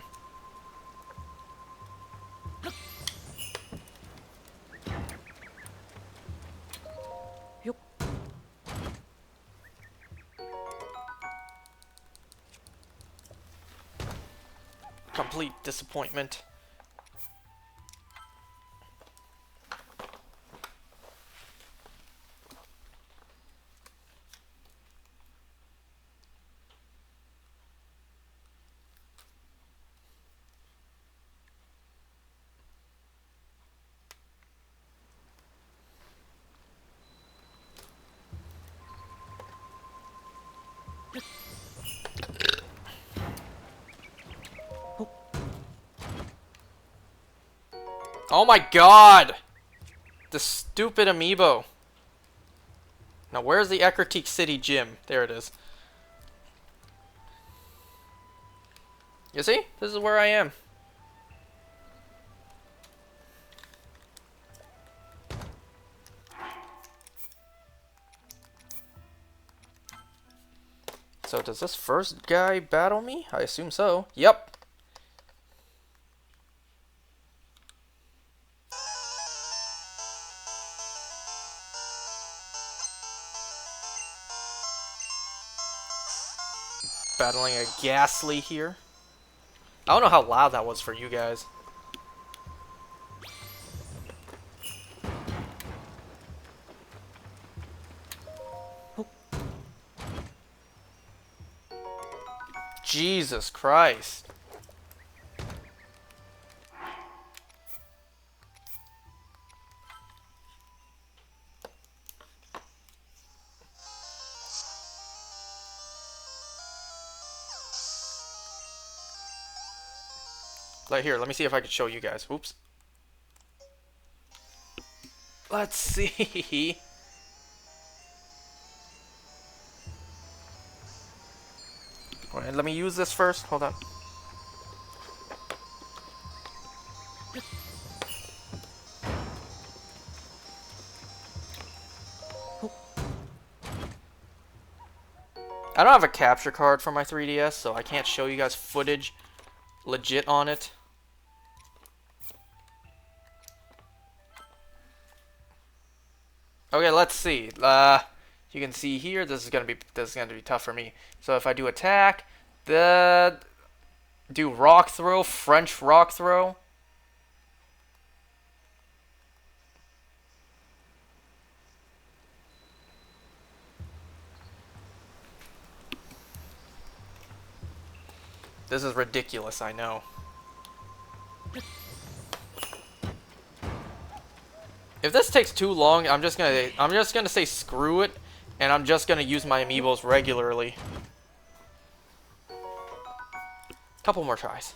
Complete disappointment. Oh my god! The stupid amiibo. Now where's the Ecruteak City gym? There it is. You see? This is where I am. So does this first guy battle me? I assume so. Yep. Battling a Ghastly here. I don't know how loud that was for you guys. Jesus Christ. Like here, let me see if I can show you guys. Oops. Let's see. Alright, let me use this first. Hold on. I don't have a capture card for my 3DS, so I can't show you guys footage legit on it. Okay, let's see. You can see here. This is gonna be tough for me. So if I do attack, do rock throw, French rock throw. This is ridiculous, I know. If this takes too long, I'm just gonna say screw it, and I'm just gonna use my amiibos regularly. Couple more tries.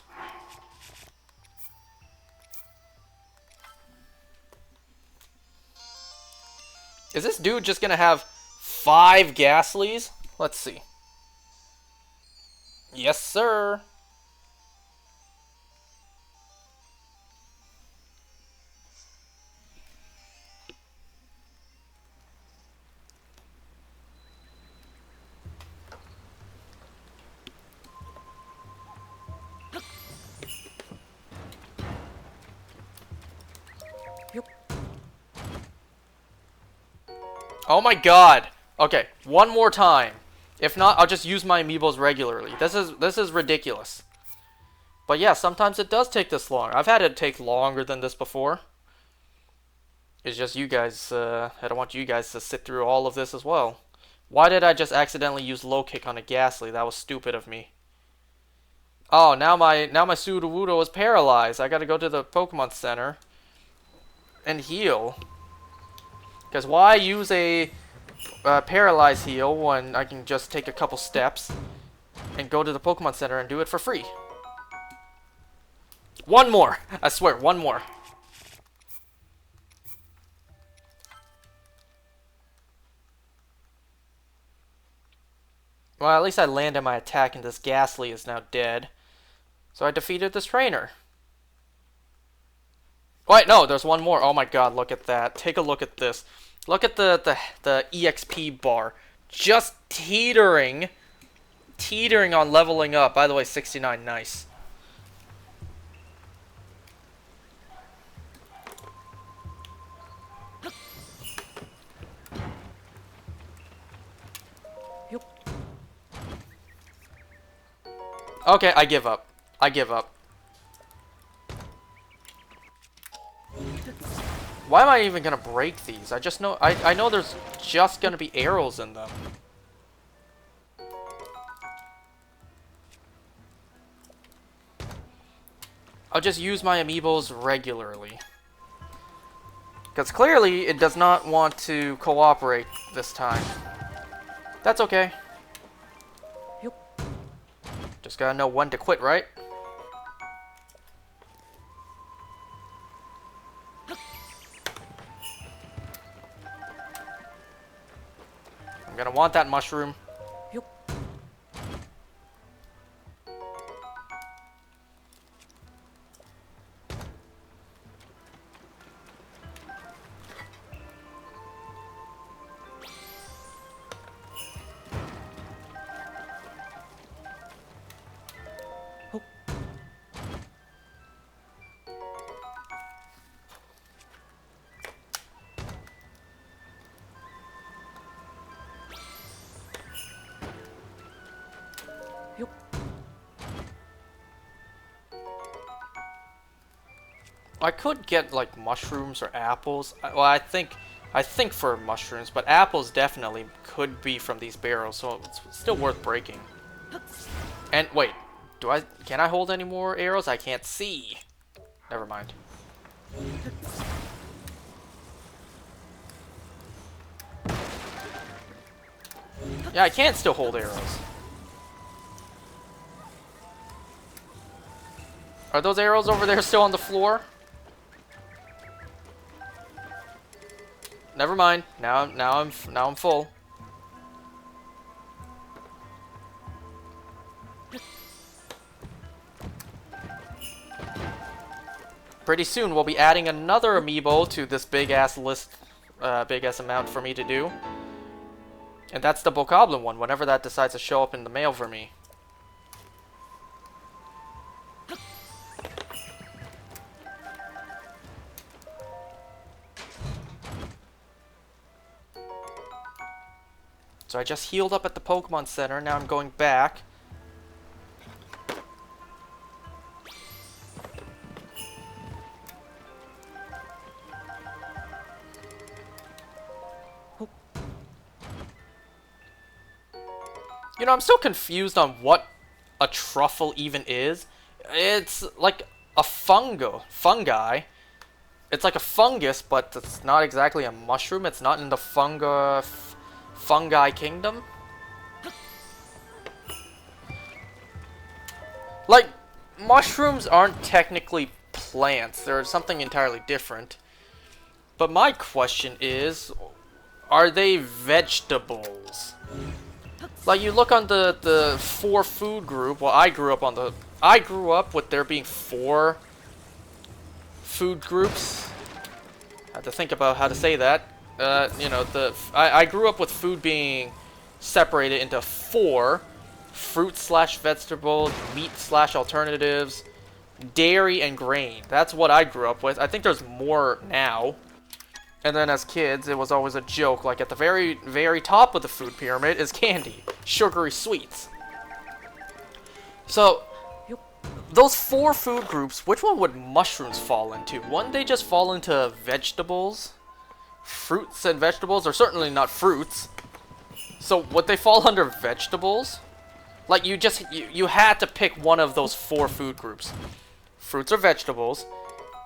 Is this dude just gonna have 5 Ghastlies? Let's see. Yes, sir. Oh my god. Okay, one more time. If not, I'll just use my amiibos regularly. This is ridiculous. But yeah, sometimes it does take this long. I've had it take longer than this before. It's just you guys, I don't want you guys to sit through all of this as well. Why did I just accidentally use low kick on a Ghastly? That was stupid of me. Oh, now my Sudowoodo is paralyzed. I gotta go to the Pokemon Center and heal. Because why use a paralyze heal when I can just take a couple steps and go to the Pokemon Center and do it for free? One more! I swear, one more. Well, at least I landed my attack and this Ghastly is now dead. So I defeated this trainer. Wait, no, there's one more. Oh my god, look at that. Take a look at this. Look at the EXP bar. Just teetering on leveling up. By the way, 69, nice. Okay, I give up. I give up. Why am I even gonna break these? I just know I know there's just gonna be arrows in them. I'll just use my amiibos regularly. Because clearly it does not want to cooperate this time. That's okay. Just gotta know when to quit, right? I'm gonna want that mushroom. I could get like mushrooms or apples. Well, I think for mushrooms, but apples definitely could be from these barrels, so it's still worth breaking. And wait, can I hold any more arrows? I can't see. Never mind. Yeah, I can still hold arrows. Are those arrows over there still on the floor? Never mind. Now I'm full. Pretty soon we'll be adding another amiibo to this big ass list, big ass amount for me to do. And that's the Bokoblin one, whenever that decides to show up in the mail for me. So I just healed up at the Pokemon Center. Now I'm going back. You know, I'm still confused on what a truffle even is. It's like a fungi. It's like a fungus, but it's not exactly a mushroom. It's not in the fungi kingdom. Like, mushrooms aren't technically plants. They're something entirely different. But my question is, are they vegetables? Like, you look on the 4 food group. Well, I grew up with there being 4 food groups. I have to think about how to say that. You know, I grew up with food being separated into 4: fruit slash vegetables, meat slash alternatives, dairy, and grain. That's what I grew up with. I think there's more now. And then as kids, it was always a joke, like at the very, very top of the food pyramid is candy. Sugary sweets. So, those 4 food groups, which one would mushrooms fall into? Wouldn't they just fall into vegetables? Fruits and vegetables are certainly not fruits. So, would they fall under vegetables? Like, you had to pick one of those 4 food groups. Fruits or vegetables,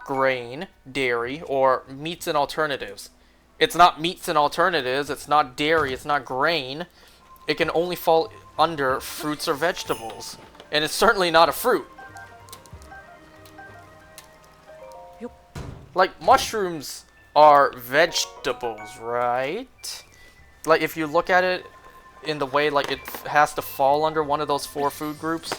grain, dairy, or meats and alternatives. It's not meats and alternatives, it's not dairy, it's not grain. It can only fall under fruits or vegetables. And it's certainly not a fruit. Like, mushrooms are vegetables, right? Like, if you look at it in the way, like, it has to fall under one of those 4 food groups.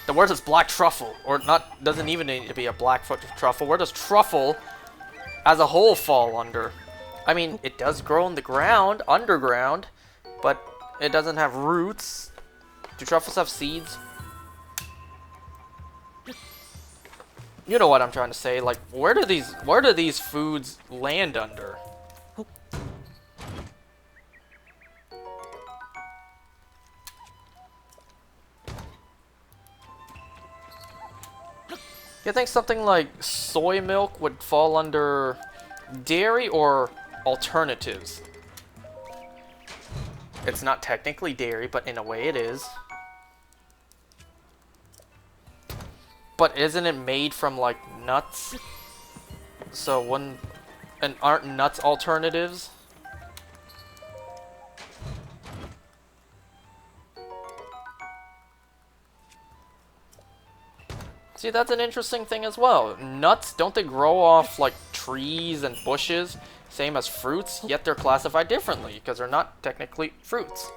Then where does black truffle, or not, doesn't even need to be a black truffle, where does truffle as a whole fall under? I mean, it does grow in the ground, underground, but it doesn't have roots. Do truffles have seeds? You know what I'm trying to say, like, where do these foods land under? You think something like soy milk would fall under dairy or alternatives? It's not technically dairy, but in a way it is. But isn't it made from, like, nuts? So and aren't nuts alternatives? See, that's an interesting thing as well. Nuts, don't they grow off, like, trees and bushes? Same as fruits, yet they're classified differently, because they're not technically fruits.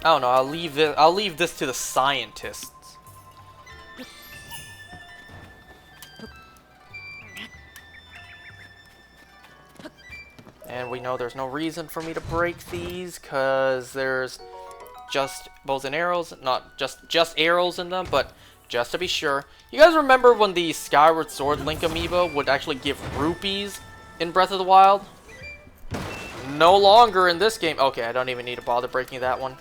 I don't know, I'll leave this to the scientists. And we know there's no reason for me to break these, because there's just bows and arrows, not just arrows in them, but just to be sure. You guys remember when the Skyward Sword Link amiibo would actually give rupees in Breath of the Wild? No longer in this game. Okay, I don't even need to bother breaking that one.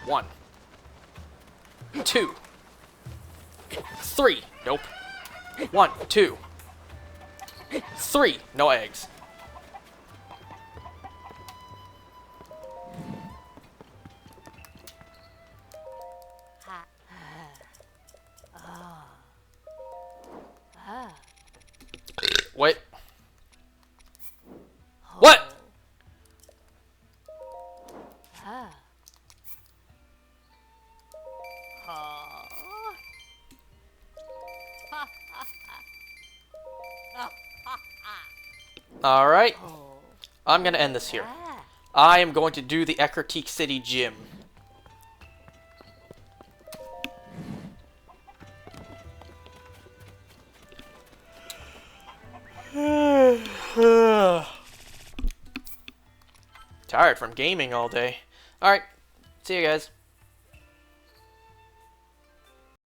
One. 2. 3. Nope. 1, 2. 3. No eggs. Wait. What? Alright. I'm gonna end this here. I am going to do the Ecruteak City Gym. Tired from gaming all day. Alright, see you guys.